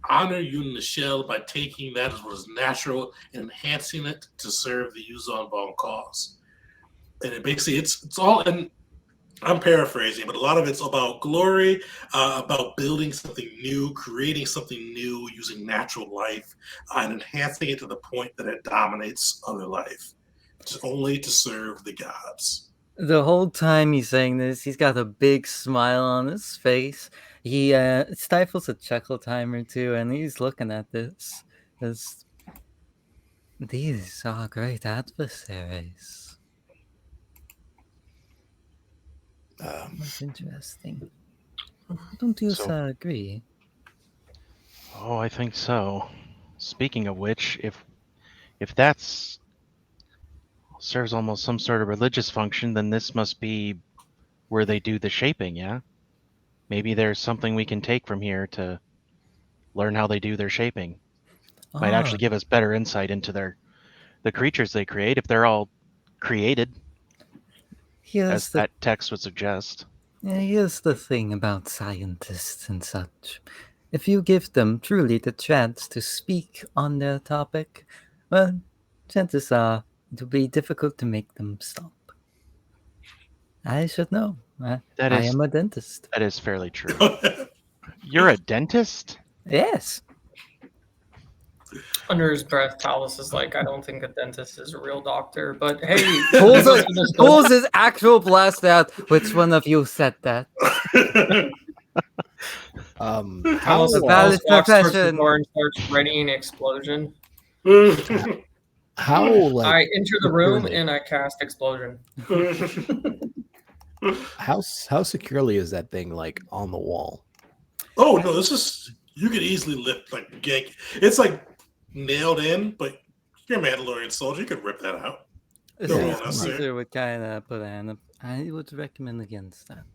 Speaker 2: honor Yun Nashel by taking that as what is natural and enhancing it to serve the Yuuzhan Vong cause. and basically it's all, and I'm paraphrasing, but a lot of it's about glory, about building something new, creating something new using natural life, and enhancing it to the point that it dominates other life, only to serve the gods.
Speaker 1: The whole time he's saying this, he's got a big smile on his face. He stifles a chuckle time or two, and he's looking at this. These are great adversaries. That's interesting. Don't you, sir, agree?
Speaker 6: Oh, I think so. Speaking of which, if that's serves almost some sort of religious function, then this must be where they do the shaping, yeah? Maybe there's something we can take from here to learn how they do their shaping. Might actually give us better insight into the creatures they create if they're all created, as that text would suggest.
Speaker 1: Here's the thing about scientists and such. If you give them truly the chance to speak on their topic, well, chances are it will be difficult to make them stop. I should know. I am a dentist.
Speaker 6: That is fairly true. You're a dentist?
Speaker 1: Yes.
Speaker 3: Under his breath, Talus is like, I don't think a dentist is a real doctor, but hey.
Speaker 1: Pulls his actual blast out. Which one of you said that?
Speaker 3: Talus walks towards the door and starts readying explosion. I enter the room and I cast explosion.
Speaker 5: How securely is that thing like on the wall?
Speaker 2: Oh no, this is, you could easily lift like yank. It's like nailed in, but you're a Mandalorian soldier, you could rip that out.
Speaker 1: Caesar would kind of put an. I would recommend against that.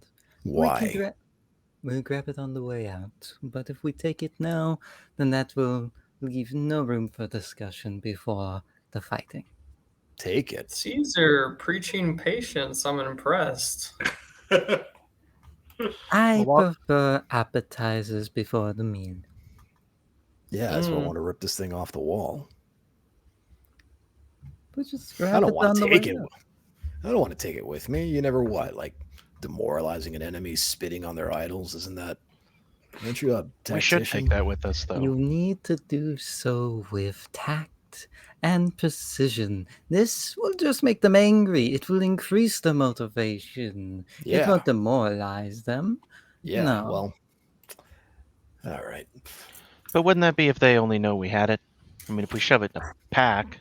Speaker 5: Why?
Speaker 1: We'll grab it on the way out, but if we take it now, then that will leave no room for discussion before the fighting.
Speaker 5: Take it.
Speaker 3: Caesar preaching patience. I'm impressed.
Speaker 1: I prefer appetizers before the meal.
Speaker 5: Yeah, that's why I want to rip this thing off the wall.
Speaker 1: But just grab it on the way out.
Speaker 5: I don't want to take it with me. You never like demoralizing an enemy, spitting on their idols. Aren't you a tactician?
Speaker 6: We should take that with us, though.
Speaker 1: You need to do so with tact and precision. This will just make them angry. It will increase the motivation.
Speaker 5: Yeah.
Speaker 1: It won't demoralize them.
Speaker 5: Yeah,
Speaker 1: no.
Speaker 5: Well, all right.
Speaker 6: But wouldn't that be if they only know we had it? I mean, if we shove it in a pack,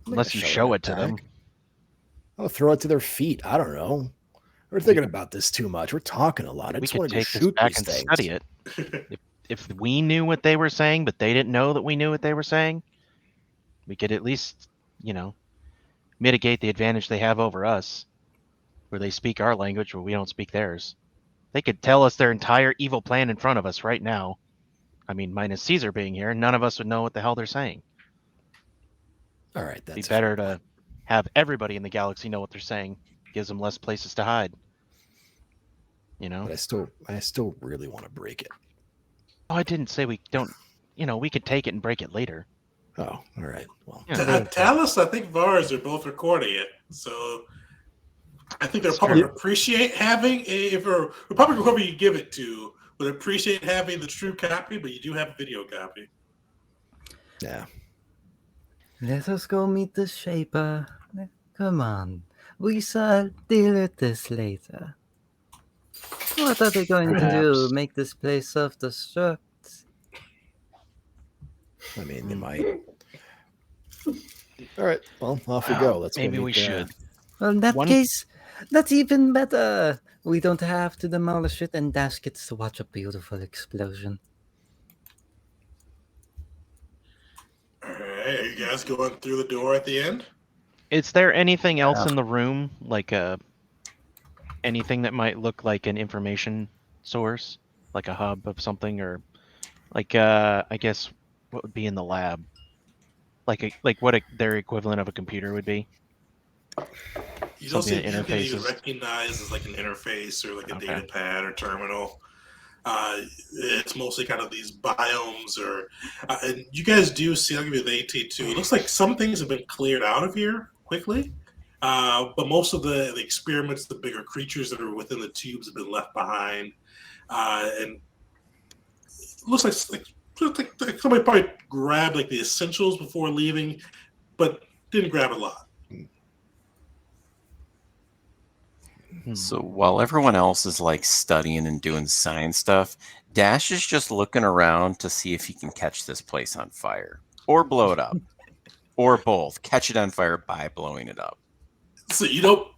Speaker 6: unless you show it to them.
Speaker 5: I'll throw it to their feet. I don't know. We're thinking about this too much. We're talking a lot. I just want to
Speaker 6: take this back and study it. If we knew what they were saying, but they didn't know that we knew what they were saying, we could at least, mitigate the advantage they have over us, where they speak our language, where we don't speak theirs. They could tell us their entire evil plan in front of us right now. I mean, minus Caesar being here, none of us would know what the hell they're saying.
Speaker 5: All right,
Speaker 6: It'd be better to have everybody in the galaxy know what they're saying. Gives them less places to hide. But
Speaker 5: I still really want to break it.
Speaker 6: Oh, I didn't say we don't. We could take it and break it later.
Speaker 5: Oh, all right. Well,
Speaker 2: Talus, I think Vars are both recording it, so I think the Republic would appreciate having if a Republic, whoever you give it to, would appreciate having the true copy, but you do have a video copy.
Speaker 5: Yeah.
Speaker 1: Let us go meet the Shaper. Come on. We shall deal with this later. What are they going to do? Make this place self-destruct?
Speaker 5: I mean, they might. All right. Well, off we go.
Speaker 6: Maybe we should.
Speaker 1: Well, in that case, that's even better. We don't have to demolish it, and Dash gets to watch a beautiful explosion.
Speaker 2: All right. Are you guys going through the door at the end?
Speaker 6: Is there anything else in the room, like anything that might look like an information source, like a hub of something, or like I guess what would be in the lab, like what their equivalent of a computer would be?
Speaker 2: You don't see anything you recognize as like an interface or like a data pad or terminal. It's mostly kind of these biomes, and you guys do see. I'll give you the AT2. It looks like some things have been cleared out of here quickly. But most of the experiments, the bigger creatures that are within the tubes have been left behind. And it looks like somebody probably grabbed like the essentials before leaving, but didn't grab a lot.
Speaker 4: So while everyone else is like studying and doing science stuff, Dash is just looking around to see if he can catch this place on fire or blow it up or both. Catch it on fire by blowing it up.
Speaker 2: So,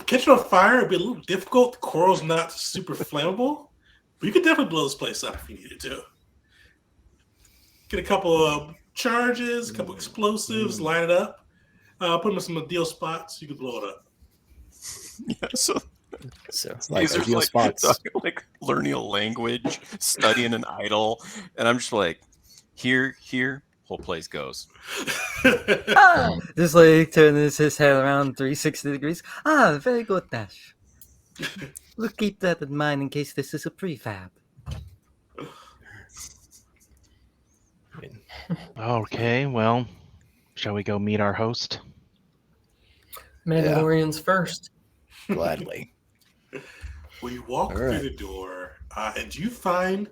Speaker 2: catch it on fire would be a little difficult. The coral's not super flammable, but you could definitely blow this place up if you needed to. Get a couple of charges, a couple explosives, line it up, put them in some ideal spots, you could blow it up.
Speaker 4: Yeah, so
Speaker 5: like
Speaker 4: these are
Speaker 5: ideal
Speaker 4: like,
Speaker 5: spots.
Speaker 4: like learning a language, studying an idol, and I'm just like, here, whole place goes.
Speaker 1: Just like turns his head around 360 degrees. Very good, Dash. We'll keep that in mind in case this is a prefab.
Speaker 6: Okay, well, shall we go meet our host?
Speaker 3: Mandalorians first.
Speaker 5: Gladly.
Speaker 2: Well, you walk
Speaker 5: All
Speaker 2: through
Speaker 5: right.
Speaker 2: the door, and you find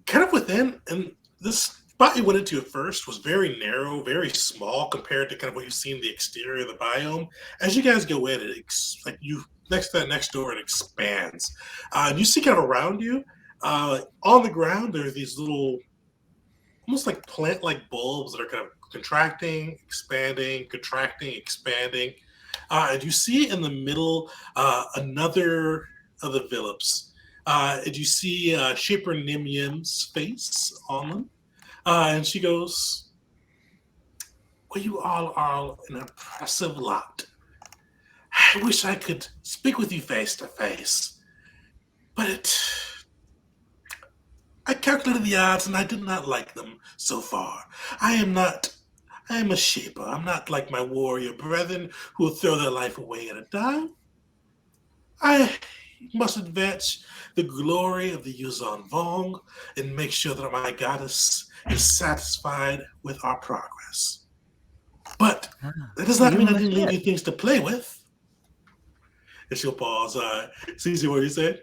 Speaker 2: kind of within, and this spot you went into at first was very narrow, very small compared to kind of what you've seen the exterior of the biome. As you guys go in, next to that next door, it expands. And you see kind of around you, on the ground, there are these little, almost like plant-like bulbs that are kind of contracting, expanding, contracting, expanding. And you see in the middle another of the Phillips. And you see Shaper Nimium's face on them. And she goes, well, you all are an impressive lot. I wish I could speak with you face to face. But I calculated the odds and I did not like them so far. I am a shaper. I'm not like my warrior brethren who will throw their life away at a dime. I must advance the glory of the Yuzon Vong and make sure that my goddess is satisfied with our progress. But that does not mean I didn't leave you things to play with. And she'll pause. Cece, what do you say?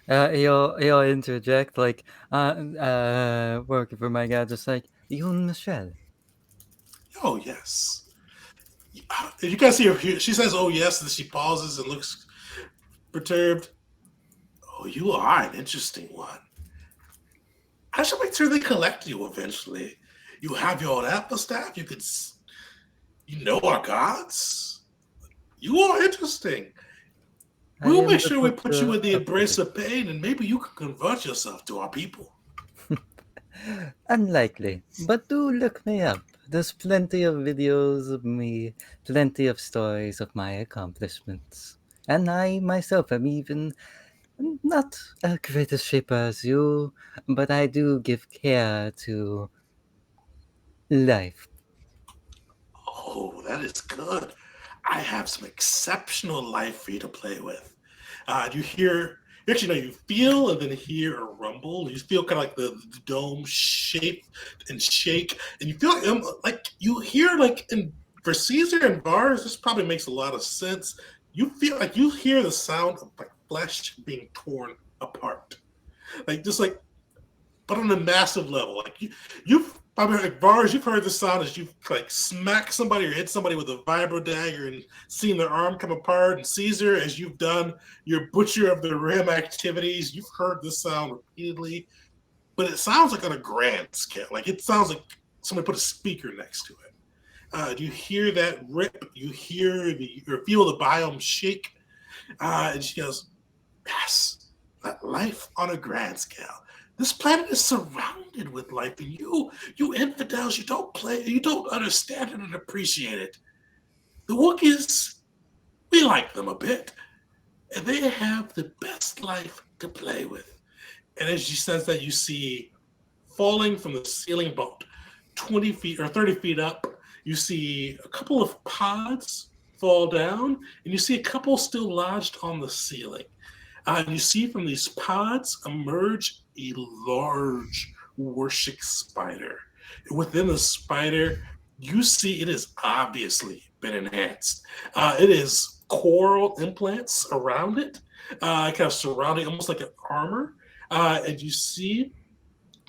Speaker 1: He'll interject like, working for my guy, just like, you and Michelle.
Speaker 2: Oh, yes. You guys see her, she says, oh, yes, and she pauses and looks perturbed. Oh, you are an interesting one. I shall make sure they collect you eventually. You have your own apple staff. You know our gods. You are interesting. We'll make sure we put you in the embrace of pain, and maybe you can convert yourself to our people.
Speaker 1: Unlikely, but do look me up. There's plenty of videos of me, plenty of stories of my accomplishments. And I myself am even not a great a shaper as you, but I do give care to life.
Speaker 2: Oh, that is good. I have some exceptional life for you to play with. You feel and then hear a rumble. You feel kind of like the dome shape and shake, and you feel like you hear for Caesar and Vars. This probably makes a lot of sense. You feel like you hear the sound of like flesh being torn apart, but on a massive level. Like you've probably like Vars, you've heard the sound as you've like smacked somebody or hit somebody with a vibro dagger and seen their arm come apart. And Caesar, as you've done your Butcher of the Rim activities, you've heard this sound repeatedly. But it sounds like on a grand scale. Like it sounds like somebody put a speaker next to it. You hear that rip, you hear or feel the biome shake. And she goes, yes, life on a grand scale. This planet is surrounded with life, and you infidels, you don't understand it and appreciate it. The Wookiees, we like them a bit, and they have the best life to play with. And as she says that, you see falling from the ceiling about 20 feet or 30 feet up, you see a couple of pods fall down, and you see a couple still lodged on the ceiling. And you see from these pods emerge a large worship spider. Within the spider, you see it has obviously been enhanced. It is coral implants around it, kind of surrounding, almost like an armor. And you see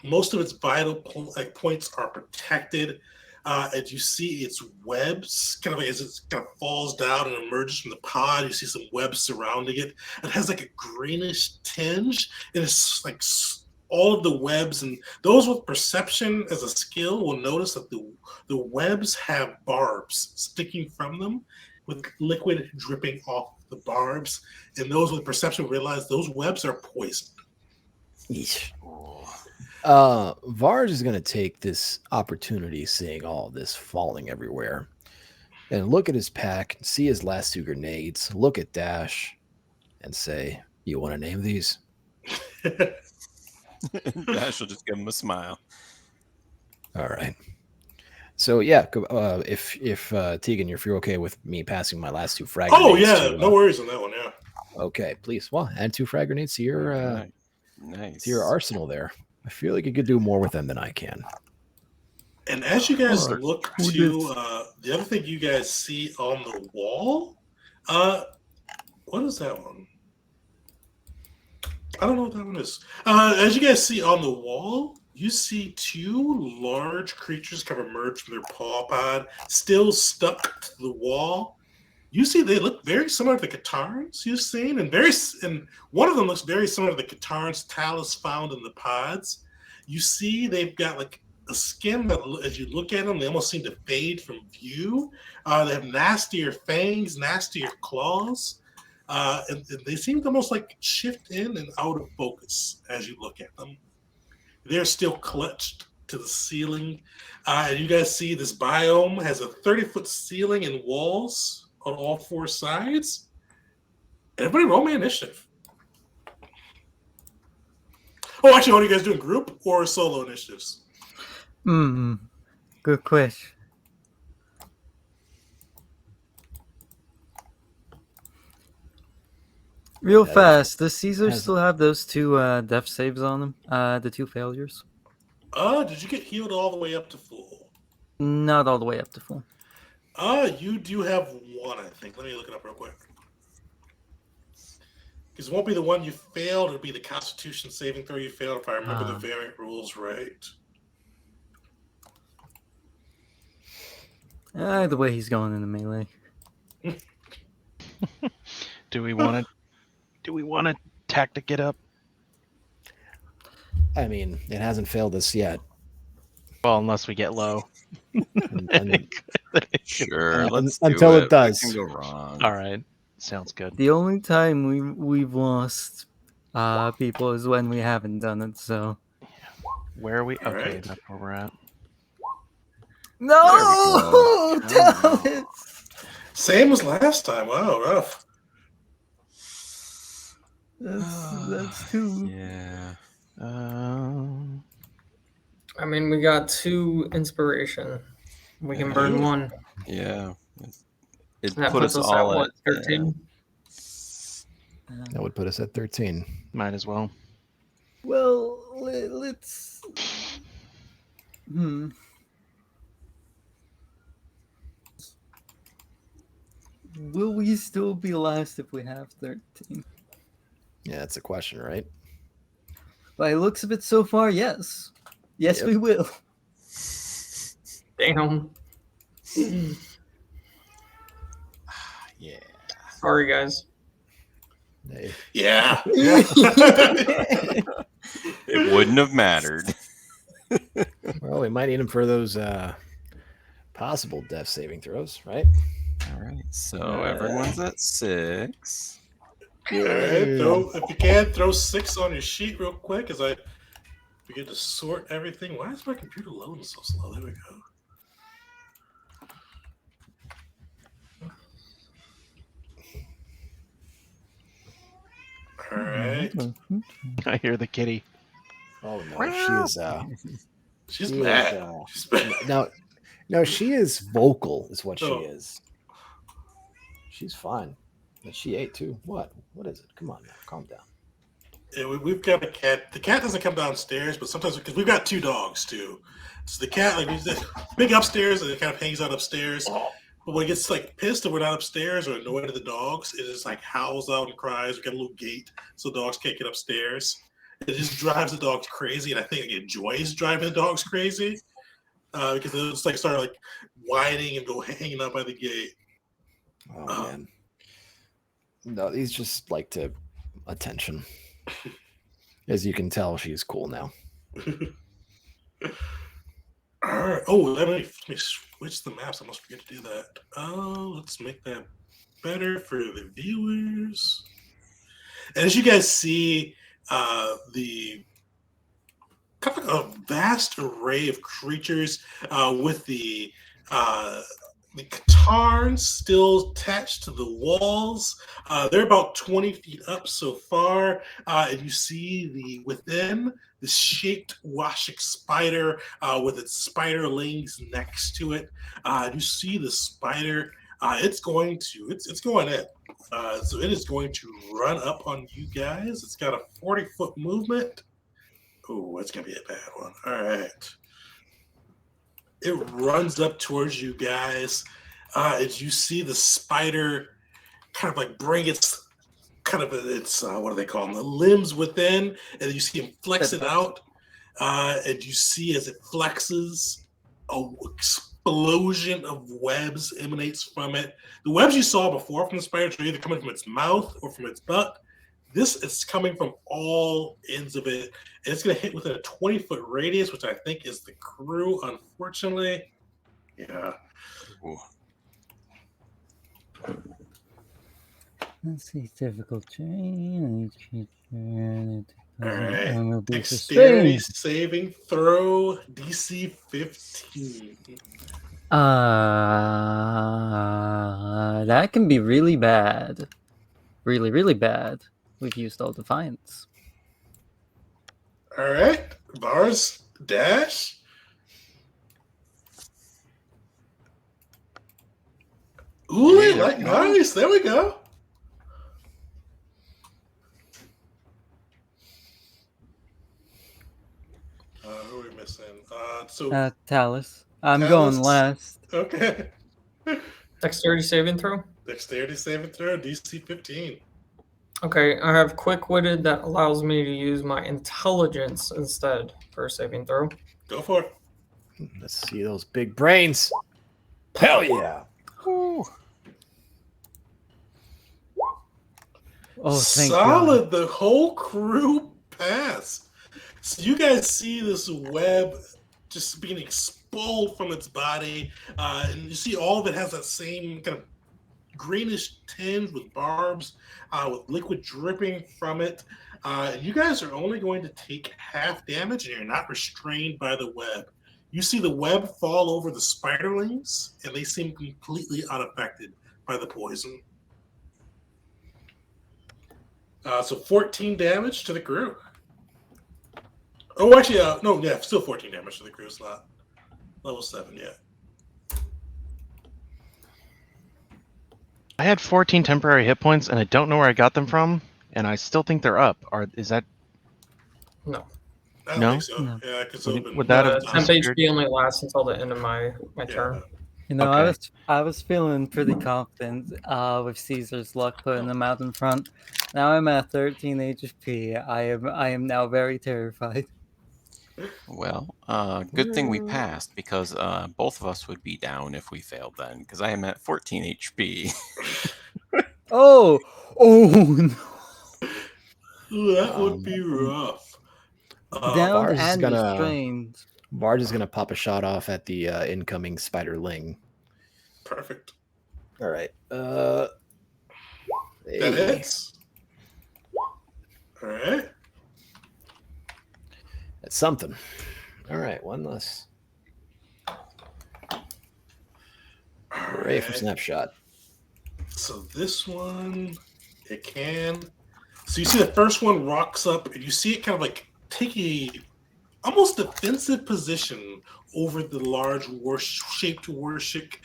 Speaker 2: most of its vital points are protected. And you see its webs, kind of like as it kind of falls down and emerges from the pod. You see some webs surrounding it. It has like a greenish tinge, and it's like all of the webs. And those with perception as a skill will notice that the webs have barbs sticking from them, with liquid dripping off the barbs. And those with perception realize those webs are poisoned.
Speaker 5: Yeesh. Varge is going to take this opportunity, seeing all this falling everywhere, and look at his pack, see his last 2 grenades, look at Dash, and say, "You want to name these?"
Speaker 4: Dash will just give him a smile.
Speaker 5: All right. So yeah, if Tegan, if you're okay with me passing my last 2 frag
Speaker 2: Oh
Speaker 5: grenades
Speaker 2: yeah,
Speaker 5: to,
Speaker 2: no worries on that one. Yeah.
Speaker 5: Okay, please. Well, add 2 frag grenades to your
Speaker 4: Nice.
Speaker 5: to your arsenal there. I feel like you could do more with them than I can.
Speaker 2: And as you guys
Speaker 1: Alright,
Speaker 2: look
Speaker 1: who
Speaker 2: to the other thing you guys see on the wall, what is that one? I don't know what that one is. As you guys see on the wall, you see 2 large creatures kind of emerge from their paw pod, still stuck to the wall. You see they look very similar to the Katarns you've seen, and one of them looks very similar to the Katarns Talus found in the pods. You see they've got like a skin that, as you look at them, they almost seem to fade from view. They have nastier fangs, nastier claws, and they seem to almost like shift in and out of focus as you look at them. They're still clutched to the ceiling. And you guys see this biome has a 30-foot ceiling and walls on all 4 sides. Everybody roll me initiative. Oh, actually, what are you guys doing? Group or solo initiatives?
Speaker 1: Good question. Real
Speaker 5: Yeah,
Speaker 1: fast, does Caesar
Speaker 5: has-
Speaker 1: still have those 2 death saves on him? The 2 failures?
Speaker 2: Did you get healed all the way up to full?
Speaker 1: Not all the way up to full.
Speaker 2: You do have 1, I think. Let me look it up real quick. Because it won't be the one you failed, it'll be the Constitution saving throw you failed, if I remember the variant rules right.
Speaker 1: Either way, he's going into melee.
Speaker 6: Do we want to tactic it up?
Speaker 5: I mean, it hasn't failed us yet.
Speaker 6: Well, unless we get low.
Speaker 5: And
Speaker 4: Sure,
Speaker 5: Un-
Speaker 4: let's
Speaker 5: until
Speaker 4: do
Speaker 5: it
Speaker 4: it.
Speaker 5: does.
Speaker 4: What can go wrong?
Speaker 6: All right, sounds good.
Speaker 1: The only time we've lost people is when we haven't done it, so...
Speaker 6: Where are we?
Speaker 2: All
Speaker 6: Okay,
Speaker 2: right.
Speaker 6: that's where we're at.
Speaker 1: No! Dallas!
Speaker 2: Same as last time. Wow, rough.
Speaker 1: That's 2.
Speaker 4: Yeah.
Speaker 3: I mean, we got 2 inspiration. We can burn 1.
Speaker 4: Yeah. It
Speaker 3: That
Speaker 4: put
Speaker 3: puts
Speaker 4: us
Speaker 3: us at
Speaker 4: all
Speaker 3: what,
Speaker 4: at
Speaker 3: 13?
Speaker 5: that would put us at 13.
Speaker 6: Might as well.
Speaker 1: Well, let's... Will we still be last if we have 13?
Speaker 5: Yeah, that's a question, right?
Speaker 1: By looks of it so far, yes. Yes,
Speaker 5: Yep.
Speaker 1: we will.
Speaker 3: Damn.
Speaker 4: Yeah.
Speaker 3: Sorry, guys.
Speaker 5: Hey,
Speaker 2: Yeah.
Speaker 4: It wouldn't have mattered.
Speaker 5: well, we might need him for those possible death saving throws, right?
Speaker 4: All right. So everyone's at 6.
Speaker 2: All right, if you can, throw 6 on your sheet real quick as I begin to sort everything. Why is my computer loading so slow? There we go. All right.
Speaker 6: I hear the kitty.
Speaker 5: Oh no, she is.
Speaker 2: She's
Speaker 5: she is,
Speaker 2: mad. She's mad.
Speaker 5: No, she is vocal, is what she
Speaker 2: Oh.
Speaker 5: is. She's fine, but she ate too. What? What is it? Come on now, calm down.
Speaker 2: Yeah, we've got a cat. The cat doesn't come downstairs, but sometimes because we've got 2 dogs too. So the cat, like, he's big upstairs and it kind of hangs out upstairs. But when it gets like pissed and we're not upstairs or annoyed at the dogs, it just like howls out and cries. We got a little gate so dogs can't get upstairs. It just drives the dogs crazy, and I think it enjoys driving the dogs crazy because it'll just like start like whining and go hanging out by the gate.
Speaker 5: Oh man. No, these just like to attention. As you can tell, she's cool now.
Speaker 2: All right. Oh, let me switch the maps. I must forget to do that. Let's make that better for the viewers. And as you guys see, the kind of like a vast array of creatures with the catarns still attached to the walls. They're about 20 feet up so far, and you see within the shaped Washik spider with its spiderlings next to it. You see the spider. It's going in. So it is going to run up on you guys. It's got a 40-foot movement. Oh, it's going to be a bad one. All right. It runs up towards you guys. As you see the spider kind of like bring its what do they call them? The limbs within, and you see him flex it out. And you see as it flexes, a explosion of webs emanates from it. The webs you saw before from the spider are either coming from its mouth or from its butt. This is coming from all ends of it. And it's going to hit within a 20-foot radius, which I think is the crew, unfortunately. Yeah.
Speaker 4: Ooh.
Speaker 1: Let's see, difficult terrain.
Speaker 2: All right.
Speaker 1: Will be
Speaker 2: Dexterity
Speaker 1: sustained.
Speaker 2: saving throw, DC 15.
Speaker 1: That can be really bad. Really, really bad. We've used all Defiance.
Speaker 2: All right. Bars, dash. Ooh,
Speaker 4: Yeah.
Speaker 2: nice. There we go. Who are we missing?
Speaker 1: Talus. I'm
Speaker 2: Talus.
Speaker 1: going last.
Speaker 2: Okay.
Speaker 3: Dexterity saving throw.
Speaker 2: Dexterity saving throw, DC 15.
Speaker 3: Okay, I have quick-witted that allows me to use my intelligence instead for a saving throw.
Speaker 2: Go for it.
Speaker 5: Let's see those big brains. Hell yeah.
Speaker 4: Ooh.
Speaker 1: Oh, thank
Speaker 2: Solid.
Speaker 1: God.
Speaker 2: The whole crew pass. So you guys see this web just being expelled from its body, and you see all of it has that same kind of greenish tinge with barbs, with liquid dripping from it. You guys are only going to take half damage, and you're not restrained by the web. You see the web fall over the spiderlings, and they seem completely unaffected by the poison. So 14 damage to the crew. Oh, actually, no, yeah, still 14 damage to the crew. It's not level 7 yet.
Speaker 6: I had 14 temporary hit points, and I don't know where I got them from, and I still think they're up. Is that?
Speaker 3: No.
Speaker 2: I don't
Speaker 6: No?
Speaker 2: think so.
Speaker 1: No.
Speaker 2: Yeah, because
Speaker 6: Would that have
Speaker 3: Temp
Speaker 6: disappeared?
Speaker 3: HP only lasts until the end of my turn.
Speaker 1: You know,
Speaker 6: Okay.
Speaker 1: I was feeling pretty confident with Caesar's luck putting them out in front. Now I'm at 13 HP. I am now very terrified.
Speaker 4: Well, good thing we passed because both of us would be down if we failed then because I am at 14 HP.
Speaker 1: Oh no!
Speaker 2: Ooh, that would be rough.
Speaker 1: Down
Speaker 5: Bars is
Speaker 1: and
Speaker 5: gonna-
Speaker 1: restrained.
Speaker 5: Barge is going to pop a shot off at the incoming spiderling.
Speaker 2: Perfect.
Speaker 5: All right.
Speaker 2: That
Speaker 5: Hey.
Speaker 2: hits. All right.
Speaker 5: That's something. All right, one less. Hooray for
Speaker 2: Alright.
Speaker 5: snapshot.
Speaker 2: So this one, it can. So you see the first one rocks up, and you see it kind of like take a almost defensive position over the large shaped Warshik.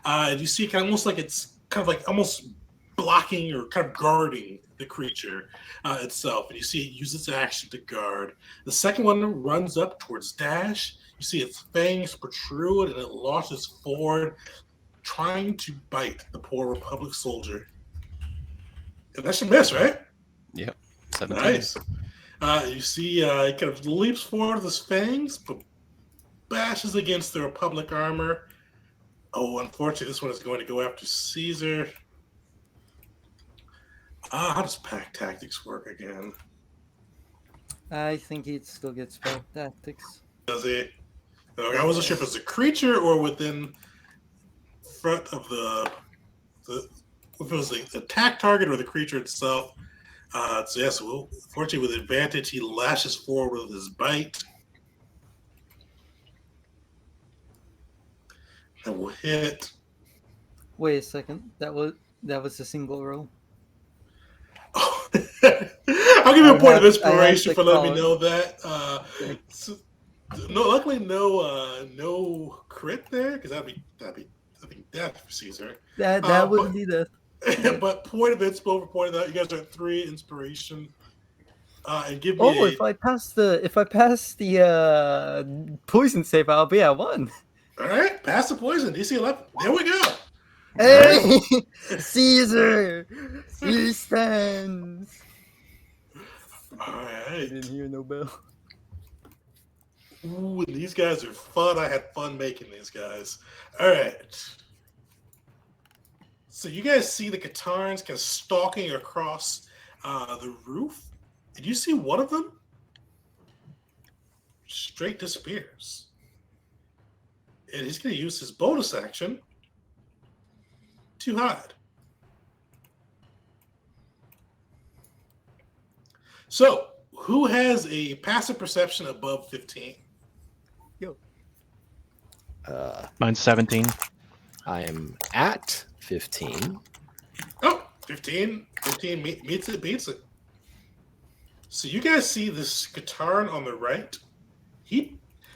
Speaker 2: And you see it kind of almost like it's kind of like almost blocking or kind of guarding the creature itself. And you see it use its action to guard. The second one runs up towards Dash. You see its fangs protrude, and it launches forward. trying to bite the poor Republic soldier. And that should miss, right?
Speaker 4: Yep. 17.
Speaker 2: Nice. You see, he kind of leaps forward with his fangs, but bashes against the Republic armor. Oh, unfortunately, this one is going to go after Caesar. How does pack tactics work again?
Speaker 1: I think he'd still get spell tactics.
Speaker 2: Does he? I wasn't sure if it's a creature or within front of the if it was the attack target or the creature itself. So yes, fortunately with advantage, he lashes forward with his bite. And will hit.
Speaker 1: Wait a second. That was a single roll.
Speaker 2: Oh. I'll give you a point of inspiration for letting me know that. Luckily no crit there because that'd be death for Caesar.
Speaker 1: That wouldn't be death.
Speaker 2: But point of inspo for pointing out, you guys are at 3 inspiration. And give me
Speaker 1: if I pass the poison save, I'll be at 1.
Speaker 2: All right, pass the poison. DC 11. There we go.
Speaker 1: Hey, Caesar, he stands.
Speaker 2: All right.
Speaker 1: I didn't hear no bell.
Speaker 2: Ooh, these guys are fun. I had fun making these guys. All right. So you guys see the Katarns kind of stalking across the roof. And you see one of them straight disappears. And he's going to use his bonus action to hide. So, who has a passive perception above 15?
Speaker 1: Yo.
Speaker 6: Mine's 17.
Speaker 5: I am at 15.
Speaker 2: Oh, 15 meets it, beats it. So you guys see this Katarn on the right.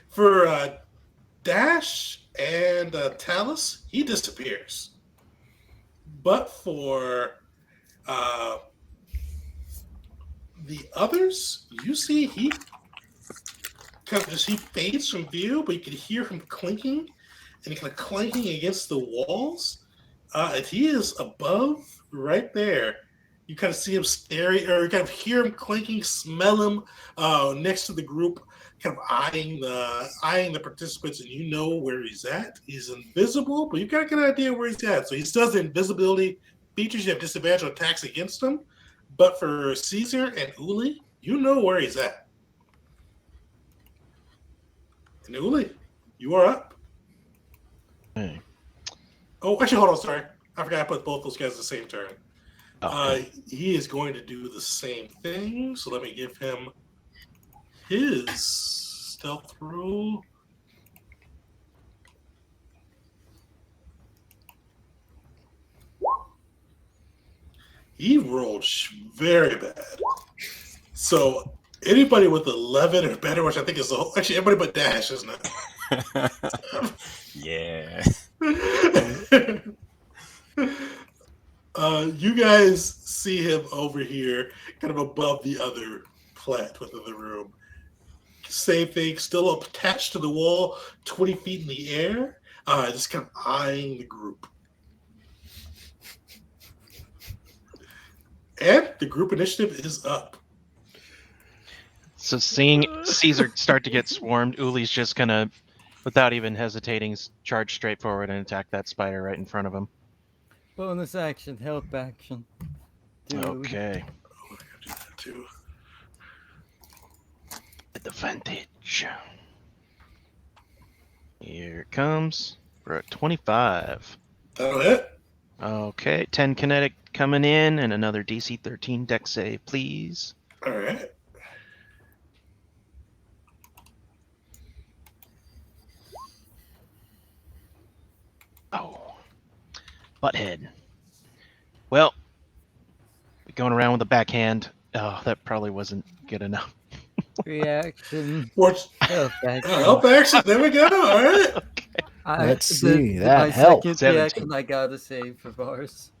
Speaker 2: For Dash and Talus, he disappears. But for the others, you see he fades from view, but you can hear him clinking, and he kind of clanking against the walls. And he is above, right there. You kind of see him staring, or you kind of hear him clinking, smell him next to the group, kind of eyeing the participants, and you know where he's at. He's invisible, but you've got a good idea where he's at. So he still has the invisibility features. You have disadvantage on attacks against him. But for Caesar and Uli, you know where he's at. And Uli, you are up.
Speaker 6: Hey.
Speaker 2: Oh, actually, hold on. Sorry. I forgot I put both those guys at the same turn.
Speaker 6: Oh.
Speaker 2: He is going to do the same thing. So let me give him his stealth roll. He rolled very bad. So anybody with 11 or better, which I think is actually everybody but Dash, isn't it?
Speaker 4: Yeah.
Speaker 2: You guys see him over here, kind of above the other plant within the room. Same thing, still attached to the wall, 20 feet in the air, just kind of eyeing the group. And the group initiative is up.
Speaker 6: So seeing Caesar start to get swarmed, Uli's just gonna, without even hesitating, charge straight forward and attack that spider right in front of him.
Speaker 1: Bonus action, help action. Dude.
Speaker 6: Okay.
Speaker 2: Oh, I gotta do that too.
Speaker 6: Advantage. Here it comes. We're at 25.
Speaker 2: That'll hit.
Speaker 6: Okay, 10 kinetic coming in, and another DC 13 dex save, please.
Speaker 2: All right.
Speaker 6: Oh, butthead. Well, going around with a backhand. Oh, that probably wasn't good enough.
Speaker 1: Reaction.
Speaker 2: Watch.
Speaker 1: Help action.
Speaker 2: Help action. There we go. All right.
Speaker 5: Let's see, that
Speaker 1: my
Speaker 5: helped.
Speaker 1: second
Speaker 6: 17.
Speaker 1: reaction, I gotta save for bars.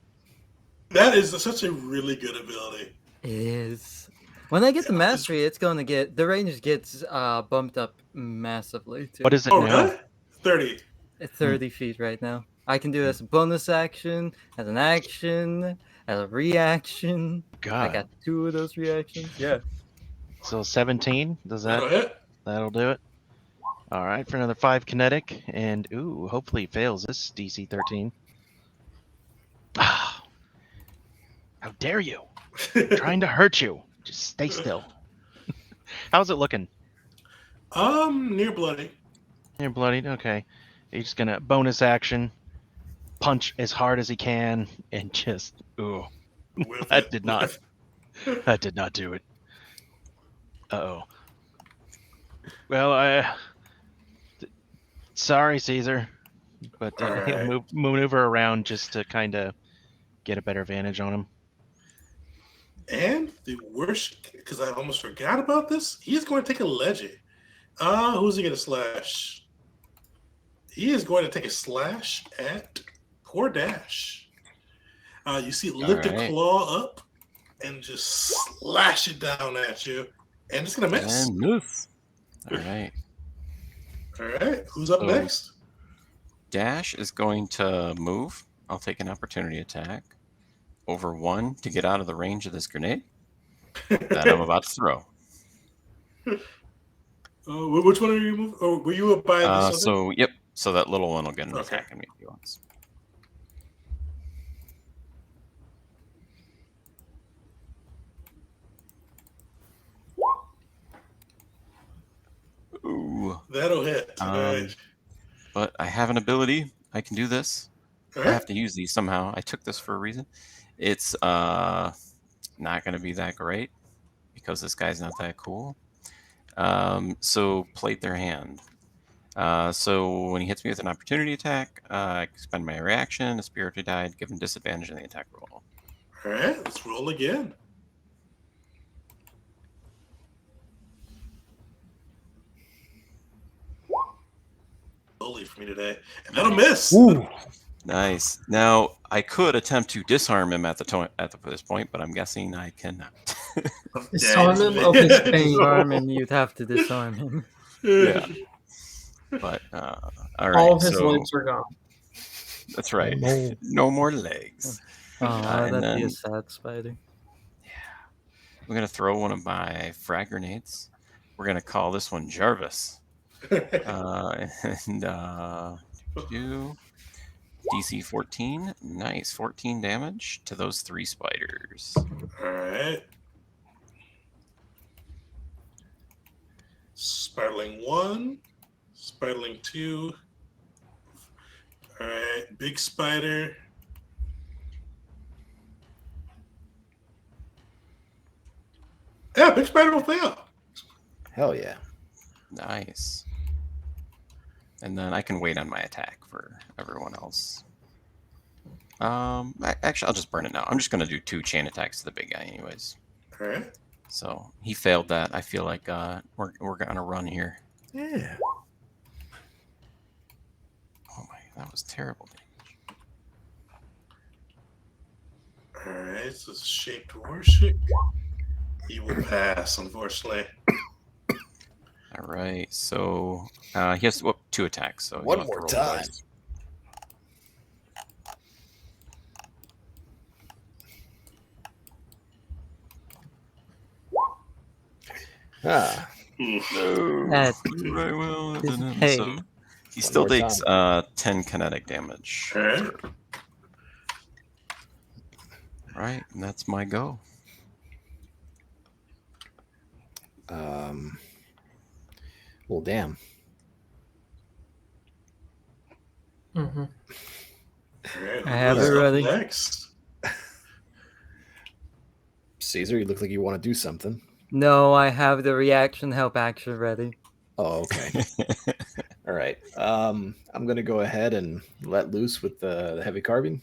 Speaker 2: That is such a really good ability.
Speaker 1: It is. When I get the mastery, it's gonna get the range gets bumped up massively too.
Speaker 6: What is it
Speaker 2: Oh,
Speaker 6: now?
Speaker 2: really? 30.
Speaker 1: It's 30 feet right now. I can do this bonus action, as an action, as a reaction. I
Speaker 6: God.
Speaker 1: got 2 of those reactions. Yeah.
Speaker 6: So 17. Does
Speaker 2: That'll
Speaker 6: that?
Speaker 2: hit.
Speaker 6: That'll do it. All right, for another 5 kinetic, and ooh, hopefully it fails this DC 13. Ah, how dare you? Trying to hurt you. Just stay still. How's it looking?
Speaker 2: Near bloody.
Speaker 6: You're bloodied. Okay. He's just gonna bonus action, punch as hard as he can, and just ooh,
Speaker 2: Whiff
Speaker 6: that
Speaker 2: it.
Speaker 6: did not. That did not do it. Uh-oh. Well, sorry, Caesar, but he'll
Speaker 2: Alright.
Speaker 6: maneuver around just to kind of get a better advantage on him.
Speaker 2: And the worst, because I almost forgot about this, he is going to take a legend. Who's he going to slash? He is going to take a slash at poor Dash. You see it lift a
Speaker 4: Alright.
Speaker 2: claw up and just slash it down at you. And it's going to miss.
Speaker 4: And move. All right.
Speaker 2: All right. Who's up
Speaker 4: So-
Speaker 2: next?
Speaker 4: Dash is going to move. I'll take an opportunity attack over 1 to get out of the range of this grenade that I'm about to throw.
Speaker 2: Which one are you moving? Or were you up by this other?
Speaker 4: So, yep. So that little one will get an
Speaker 2: Okay.
Speaker 4: attack on me if he wants. Ooh.
Speaker 2: That'll hit. All right.
Speaker 4: But I have an ability. I can do this.
Speaker 2: All
Speaker 4: I
Speaker 2: right.
Speaker 4: have to use these somehow. I took this for a reason. It's not going to be that great because this guy's not that cool. So played their hand. So when he hits me with an opportunity attack, I can spend my reaction, a spiritual died, give him disadvantage in the attack roll.
Speaker 2: All right. Let's roll again. Slowly for me today. And that'll miss.
Speaker 5: Ooh.
Speaker 4: Nice. Now I could attempt to disarm him at this point, but I'm guessing I cannot.
Speaker 3: Disarm him of his pain.
Speaker 1: Disarm him, you'd have to disarm him.
Speaker 4: Yeah. But all right.
Speaker 3: All of his
Speaker 4: so
Speaker 3: legs are gone.
Speaker 4: that's right.
Speaker 5: no.
Speaker 4: No more legs.
Speaker 1: Oh,
Speaker 4: and
Speaker 1: that'd be a
Speaker 4: then-
Speaker 1: sad spider.
Speaker 4: I'm gonna throw one of my frag grenades. We're gonna call this one Jarvis. And do DC 14. Nice, 14 damage to those 3 spiders.
Speaker 2: All right. Spiderling 1, Spiderling 2. All right, big spider. Yeah, big spider will fail.
Speaker 5: Hell yeah.
Speaker 4: Nice. And then I can wait on my attack for everyone else. Actually, I'll just burn it now. I'm just gonna do 2 chain attacks to the big guy, anyways.
Speaker 2: All right.
Speaker 4: So he failed that. I feel like we're gonna run here.
Speaker 5: Yeah.
Speaker 4: Oh my, that was terrible damage.
Speaker 2: All right, so it's shaped worship. He will pass, unfortunately.
Speaker 4: All right, so he has 2 attacks. So
Speaker 5: One
Speaker 4: he'll have to
Speaker 5: more
Speaker 4: roll
Speaker 5: time.
Speaker 4: twice.
Speaker 5: Ah.
Speaker 1: That's
Speaker 4: Right, well, that didn't happen.
Speaker 1: hey.
Speaker 4: So he still
Speaker 5: more
Speaker 4: takes 10 kinetic damage.
Speaker 2: All right.
Speaker 4: Right, and that's my go.
Speaker 5: Well, damn.
Speaker 3: Mm-hmm.
Speaker 2: All right.
Speaker 1: I have
Speaker 2: who's
Speaker 1: it
Speaker 2: up
Speaker 1: ready.
Speaker 2: Next.
Speaker 5: Caesar, you look like you want to do something.
Speaker 1: No, I have the reaction help action ready.
Speaker 5: Oh, okay. All right. I'm gonna go ahead and let loose with the heavy carbine.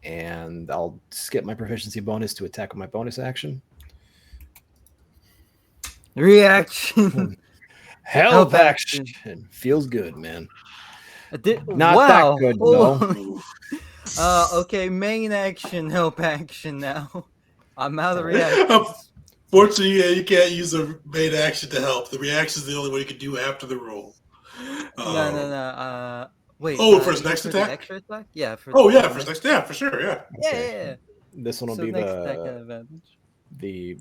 Speaker 5: And I'll skip my proficiency bonus to attack with my bonus action.
Speaker 1: Reaction.
Speaker 5: Help
Speaker 1: Help
Speaker 5: action.
Speaker 1: action.
Speaker 5: Feels good, man.
Speaker 1: Not
Speaker 5: that good,
Speaker 1: no. Okay, main action, help action now. I'm out of reactions.
Speaker 2: Fortunately, yeah, you can't use a main action to help. The reaction is the only one you can do after the roll.
Speaker 1: No. Wait.
Speaker 2: For his
Speaker 1: you mean
Speaker 2: next
Speaker 1: for the
Speaker 2: attack?
Speaker 1: extra attack? Yeah. For
Speaker 2: Oh
Speaker 1: the
Speaker 2: yeah, for his next. Yeah, for sure. Yeah.
Speaker 1: Yeah,
Speaker 5: Okay.
Speaker 1: yeah, yeah.
Speaker 5: This one will
Speaker 1: So
Speaker 5: be
Speaker 1: next attack advantage.
Speaker 5: the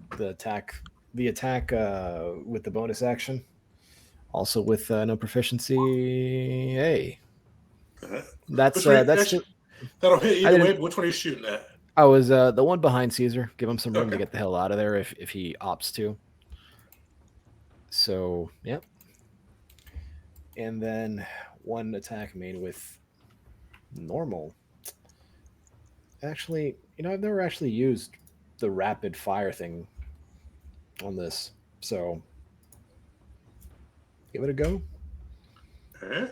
Speaker 5: attack with the bonus action. Also with no proficiency. Hey, that's
Speaker 2: That'll hit
Speaker 5: I
Speaker 2: either
Speaker 5: didn't-
Speaker 2: way. But which one are you shooting at?
Speaker 5: I was the one behind Caesar. Give him some room to
Speaker 2: Okay.
Speaker 5: get the hell out of there if he opts to. So yep. And then one attack made with normal. Actually, I've never actually used the rapid fire thing on this, so give it a go.
Speaker 2: Okay.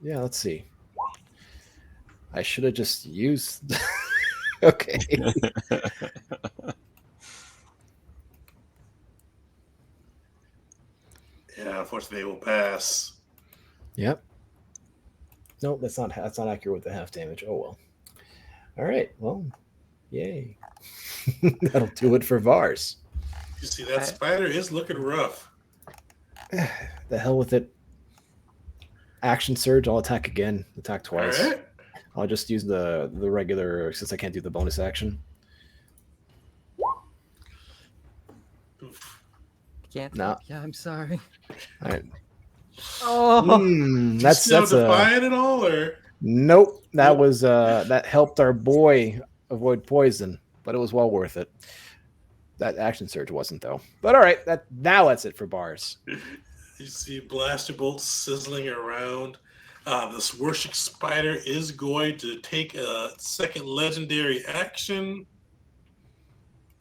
Speaker 5: Yeah, let's see. I should have just used. Okay.
Speaker 2: Yeah, unfortunately, they will pass.
Speaker 5: Yep. Nope, that's not accurate with the half damage. Oh well. All right. Well, yay. That'll do it for Vars.
Speaker 2: You see, that spider is looking rough.
Speaker 5: The hell with it. Action surge. I'll attack again. Attack twice.
Speaker 2: All right.
Speaker 5: I'll just use the regular since I can't do the bonus action.
Speaker 2: Oof.
Speaker 1: Can't.
Speaker 5: No.
Speaker 1: Yeah, I'm sorry.
Speaker 5: All right.
Speaker 1: Oh.
Speaker 5: That's
Speaker 2: Still
Speaker 5: a
Speaker 2: defiant at all, or
Speaker 5: nope. That
Speaker 2: Nope.
Speaker 5: was that helped our boy avoid poison, but it was well worth it. That action surge wasn't though. But all right, that's it for bars.
Speaker 2: you see blaster bolts sizzling around. This worship spider is going to take a second legendary action.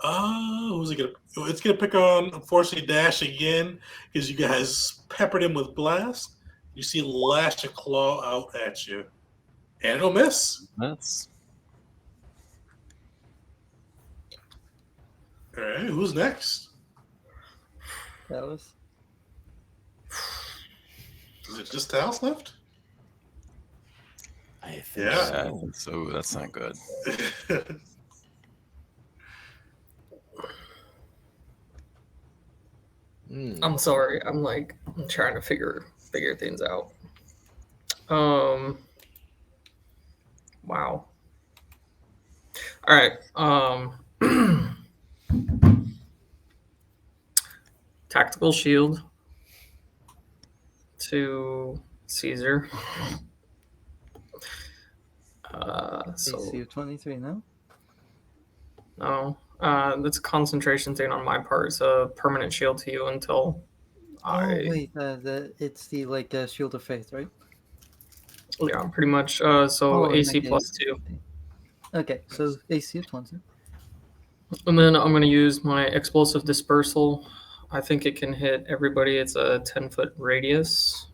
Speaker 2: Who's it gonna? It's gonna pick on, unfortunately, Dash again because you guys peppered him with blast. You see lash a claw out at you, and it'll miss.
Speaker 4: That's
Speaker 2: All right, who's next?
Speaker 1: That was.
Speaker 2: Is it just Talos left?
Speaker 5: I think
Speaker 2: Yeah.
Speaker 4: so. That's not good.
Speaker 3: I'm sorry. I'm trying to figure things out. Wow. All right. Tactical shield to Caesar. So
Speaker 1: AC of 23 now.
Speaker 3: no, that's a concentration thing on my part. It's a permanent shield to you until
Speaker 1: Wait, it's the Shield of Faith, right?
Speaker 3: Yeah, pretty much. So
Speaker 1: in
Speaker 3: AC
Speaker 1: that
Speaker 3: plus
Speaker 1: case-
Speaker 3: 2.
Speaker 1: Okay, so AC of 20.
Speaker 3: And then I'm going to use my explosive dispersal. I think it can hit everybody. It's a 10-foot radius.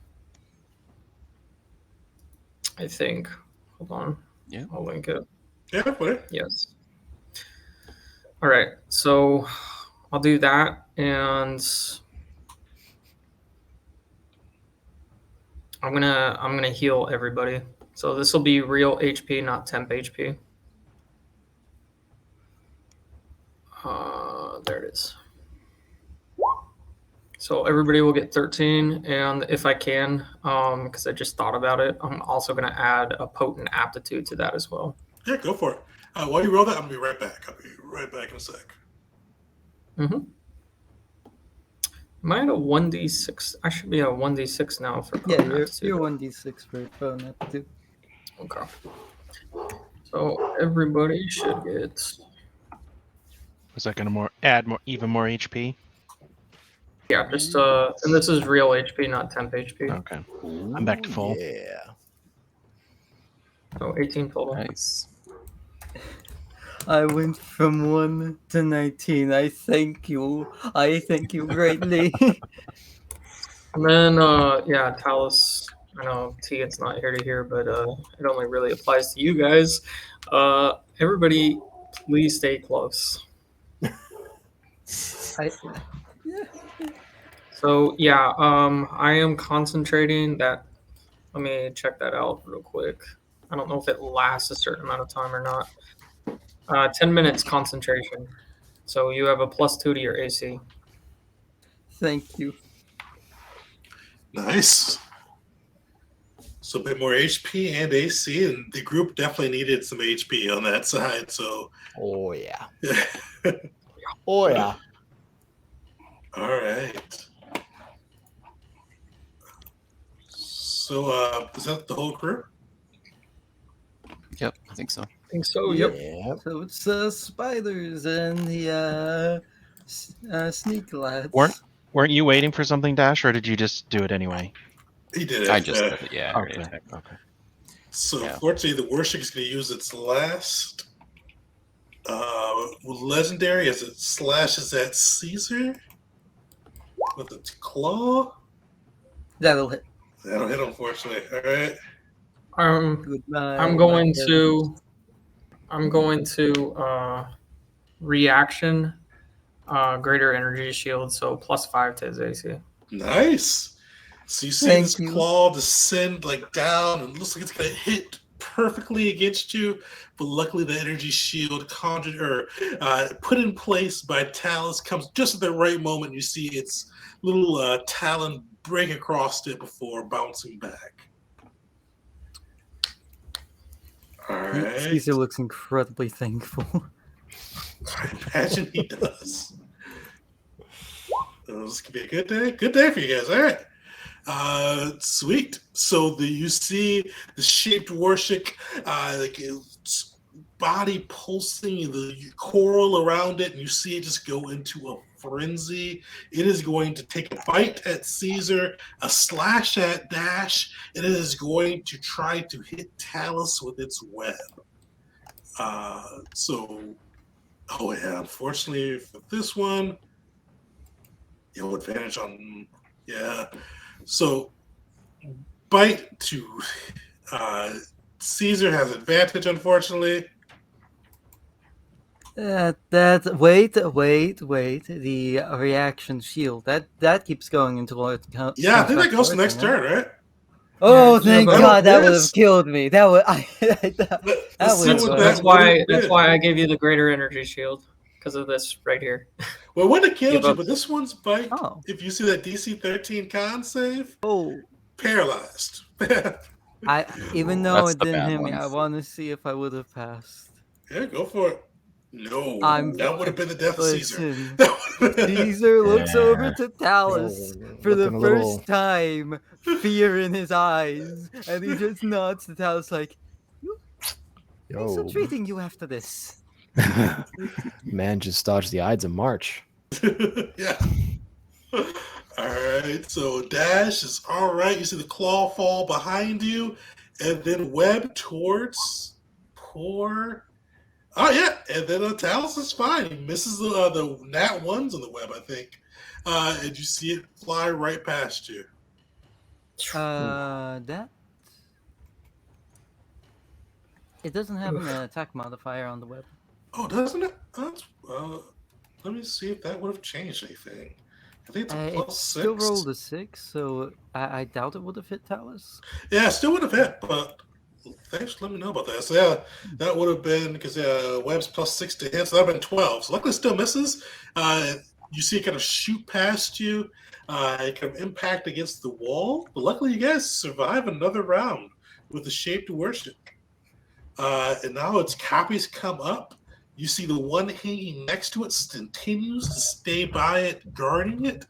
Speaker 3: I think. Hold on.
Speaker 4: Yeah.
Speaker 3: I'll link it.
Speaker 2: Yeah, whatever.
Speaker 3: Yes. All right. So I'll do that, and I'm gonna heal everybody. So this will be real HP, not temp HP. There it is. So everybody will get 13, and if I can, because I just thought about it, I'm also going to add a potent aptitude to that as well.
Speaker 2: Yeah, go for it. While you roll that, I'm gonna be right back. I'll be right back in a sec.
Speaker 3: Mm-hmm. Am I at a 1d6? I should be at a 1d6 now for
Speaker 1: Yeah,
Speaker 3: potent
Speaker 1: you're
Speaker 3: aptitude.
Speaker 1: 1d6 for phone aptitude.
Speaker 3: Okay. So everybody should get.
Speaker 6: Was that going to add even more HP?
Speaker 3: Yeah, just and this is real HP, not temp HP.
Speaker 6: Okay. I'm back to full.
Speaker 5: Yeah.
Speaker 3: So 18 total.
Speaker 4: Nice.
Speaker 1: I went from 1 to 19. I thank you. I thank you greatly.
Speaker 3: And then, yeah, Talos. I know T, it's not here to hear, but it only really applies to you guys. Everybody, please stay close. So yeah, I am concentrating. That. Let me check that out real quick. I don't know if it lasts a certain amount of time or not. 10 minutes concentration. So you have a +2 to your AC.
Speaker 1: Thank you.
Speaker 2: Nice. So a bit more HP and AC, and the group definitely needed some HP on that side. So,
Speaker 5: Oh yeah. Oh yeah.
Speaker 2: all right. So, is that the whole crew?
Speaker 4: Yep, I think so.
Speaker 3: I think so. Yep.
Speaker 5: Yep.
Speaker 1: So it's spiders and the sneak lads.
Speaker 6: Weren't you waiting for something, Dash, or did you just do it anyway?
Speaker 2: He did it.
Speaker 4: I just did it. Yeah. I already
Speaker 6: Okay.
Speaker 4: attacked.
Speaker 6: Okay.
Speaker 2: So,
Speaker 4: Yeah.
Speaker 2: fortunately, the worship is going to use its last legendary as it slashes at Caesar with its claw.
Speaker 1: That'll hit.
Speaker 2: That'll hit, unfortunately. All right.
Speaker 1: Goodbye.
Speaker 3: I'm going to reaction greater energy shield, so +5 to his AC.
Speaker 2: Nice. So you see
Speaker 1: Thank
Speaker 2: this
Speaker 1: you.
Speaker 2: claw descend like down, and it looks like it's gonna hit perfectly against you. But luckily, the energy shield conjured or put in place by Talus comes just at the right moment. You see its little talon break across it before bouncing back. All right.
Speaker 1: Caesar looks incredibly thankful.
Speaker 2: I imagine he does. This could be a good day. Good day for you guys. All right. Sweet. So you see the shaped worship, like its body pulsing, the coral around it, and you see it just go into a frenzy. It is going to take a bite at Caesar, a slash at Dash, and it is going to try to hit Talus with its web. Oh yeah, unfortunately for this one, advantage on, yeah. So bite to Caesar has advantage, unfortunately.
Speaker 1: Wait. The reaction shield that keeps going until it comes.
Speaker 2: Yeah, I think that goes to next turn, right?
Speaker 1: Oh,
Speaker 3: Yeah,
Speaker 1: thank
Speaker 3: but-
Speaker 1: God! That would
Speaker 2: Yes.
Speaker 1: have killed me. That would.
Speaker 2: Let's see
Speaker 1: was,
Speaker 2: what
Speaker 3: That's
Speaker 2: that
Speaker 3: why.
Speaker 2: would've
Speaker 3: That's
Speaker 2: been.
Speaker 3: why I gave you the greater energy shield because of this right here.
Speaker 2: Well, it wouldn't have killed
Speaker 3: Give
Speaker 2: you,
Speaker 3: up.
Speaker 2: but this one's bite.
Speaker 1: Oh.
Speaker 2: If you see that DC 13 con save,
Speaker 1: Oh.
Speaker 2: paralyzed.
Speaker 1: Even though
Speaker 4: That's
Speaker 1: it
Speaker 4: the
Speaker 1: didn't
Speaker 4: bad
Speaker 1: hit me,
Speaker 4: one.
Speaker 1: I want to see if I would have passed.
Speaker 2: Yeah, go for it. No,
Speaker 1: I'm
Speaker 2: that would have been the death of Caesar.
Speaker 1: Listen,
Speaker 2: That would've been-
Speaker 1: Caesar looks over
Speaker 4: Yeah.
Speaker 1: to Talus
Speaker 5: Yo,
Speaker 1: for the
Speaker 5: looking a
Speaker 1: first
Speaker 5: little-
Speaker 1: time, fear in his eyes, and he just nods to Talus like, "Thanks for
Speaker 5: Yo,
Speaker 1: treating you after this."
Speaker 5: man just dodged the Ides of March.
Speaker 2: Yeah. All right. So Dash is all right. You see the claw fall behind you, and then web towards poor. Oh yeah, and then Talus is fine. He misses the nat ones on the web, I think, and you see it fly right past you.
Speaker 1: That it doesn't have an attack modifier on the web.
Speaker 2: Oh, doesn't it? Let me see if that would have changed anything. I think it's a
Speaker 1: It
Speaker 2: plus
Speaker 1: still
Speaker 2: 6.
Speaker 1: rolled a 6, so I doubt it would have hit Talus.
Speaker 2: Yeah, it still would have hit, but thanks for letting me know about that. So yeah, that would have been because web's plus 6 to hit, so that would have been 12. So luckily, it still misses. You see it kind of shoot past you, it kind of impact against the wall, but luckily, you guys survive another round with the shaped worship. And now its copies come up. You see the one hanging next to it continues to stay by it, guarding it.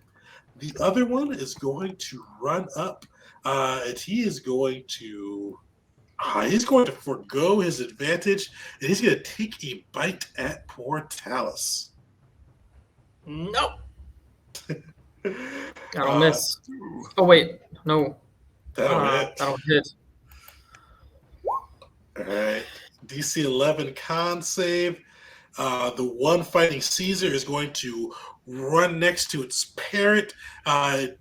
Speaker 2: The other one is going to run up, and he's going to forgo his advantage, and he's going to take a bite at poor Talus.
Speaker 3: No. That'll miss. Oh wait, no. That'll hit.
Speaker 2: All right. DC 11 con save. The one fighting Caesar is going to run next to its parent,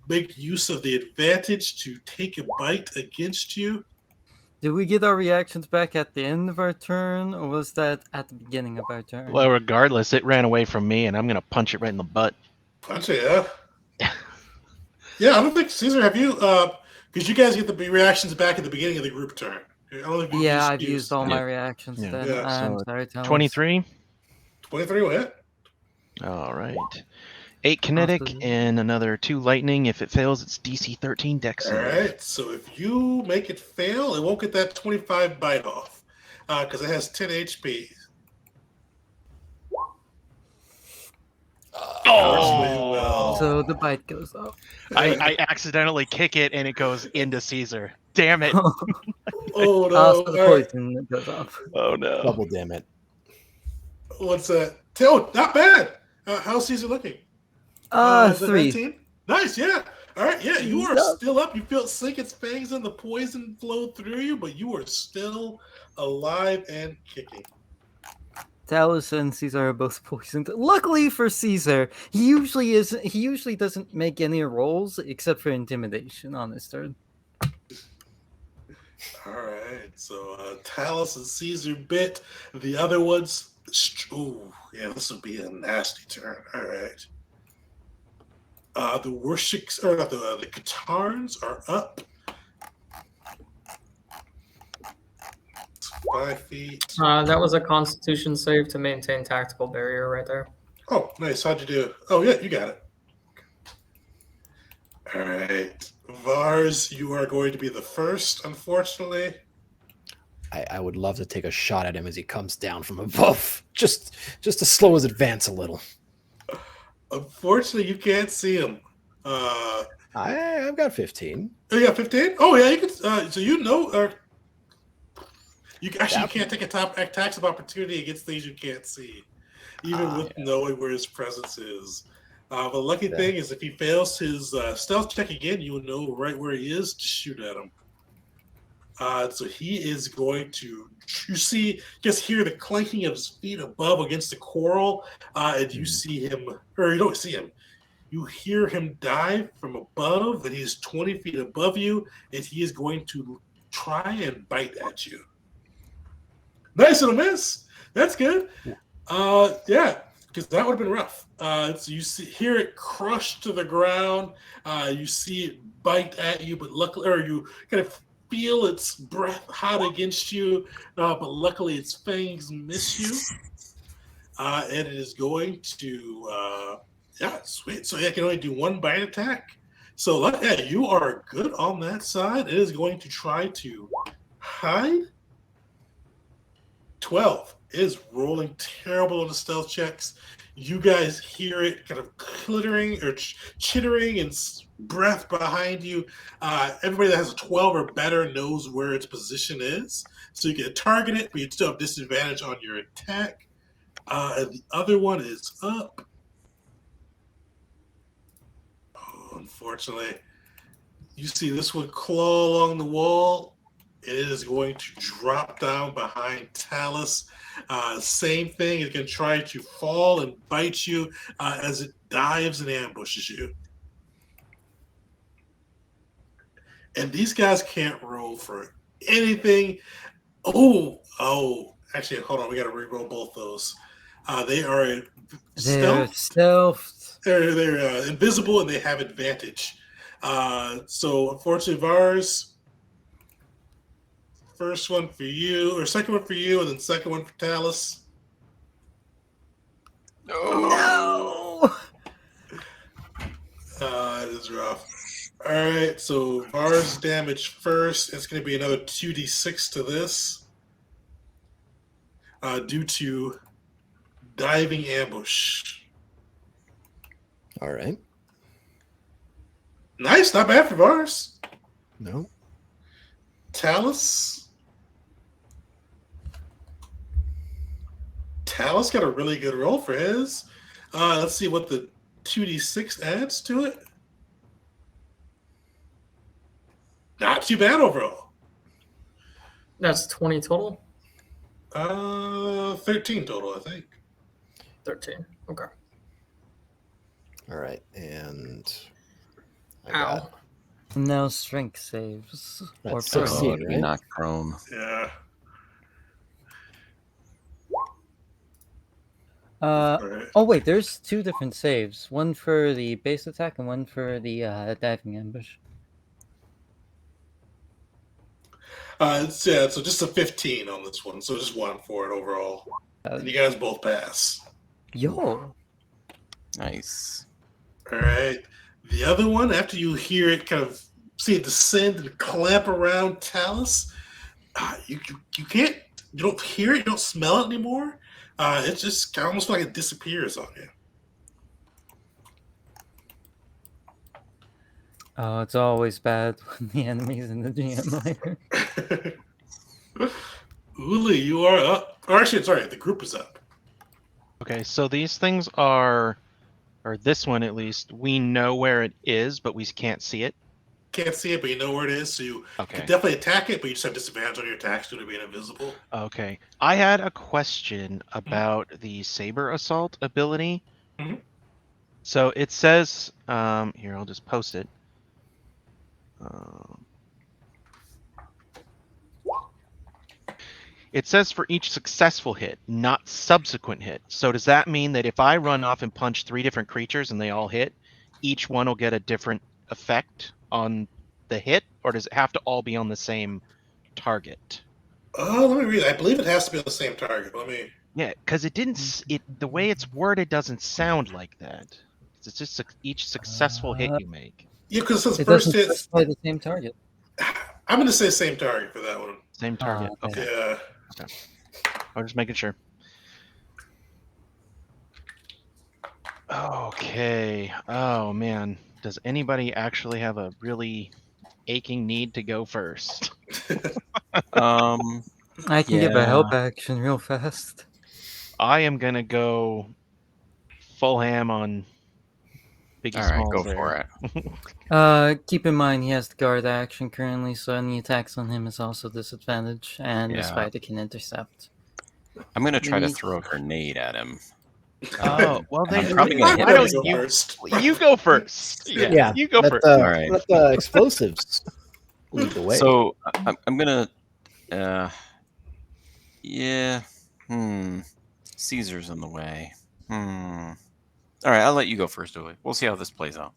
Speaker 2: make use of the advantage to take a bite against you.
Speaker 1: Did we get our reactions back at the end of our turn, or was that at the beginning of our turn?
Speaker 6: Well, regardless, it ran away from me, and I'm gonna punch it right in the butt.
Speaker 2: Punch it, yeah. Yeah, I don't think Caesar, have you? Because you guys get the reactions back at the beginning of the group turn. I don't think you've
Speaker 1: Yeah, I've used all my
Speaker 4: Yeah.
Speaker 1: reactions
Speaker 6: Yeah.
Speaker 1: then.
Speaker 2: Yeah,
Speaker 1: I'm
Speaker 6: so
Speaker 1: sorry, Talus.
Speaker 6: 23.
Speaker 2: 23 will hit.
Speaker 6: All right. 8 kinetic
Speaker 1: Awesome.
Speaker 6: and another 2 lightning. If it fails, it's DC 13 dex
Speaker 2: All
Speaker 6: save.
Speaker 2: right. So if you make it fail, it won't get that 25 bite off because it has 10 HP.
Speaker 6: Oh!
Speaker 1: So the bite goes up.
Speaker 6: I accidentally kick it and it goes into Caesar. Damn it.
Speaker 2: Oh no!
Speaker 1: Also, the
Speaker 2: All right.
Speaker 1: poison goes off.
Speaker 6: Oh no.
Speaker 5: Double damn it.
Speaker 2: What's that? Oh, not bad. How's Caesar looking? Is it
Speaker 1: 3.
Speaker 2: 19? Nice, yeah. All right, yeah, you are
Speaker 1: Yep.
Speaker 2: still up. You feel it sink its fangs and the poison flow through you, but you are still alive and kicking.
Speaker 1: Talus and Caesar are both poisoned. Luckily for Caesar, he usually doesn't make any rolls except for intimidation on his turn.
Speaker 2: All right, so Talus and Caesar bit. The other ones, ooh, yeah, this would be a nasty turn. All right. The Worshiks, or not the Katarns are up. 5 feet.
Speaker 3: That was a Constitution save to maintain tactical barrier right there.
Speaker 2: Oh, nice. How'd you do? Oh, yeah, you got it. All right. Vars, you are going to be the first, unfortunately.
Speaker 5: I would love to take a shot at him as he comes down from above, just to slow his advance a little.
Speaker 2: Unfortunately, you can't see him.
Speaker 5: I've got 15.
Speaker 2: Oh, you got 15? Oh, yeah, you can. So you know, you actually can't take attacks of opportunity against things you can't see, even with knowing where his presence is. The lucky thing is if he fails his stealth check again, you will know right where he is to shoot at him. So he is going to, just hear the clanking of his feet above against the coral, and you see him, or you don't see him. You hear him dive from above, and he's 20 feet above you, and he is going to try and bite at you. Nice little miss. That's good. Yeah, because that would have been rough. So you hear it crush to the ground. You see it bite at you, but luckily, or you kind of feel its breath hot against you, but luckily its fangs miss you. And it is going to, sweet. So it can only do 1 bite attack. So yeah, you are good on that side. It is going to try to hide. 12 is rolling terrible on the stealth checks. You guys hear it kind of clittering or chittering and breath behind you. Everybody that has a 12 or better knows where its position is. So you can target it, but you still have disadvantage on your attack. And the other one is up. Oh, unfortunately, you see this one claw along the wall. It is going to drop down behind Talus. Same thing. It can try to fall and bite you as it dives and ambushes you. And these guys can't roll for anything. Oh! Actually, hold on. We got to re-roll both those. They are
Speaker 1: stealth.
Speaker 2: They're invisible and they have advantage. So unfortunately, Vars. First one for you, or second one for you, and then second one for Talus.
Speaker 1: No!
Speaker 2: It is rough. All right, so Vars damage first. It's going to be another 2d6 to this due to diving ambush.
Speaker 5: All right.
Speaker 2: Nice, not bad for Vars.
Speaker 5: No.
Speaker 2: Talus got a really good roll for his. Let's see what the 2d6 adds to it. Not too bad overall.
Speaker 3: That's 20 total?
Speaker 2: 13 total, I think.
Speaker 3: 13. Okay.
Speaker 5: All right, and I
Speaker 3: Ow.
Speaker 5: got
Speaker 1: Now strength saves.
Speaker 5: That's
Speaker 1: Or
Speaker 5: 16,
Speaker 1: prone.
Speaker 5: right?
Speaker 4: Knocked prone.
Speaker 2: Yeah.
Speaker 1: Uh,
Speaker 2: All right.
Speaker 1: oh wait, there's 2 different saves. One for the base attack and one for the diving ambush.
Speaker 2: So just a 15 on this one. So just 1 for it overall. And you guys both pass.
Speaker 1: Yo!
Speaker 4: Nice.
Speaker 2: All right. The other one, after you hear it kind of see it descend and clamp around Talus, you can't, you don't hear it, you don't smell it anymore. It's just kind of almost like it disappears on you.
Speaker 1: Oh, it's always bad when the enemy's in the GM layer.
Speaker 2: Uli, you are up. Or actually, sorry, the group is up.
Speaker 6: Okay, so these things are, or this one at least, we know where it is, but we can't see it.
Speaker 2: Can't see it, but you know where it is, so you
Speaker 6: Okay.
Speaker 2: can definitely attack it, but you just have disadvantage on your attacks due to being invisible.
Speaker 6: Okay. I had a question about the Saber Assault ability.
Speaker 2: Mhm.
Speaker 6: So it says, here, I'll just post it. It says for each successful hit, not subsequent hit. So does that mean that if I run off and punch 3 different creatures and they all hit, each one will get a different effect on the hit, or does it have to all be on the same target?
Speaker 2: Oh, let me read it. I believe it has to be on the same target. Let me.
Speaker 6: Yeah, because it didn't. The way it's worded doesn't sound like that. It's just each successful hit you make.
Speaker 2: Yeah, because it says
Speaker 1: It
Speaker 2: first
Speaker 1: doesn't
Speaker 2: hit.
Speaker 1: specify the same target.
Speaker 2: I'm going to say same target for that one.
Speaker 6: Same target.
Speaker 1: okay.
Speaker 6: Okay.
Speaker 2: Yeah.
Speaker 6: I'm just making sure. Okay. Oh man, does anybody actually have a really aching need to go first?
Speaker 1: I can give a
Speaker 4: Yeah.
Speaker 1: help action real fast.
Speaker 6: I am gonna go full ham on Biggie
Speaker 4: All right,
Speaker 6: Smalls
Speaker 4: go for it.
Speaker 1: Keep in mind he has the guard action currently, so any attacks on him is also disadvantage, and the
Speaker 4: Yeah.
Speaker 1: spider can intercept.
Speaker 4: I'm gonna try to
Speaker 1: Maybe-
Speaker 4: throw a grenade at him.
Speaker 6: Oh well,
Speaker 4: And I'm
Speaker 6: then
Speaker 4: probably gonna hit
Speaker 6: why don't
Speaker 4: this
Speaker 6: you?
Speaker 2: first?
Speaker 6: You go first. Yeah, you go first.
Speaker 4: All right.
Speaker 5: Let the explosives lead the way.
Speaker 4: So I'm gonna, yeah. Caesar's in the way. All right, I'll let you go first, Uli. We'll see how this plays out.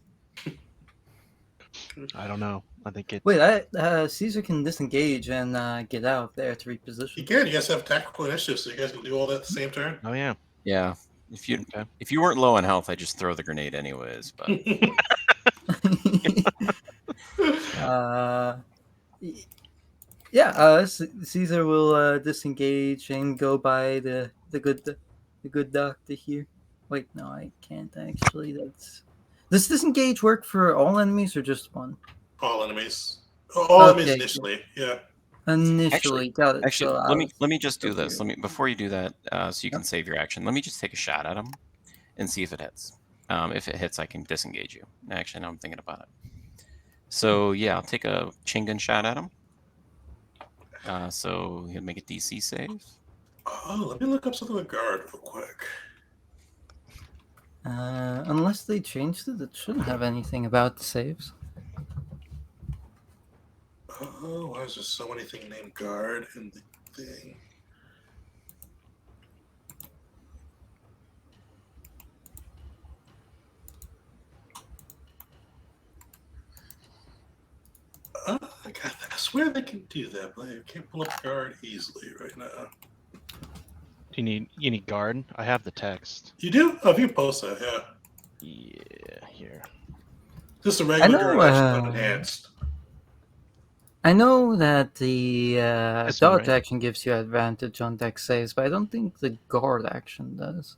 Speaker 6: I don't know. I think it.
Speaker 1: Wait, Caesar can disengage and get out there to reposition.
Speaker 2: You can. You guys have tactical initiative, so you guys can do all that at the same turn.
Speaker 6: Oh yeah.
Speaker 4: Yeah. If you weren't low on health, I'd just throw the grenade anyways. But
Speaker 1: Caesar will disengage and go by the good doctor here. Wait, no, I can't actually. Does disengage work for all enemies or just one?
Speaker 2: All enemies. All enemies
Speaker 1: Okay.
Speaker 2: initially. Yeah.
Speaker 1: Initially, got it.
Speaker 4: actually,
Speaker 1: So
Speaker 4: let me just do
Speaker 1: go
Speaker 4: this.
Speaker 1: here.
Speaker 4: Before you do that, so you can save your action. Let me just take a shot at him and see if it hits. If it hits, I can disengage you. Actually, now I'm thinking about it. So yeah, I'll take a Chingun shot at him. So he'll make a DC save.
Speaker 2: Oh, let me look up something with guard real quick.
Speaker 1: Unless they changed it, it shouldn't have anything about the saves.
Speaker 2: Oh, why is there so many things named guard in the thing? Oh, I swear they can do that, but I can't pull up guard easily right now.
Speaker 6: Do you need guard? I have the text.
Speaker 2: You do? Oh, if you post that, yeah.
Speaker 6: Yeah, here.
Speaker 2: Just a regular
Speaker 1: know,
Speaker 2: guard action enhanced.
Speaker 1: I know that the
Speaker 6: This one,
Speaker 1: dodge
Speaker 6: right?
Speaker 1: action gives you advantage on dex saves, but I don't think the guard action does.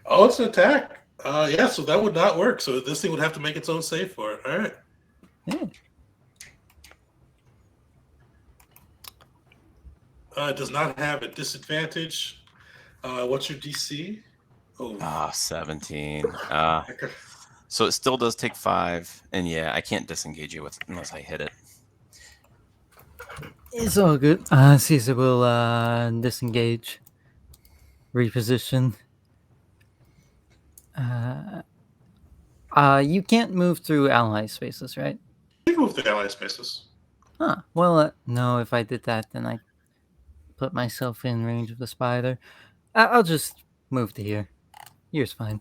Speaker 2: Oh, it's an attack. Yeah, so that would not work. So this thing would have to make its own save for it. All right.
Speaker 1: Yeah.
Speaker 2: It does not have a disadvantage. What's your DC? Oh,
Speaker 4: 17. So it still does take 5, and yeah, I can't disengage you unless I hit it.
Speaker 1: It's all good. Caesar will disengage, reposition. You can't move through ally spaces, right?
Speaker 2: you can move the ally spaces.
Speaker 1: Huh. Well, no. If I did that, then I put myself in range of the spider. I'll just move to here. Here's fine.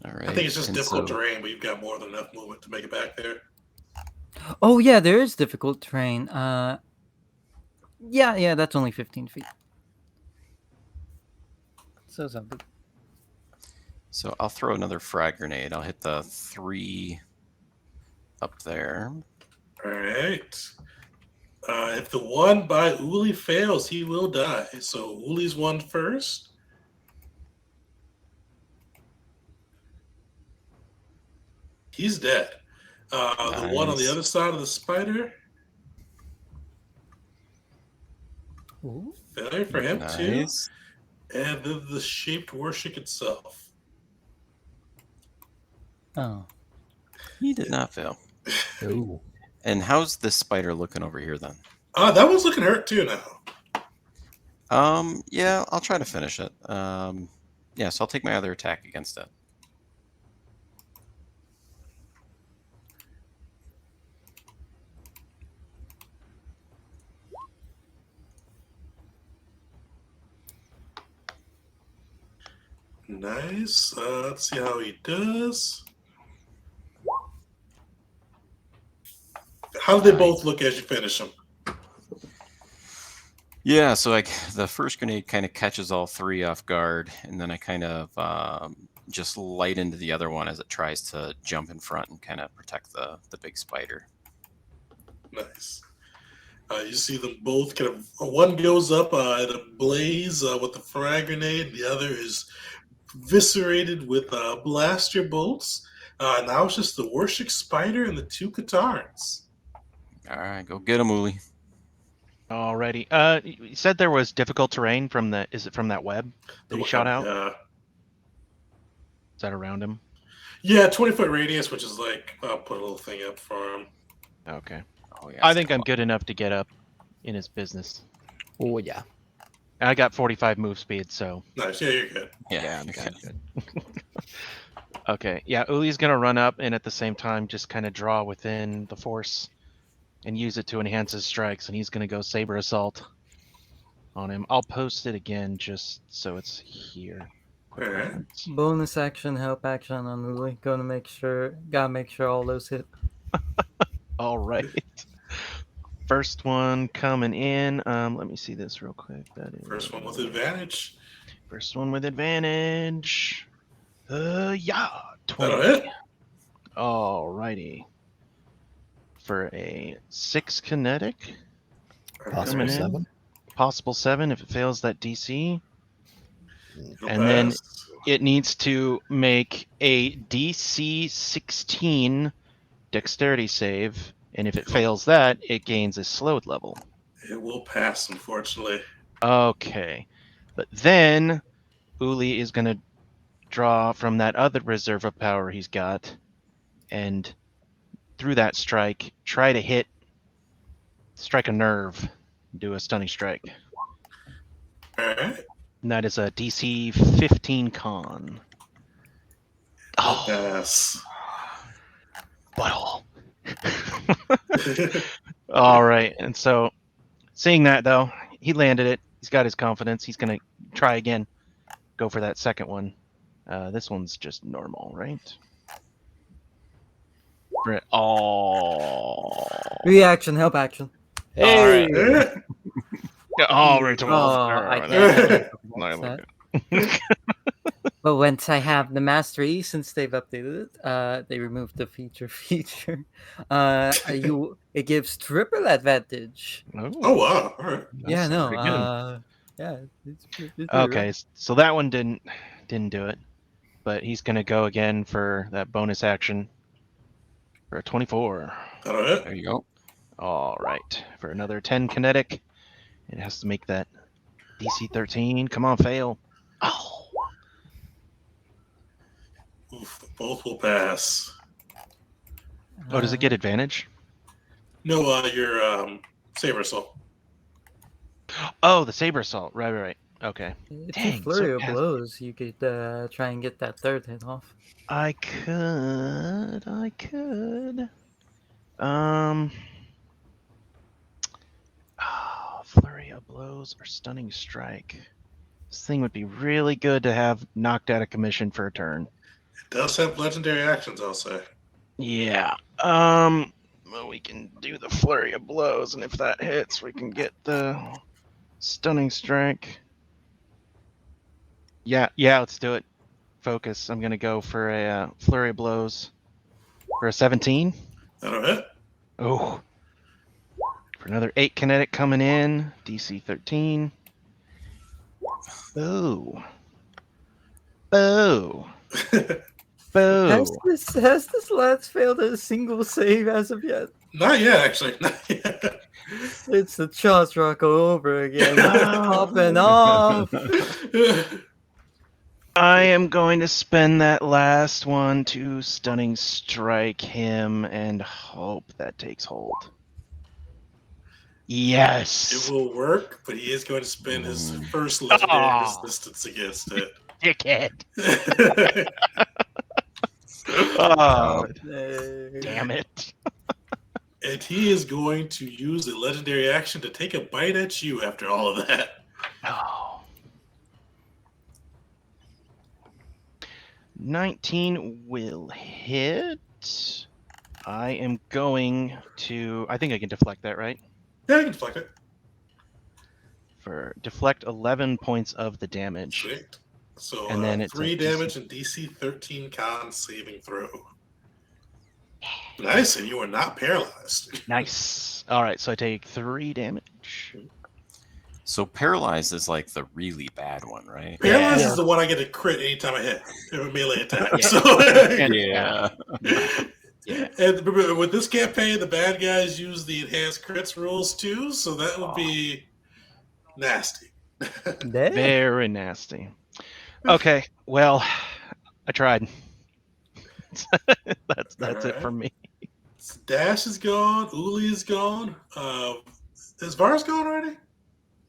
Speaker 4: All right.
Speaker 2: I think it's just
Speaker 4: and
Speaker 2: difficult
Speaker 4: so-
Speaker 2: terrain, but you've got more than enough movement to make it back there.
Speaker 1: Oh yeah, there is difficult terrain. Yeah, that's only 15 feet. So something.
Speaker 4: So I'll throw another frag grenade. I'll hit the 3 up there.
Speaker 2: All right. If the one by Uli fails, he will die. So Uli's one first. He's dead. The one on the
Speaker 4: Nice.
Speaker 2: other side of the spider.
Speaker 1: Ooh.
Speaker 2: Failure for him too.
Speaker 4: Nice.
Speaker 2: And then the shaped worship itself.
Speaker 1: Oh.
Speaker 4: He did not fail.
Speaker 5: Ooh.
Speaker 4: And how's this spider looking over here then?
Speaker 2: That one's looking hurt too now.
Speaker 4: Yeah, I'll try to finish it. Yeah, so I'll take my other attack against it.
Speaker 2: Nice. Let's see how he does. How do they both look as you finish them?
Speaker 4: Yeah, so like the first grenade kind of catches all 3 off guard, and then I kind of just light into the other one as it tries to jump in front and kind of protect the big spider.
Speaker 2: Nice. You see them both kind of. One goes up in a blaze with the frag grenade. The other is viscerated with blaster bolts. Now it's just the worship spider and the 2 Katarns.
Speaker 4: All right, go get him, Uli.
Speaker 6: Alrighty. You said there was difficult terrain from the. Is it from that web that he shot out? Is that around him?
Speaker 2: Yeah, 20-foot radius, which is like I'll put a little thing up for him.
Speaker 6: Okay.
Speaker 4: Oh, yeah,
Speaker 6: I think I'm good enough to get up in his business.
Speaker 5: Oh yeah.
Speaker 6: I got 45 move speed, so.
Speaker 2: Nice. Yeah, you're good.
Speaker 4: Yeah,
Speaker 6: I'm
Speaker 4: okay.
Speaker 6: good. Okay. Yeah, Uli's gonna run up and at the same time just kind of draw within the force and use it to enhance his strikes, and he's gonna go saber assault on him. I'll post it again just so it's here. Quick
Speaker 2: Alright.
Speaker 6: reference.
Speaker 1: Bonus action, help action on Uli. Gotta make sure all those hit.
Speaker 6: All right. First one coming in. Let me see this real quick. That is
Speaker 2: First one with advantage.
Speaker 6: First one with advantage. Yeah, 20.
Speaker 2: That'll hit.
Speaker 6: Alrighty. For a 6 kinetic,
Speaker 5: Possible
Speaker 6: in.
Speaker 5: 7.
Speaker 6: possible 7 if it fails that DC,
Speaker 2: It'll
Speaker 6: and then
Speaker 2: pass.
Speaker 6: it needs to make a DC 16 dexterity save, and if it fails that, it gains a slowed level.
Speaker 2: It will pass, unfortunately.
Speaker 6: Okay. But then Uli is going to draw from that other reserve of power he's got, and through that strike, try to strike a nerve, do a stunning strike.
Speaker 2: Alright.
Speaker 6: And that is a DC 15 con. Oh,
Speaker 2: Pass.
Speaker 6: butthole. All right. And so, seeing that, though, he landed it. He's got his confidence. He's going to try again. Go for that second one. This one's just normal, right? Oh.
Speaker 1: Reaction, help action.
Speaker 6: Hey!
Speaker 2: Alright.
Speaker 6: Oh, right to
Speaker 1: I can't focus that. But once I have the mastery, since they've updated it, they removed the feature. It gives triple advantage.
Speaker 2: Oh, wow. Alright.
Speaker 1: Yeah, no.
Speaker 6: pretty good.
Speaker 1: Yeah. It's pretty
Speaker 6: Okay,
Speaker 1: rough.
Speaker 6: so that one didn't do it, but he's gonna go again for that bonus action for a 24.
Speaker 2: That'll hit.
Speaker 4: There you go.
Speaker 6: All right, for another 10 kinetic, it has to make that DC 13. Come on, fail. Oh,
Speaker 2: Oof, both will pass.
Speaker 6: oh, does it get advantage?
Speaker 2: No, your saber assault.
Speaker 6: Oh, the saber assault. Right. Okay.
Speaker 1: It's
Speaker 6: Dang,
Speaker 1: a flurry
Speaker 6: so
Speaker 1: of
Speaker 6: it has-
Speaker 1: blows. You could try and get that third hit off.
Speaker 6: I could. Flurry of blows or stunning strike. This thing would be really good to have knocked out of commission for a turn.
Speaker 2: It does have legendary actions, I'll say.
Speaker 6: Yeah. Well, we can do the flurry of blows, and if that hits, we can get the stunning strike. Yeah, let's do it. focus. I'm going to go for a flurry of blows for a 17.
Speaker 2: That'll hit.
Speaker 6: Oh. For another 8 kinetic coming in. DC 13. Boo. Boo. Boo.
Speaker 1: Has this lad's failed a single save as of yet?
Speaker 2: Not yet, actually. Not yet.
Speaker 1: It's the Charles Rock all over again. Popping off.
Speaker 6: I am going to spend that last one to stunning strike him and hope that takes hold. Yes.
Speaker 2: It will work, but he is going to spend his first legendary resistance against it.
Speaker 6: Dickhead. Oh, damn it.
Speaker 2: And he is going to use a legendary action to take a bite at you after all of that.
Speaker 6: No. 19 will hit. I am going to... I think I can deflect that, right?
Speaker 2: Yeah, you can deflect it.
Speaker 6: For deflect 11 points of the damage.
Speaker 2: Sweet. So
Speaker 6: And then it's
Speaker 2: 3
Speaker 6: a
Speaker 2: damage and DC 13 con saving throw. Nice, and you are not paralyzed.
Speaker 6: Nice. All right, so I take 3 damage.
Speaker 4: So paralyzed is like the really bad one, right?
Speaker 2: Paralyzed
Speaker 6: Yeah.
Speaker 2: is the one I get to crit anytime I hit. A melee attack.
Speaker 5: Yeah.
Speaker 2: So,
Speaker 4: Yeah.
Speaker 5: Yeah.
Speaker 2: and remember, with this campaign, the bad guys use the enhanced crits rules too, so that would be nasty.
Speaker 6: Very nasty. Okay, well, I tried. That's it from me.
Speaker 2: Dash is gone. Uli is gone. Is Vars gone already?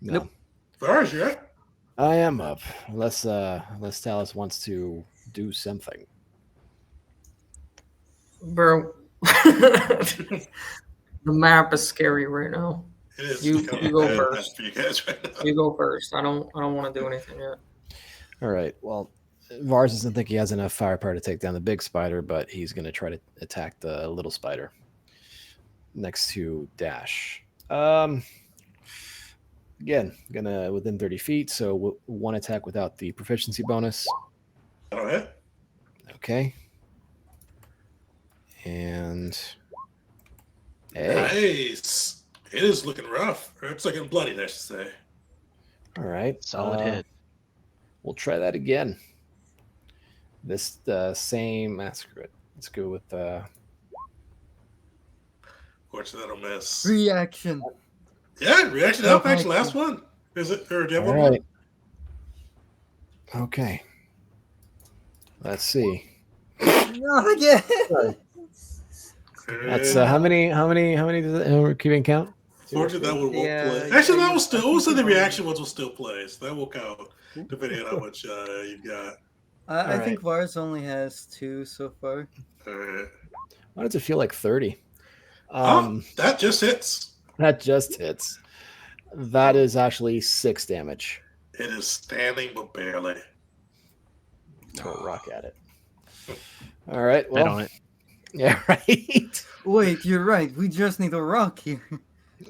Speaker 5: No.
Speaker 1: Nope.
Speaker 2: Vars, you're up.
Speaker 5: I am up. Unless Talus wants to do something.
Speaker 3: Bro, the map is scary right now.
Speaker 2: It is.
Speaker 3: You go
Speaker 2: bad
Speaker 3: first.
Speaker 2: for you guys right now.
Speaker 3: You go first. I don't want to do anything yet.
Speaker 5: All right. Well, Vars doesn't think he has enough firepower to take down the big spider, but he's going to try to attack the little spider next to Dash. Again, gonna within 30 feet, so one attack without the proficiency bonus.
Speaker 2: All right.
Speaker 5: Okay. And hey.
Speaker 2: Nice. It is looking rough. Or it's looking bloody, I should say.
Speaker 5: All right.
Speaker 6: Solid hit.
Speaker 5: We'll try that again. This same. Screw it. Let's go with.
Speaker 2: Fortunately, that'll miss.
Speaker 1: Reaction.
Speaker 2: Yeah, reaction up. Actually, last one. Is it? Or do you have
Speaker 5: All
Speaker 2: one more?
Speaker 5: right. Okay. Let's see.
Speaker 1: Not again.
Speaker 5: That's how many does it, we're keeping count?
Speaker 2: Fortunately, that one won't
Speaker 1: Yeah,
Speaker 2: play.
Speaker 1: I
Speaker 2: Actually, that
Speaker 1: think
Speaker 2: will still. We'll say the reaction ones will still play. So that will count, depending on how much you've got.
Speaker 1: I
Speaker 5: All
Speaker 1: think Vars only has 2 so far.
Speaker 2: All right.
Speaker 5: Why does it feel like 30?
Speaker 2: That just hits.
Speaker 5: That just hits. That is actually 6 damage.
Speaker 2: It is standing, but barely.
Speaker 5: Throw a rock at it. All right.
Speaker 6: Bet
Speaker 5: Well,
Speaker 6: on it.
Speaker 5: yeah, right.
Speaker 1: Wait, you're right. We just need a rock here.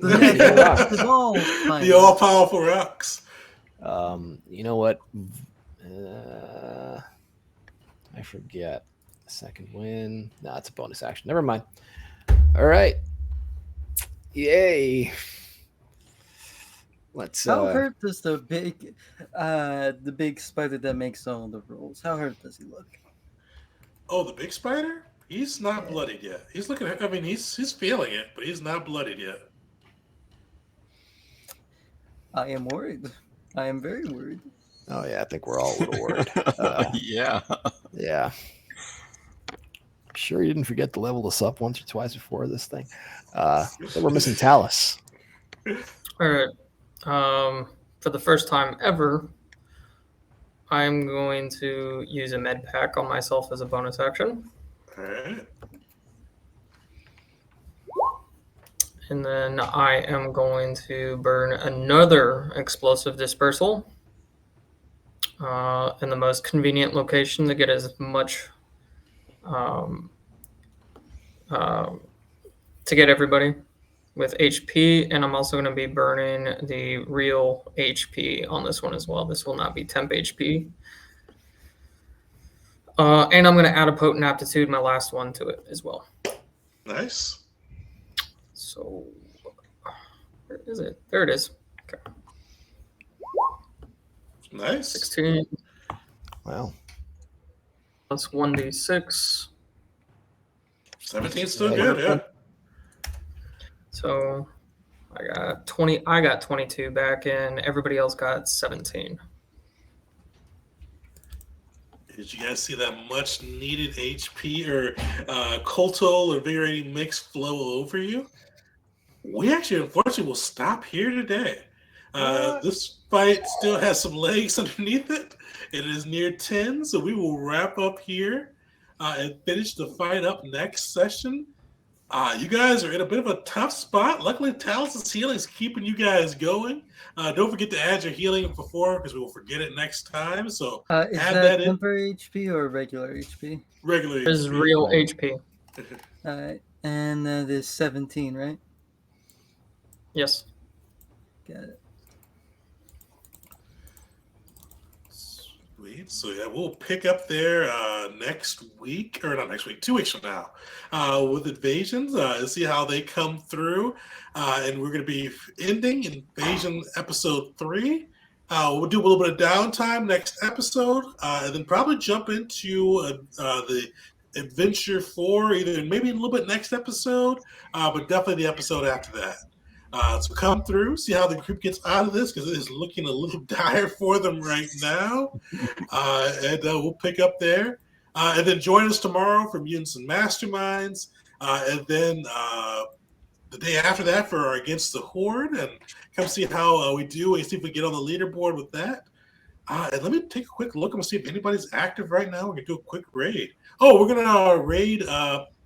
Speaker 1: The
Speaker 2: The
Speaker 1: next
Speaker 5: rock.
Speaker 1: rock is all
Speaker 2: The all-powerful rocks.
Speaker 5: You know what? I forget. Second win. No, it's a bonus action. Never mind. All right. Yay. Let's.
Speaker 1: How hurt does the big spider that makes all the rolls? How hurt does he look?
Speaker 2: Oh, the big spider? He's not bloodied yet. He's looking at. I mean, he's feeling it, but he's not bloodied yet.
Speaker 1: I am worried. I am very worried.
Speaker 5: Oh yeah, I think we're all a little worried.
Speaker 4: Yeah.
Speaker 5: Yeah. Sure, you didn't forget to level this up once or twice before this thing. Then we're missing Talus.
Speaker 3: All right. For the first time ever, I'm going to use a med pack on myself as a bonus action.
Speaker 2: All right.
Speaker 3: And then I am going to burn another explosive dispersal in the most convenient location to get as much to get everybody with HP. And I'm also going to be burning the real HP on this one as well. This will not be temp HP. And I'm going to add a potent aptitude, my last one, to it as well.
Speaker 2: Nice.
Speaker 3: So, where is it? There it is. Okay.
Speaker 2: Nice.
Speaker 3: 16.
Speaker 5: Wow.
Speaker 3: Plus 1d6.
Speaker 2: 17's still good, yeah.
Speaker 3: So I got 20. I got 22 back, and everybody else got 17.
Speaker 2: Did you guys see that much needed HP or Coltol or Invigorating Mix flow over you? We actually, unfortunately, will stop here today. This fight still has some legs underneath it. It is near 10, so we will wrap up here and finish the fight up next session. You guys are in a bit of a tough spot. Luckily, Talos' healing is keeping you guys going. Don't forget to add your healing before, because we will forget it next time. So
Speaker 1: Is
Speaker 2: add
Speaker 1: that
Speaker 2: that in.
Speaker 1: temporary HP or regular HP?
Speaker 2: Regular
Speaker 3: This is
Speaker 2: HP.
Speaker 3: real HP.
Speaker 1: Alright, and there's 17, right?
Speaker 3: Yes.
Speaker 1: Got it.
Speaker 2: Sweet. So yeah, we'll pick up there next week, or not next week, 2 weeks from now, with Invasions. See how they come through, and we're going to be ending Invasion episode 3. We'll do a little bit of downtime next episode, and then probably jump into the Adventure 4, either maybe a little bit next episode, but definitely the episode after that. So come through, see how the group gets out of this, because it is looking a little dire for them right now. And we'll pick up there. And then join us tomorrow for Mutants and Masterminds. And then the day after that for our Against the Horde. And come see how we do and see if we get on the leaderboard with that. And let me take a quick look and see if anybody's active right now. We're going to do a quick raid. Oh, we're going to raid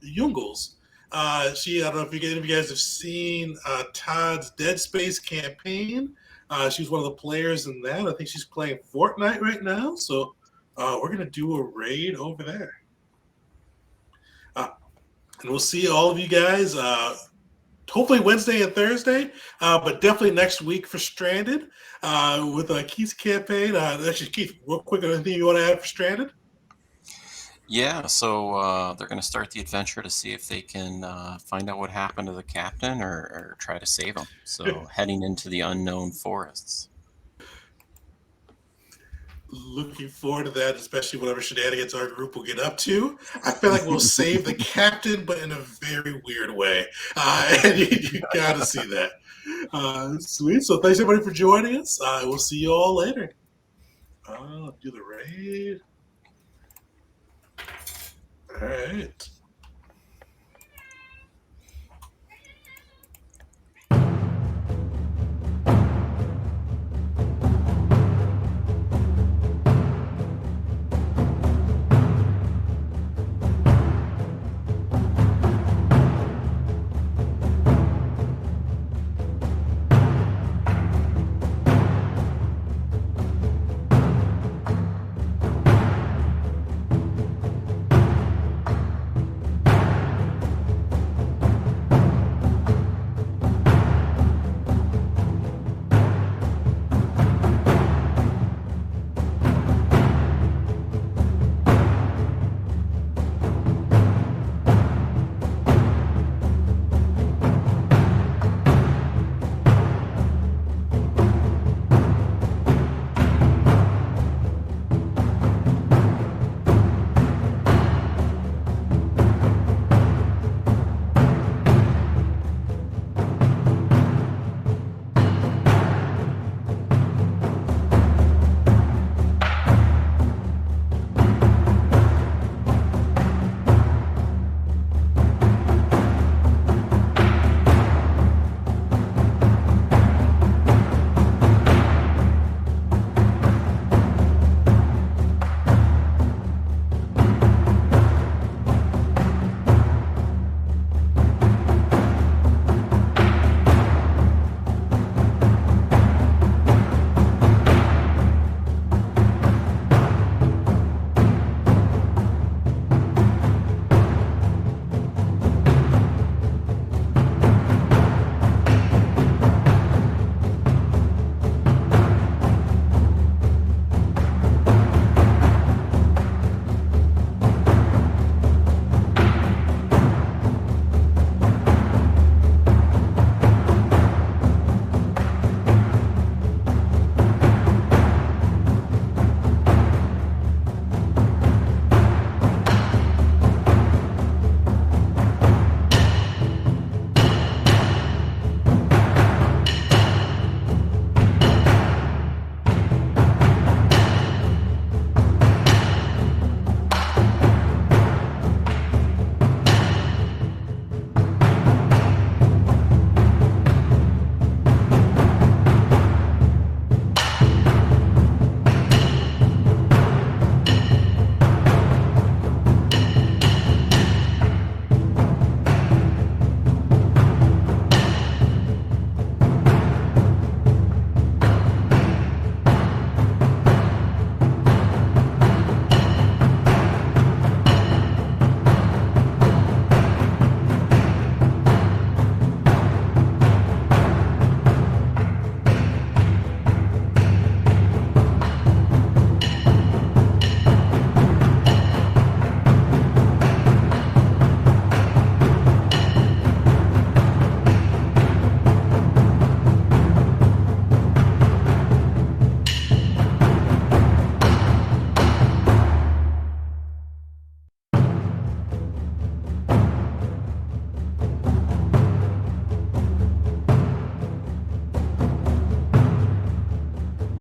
Speaker 2: Jungles. I don't know if any of you guys have seen Todd's Dead Space campaign. She's one of the players in that. I think she's playing Fortnite right now. So we're going to do a raid over there. And we'll see all of you guys hopefully Wednesday and Thursday, but definitely next week for Stranded with Keith's campaign. Actually, Keith, real quick, anything you want to add for Stranded?
Speaker 4: Yeah, so they're going to start the adventure to see if they can find out what happened to the captain or try to save him. So heading into the unknown forests.
Speaker 2: Looking forward to that, especially whatever shenanigans our group will get up to. I feel like we'll save the captain, but in a very weird way. And you got to see that. Sweet. So thanks, everybody, for joining us. We'll see you all later. Do the raid. All right.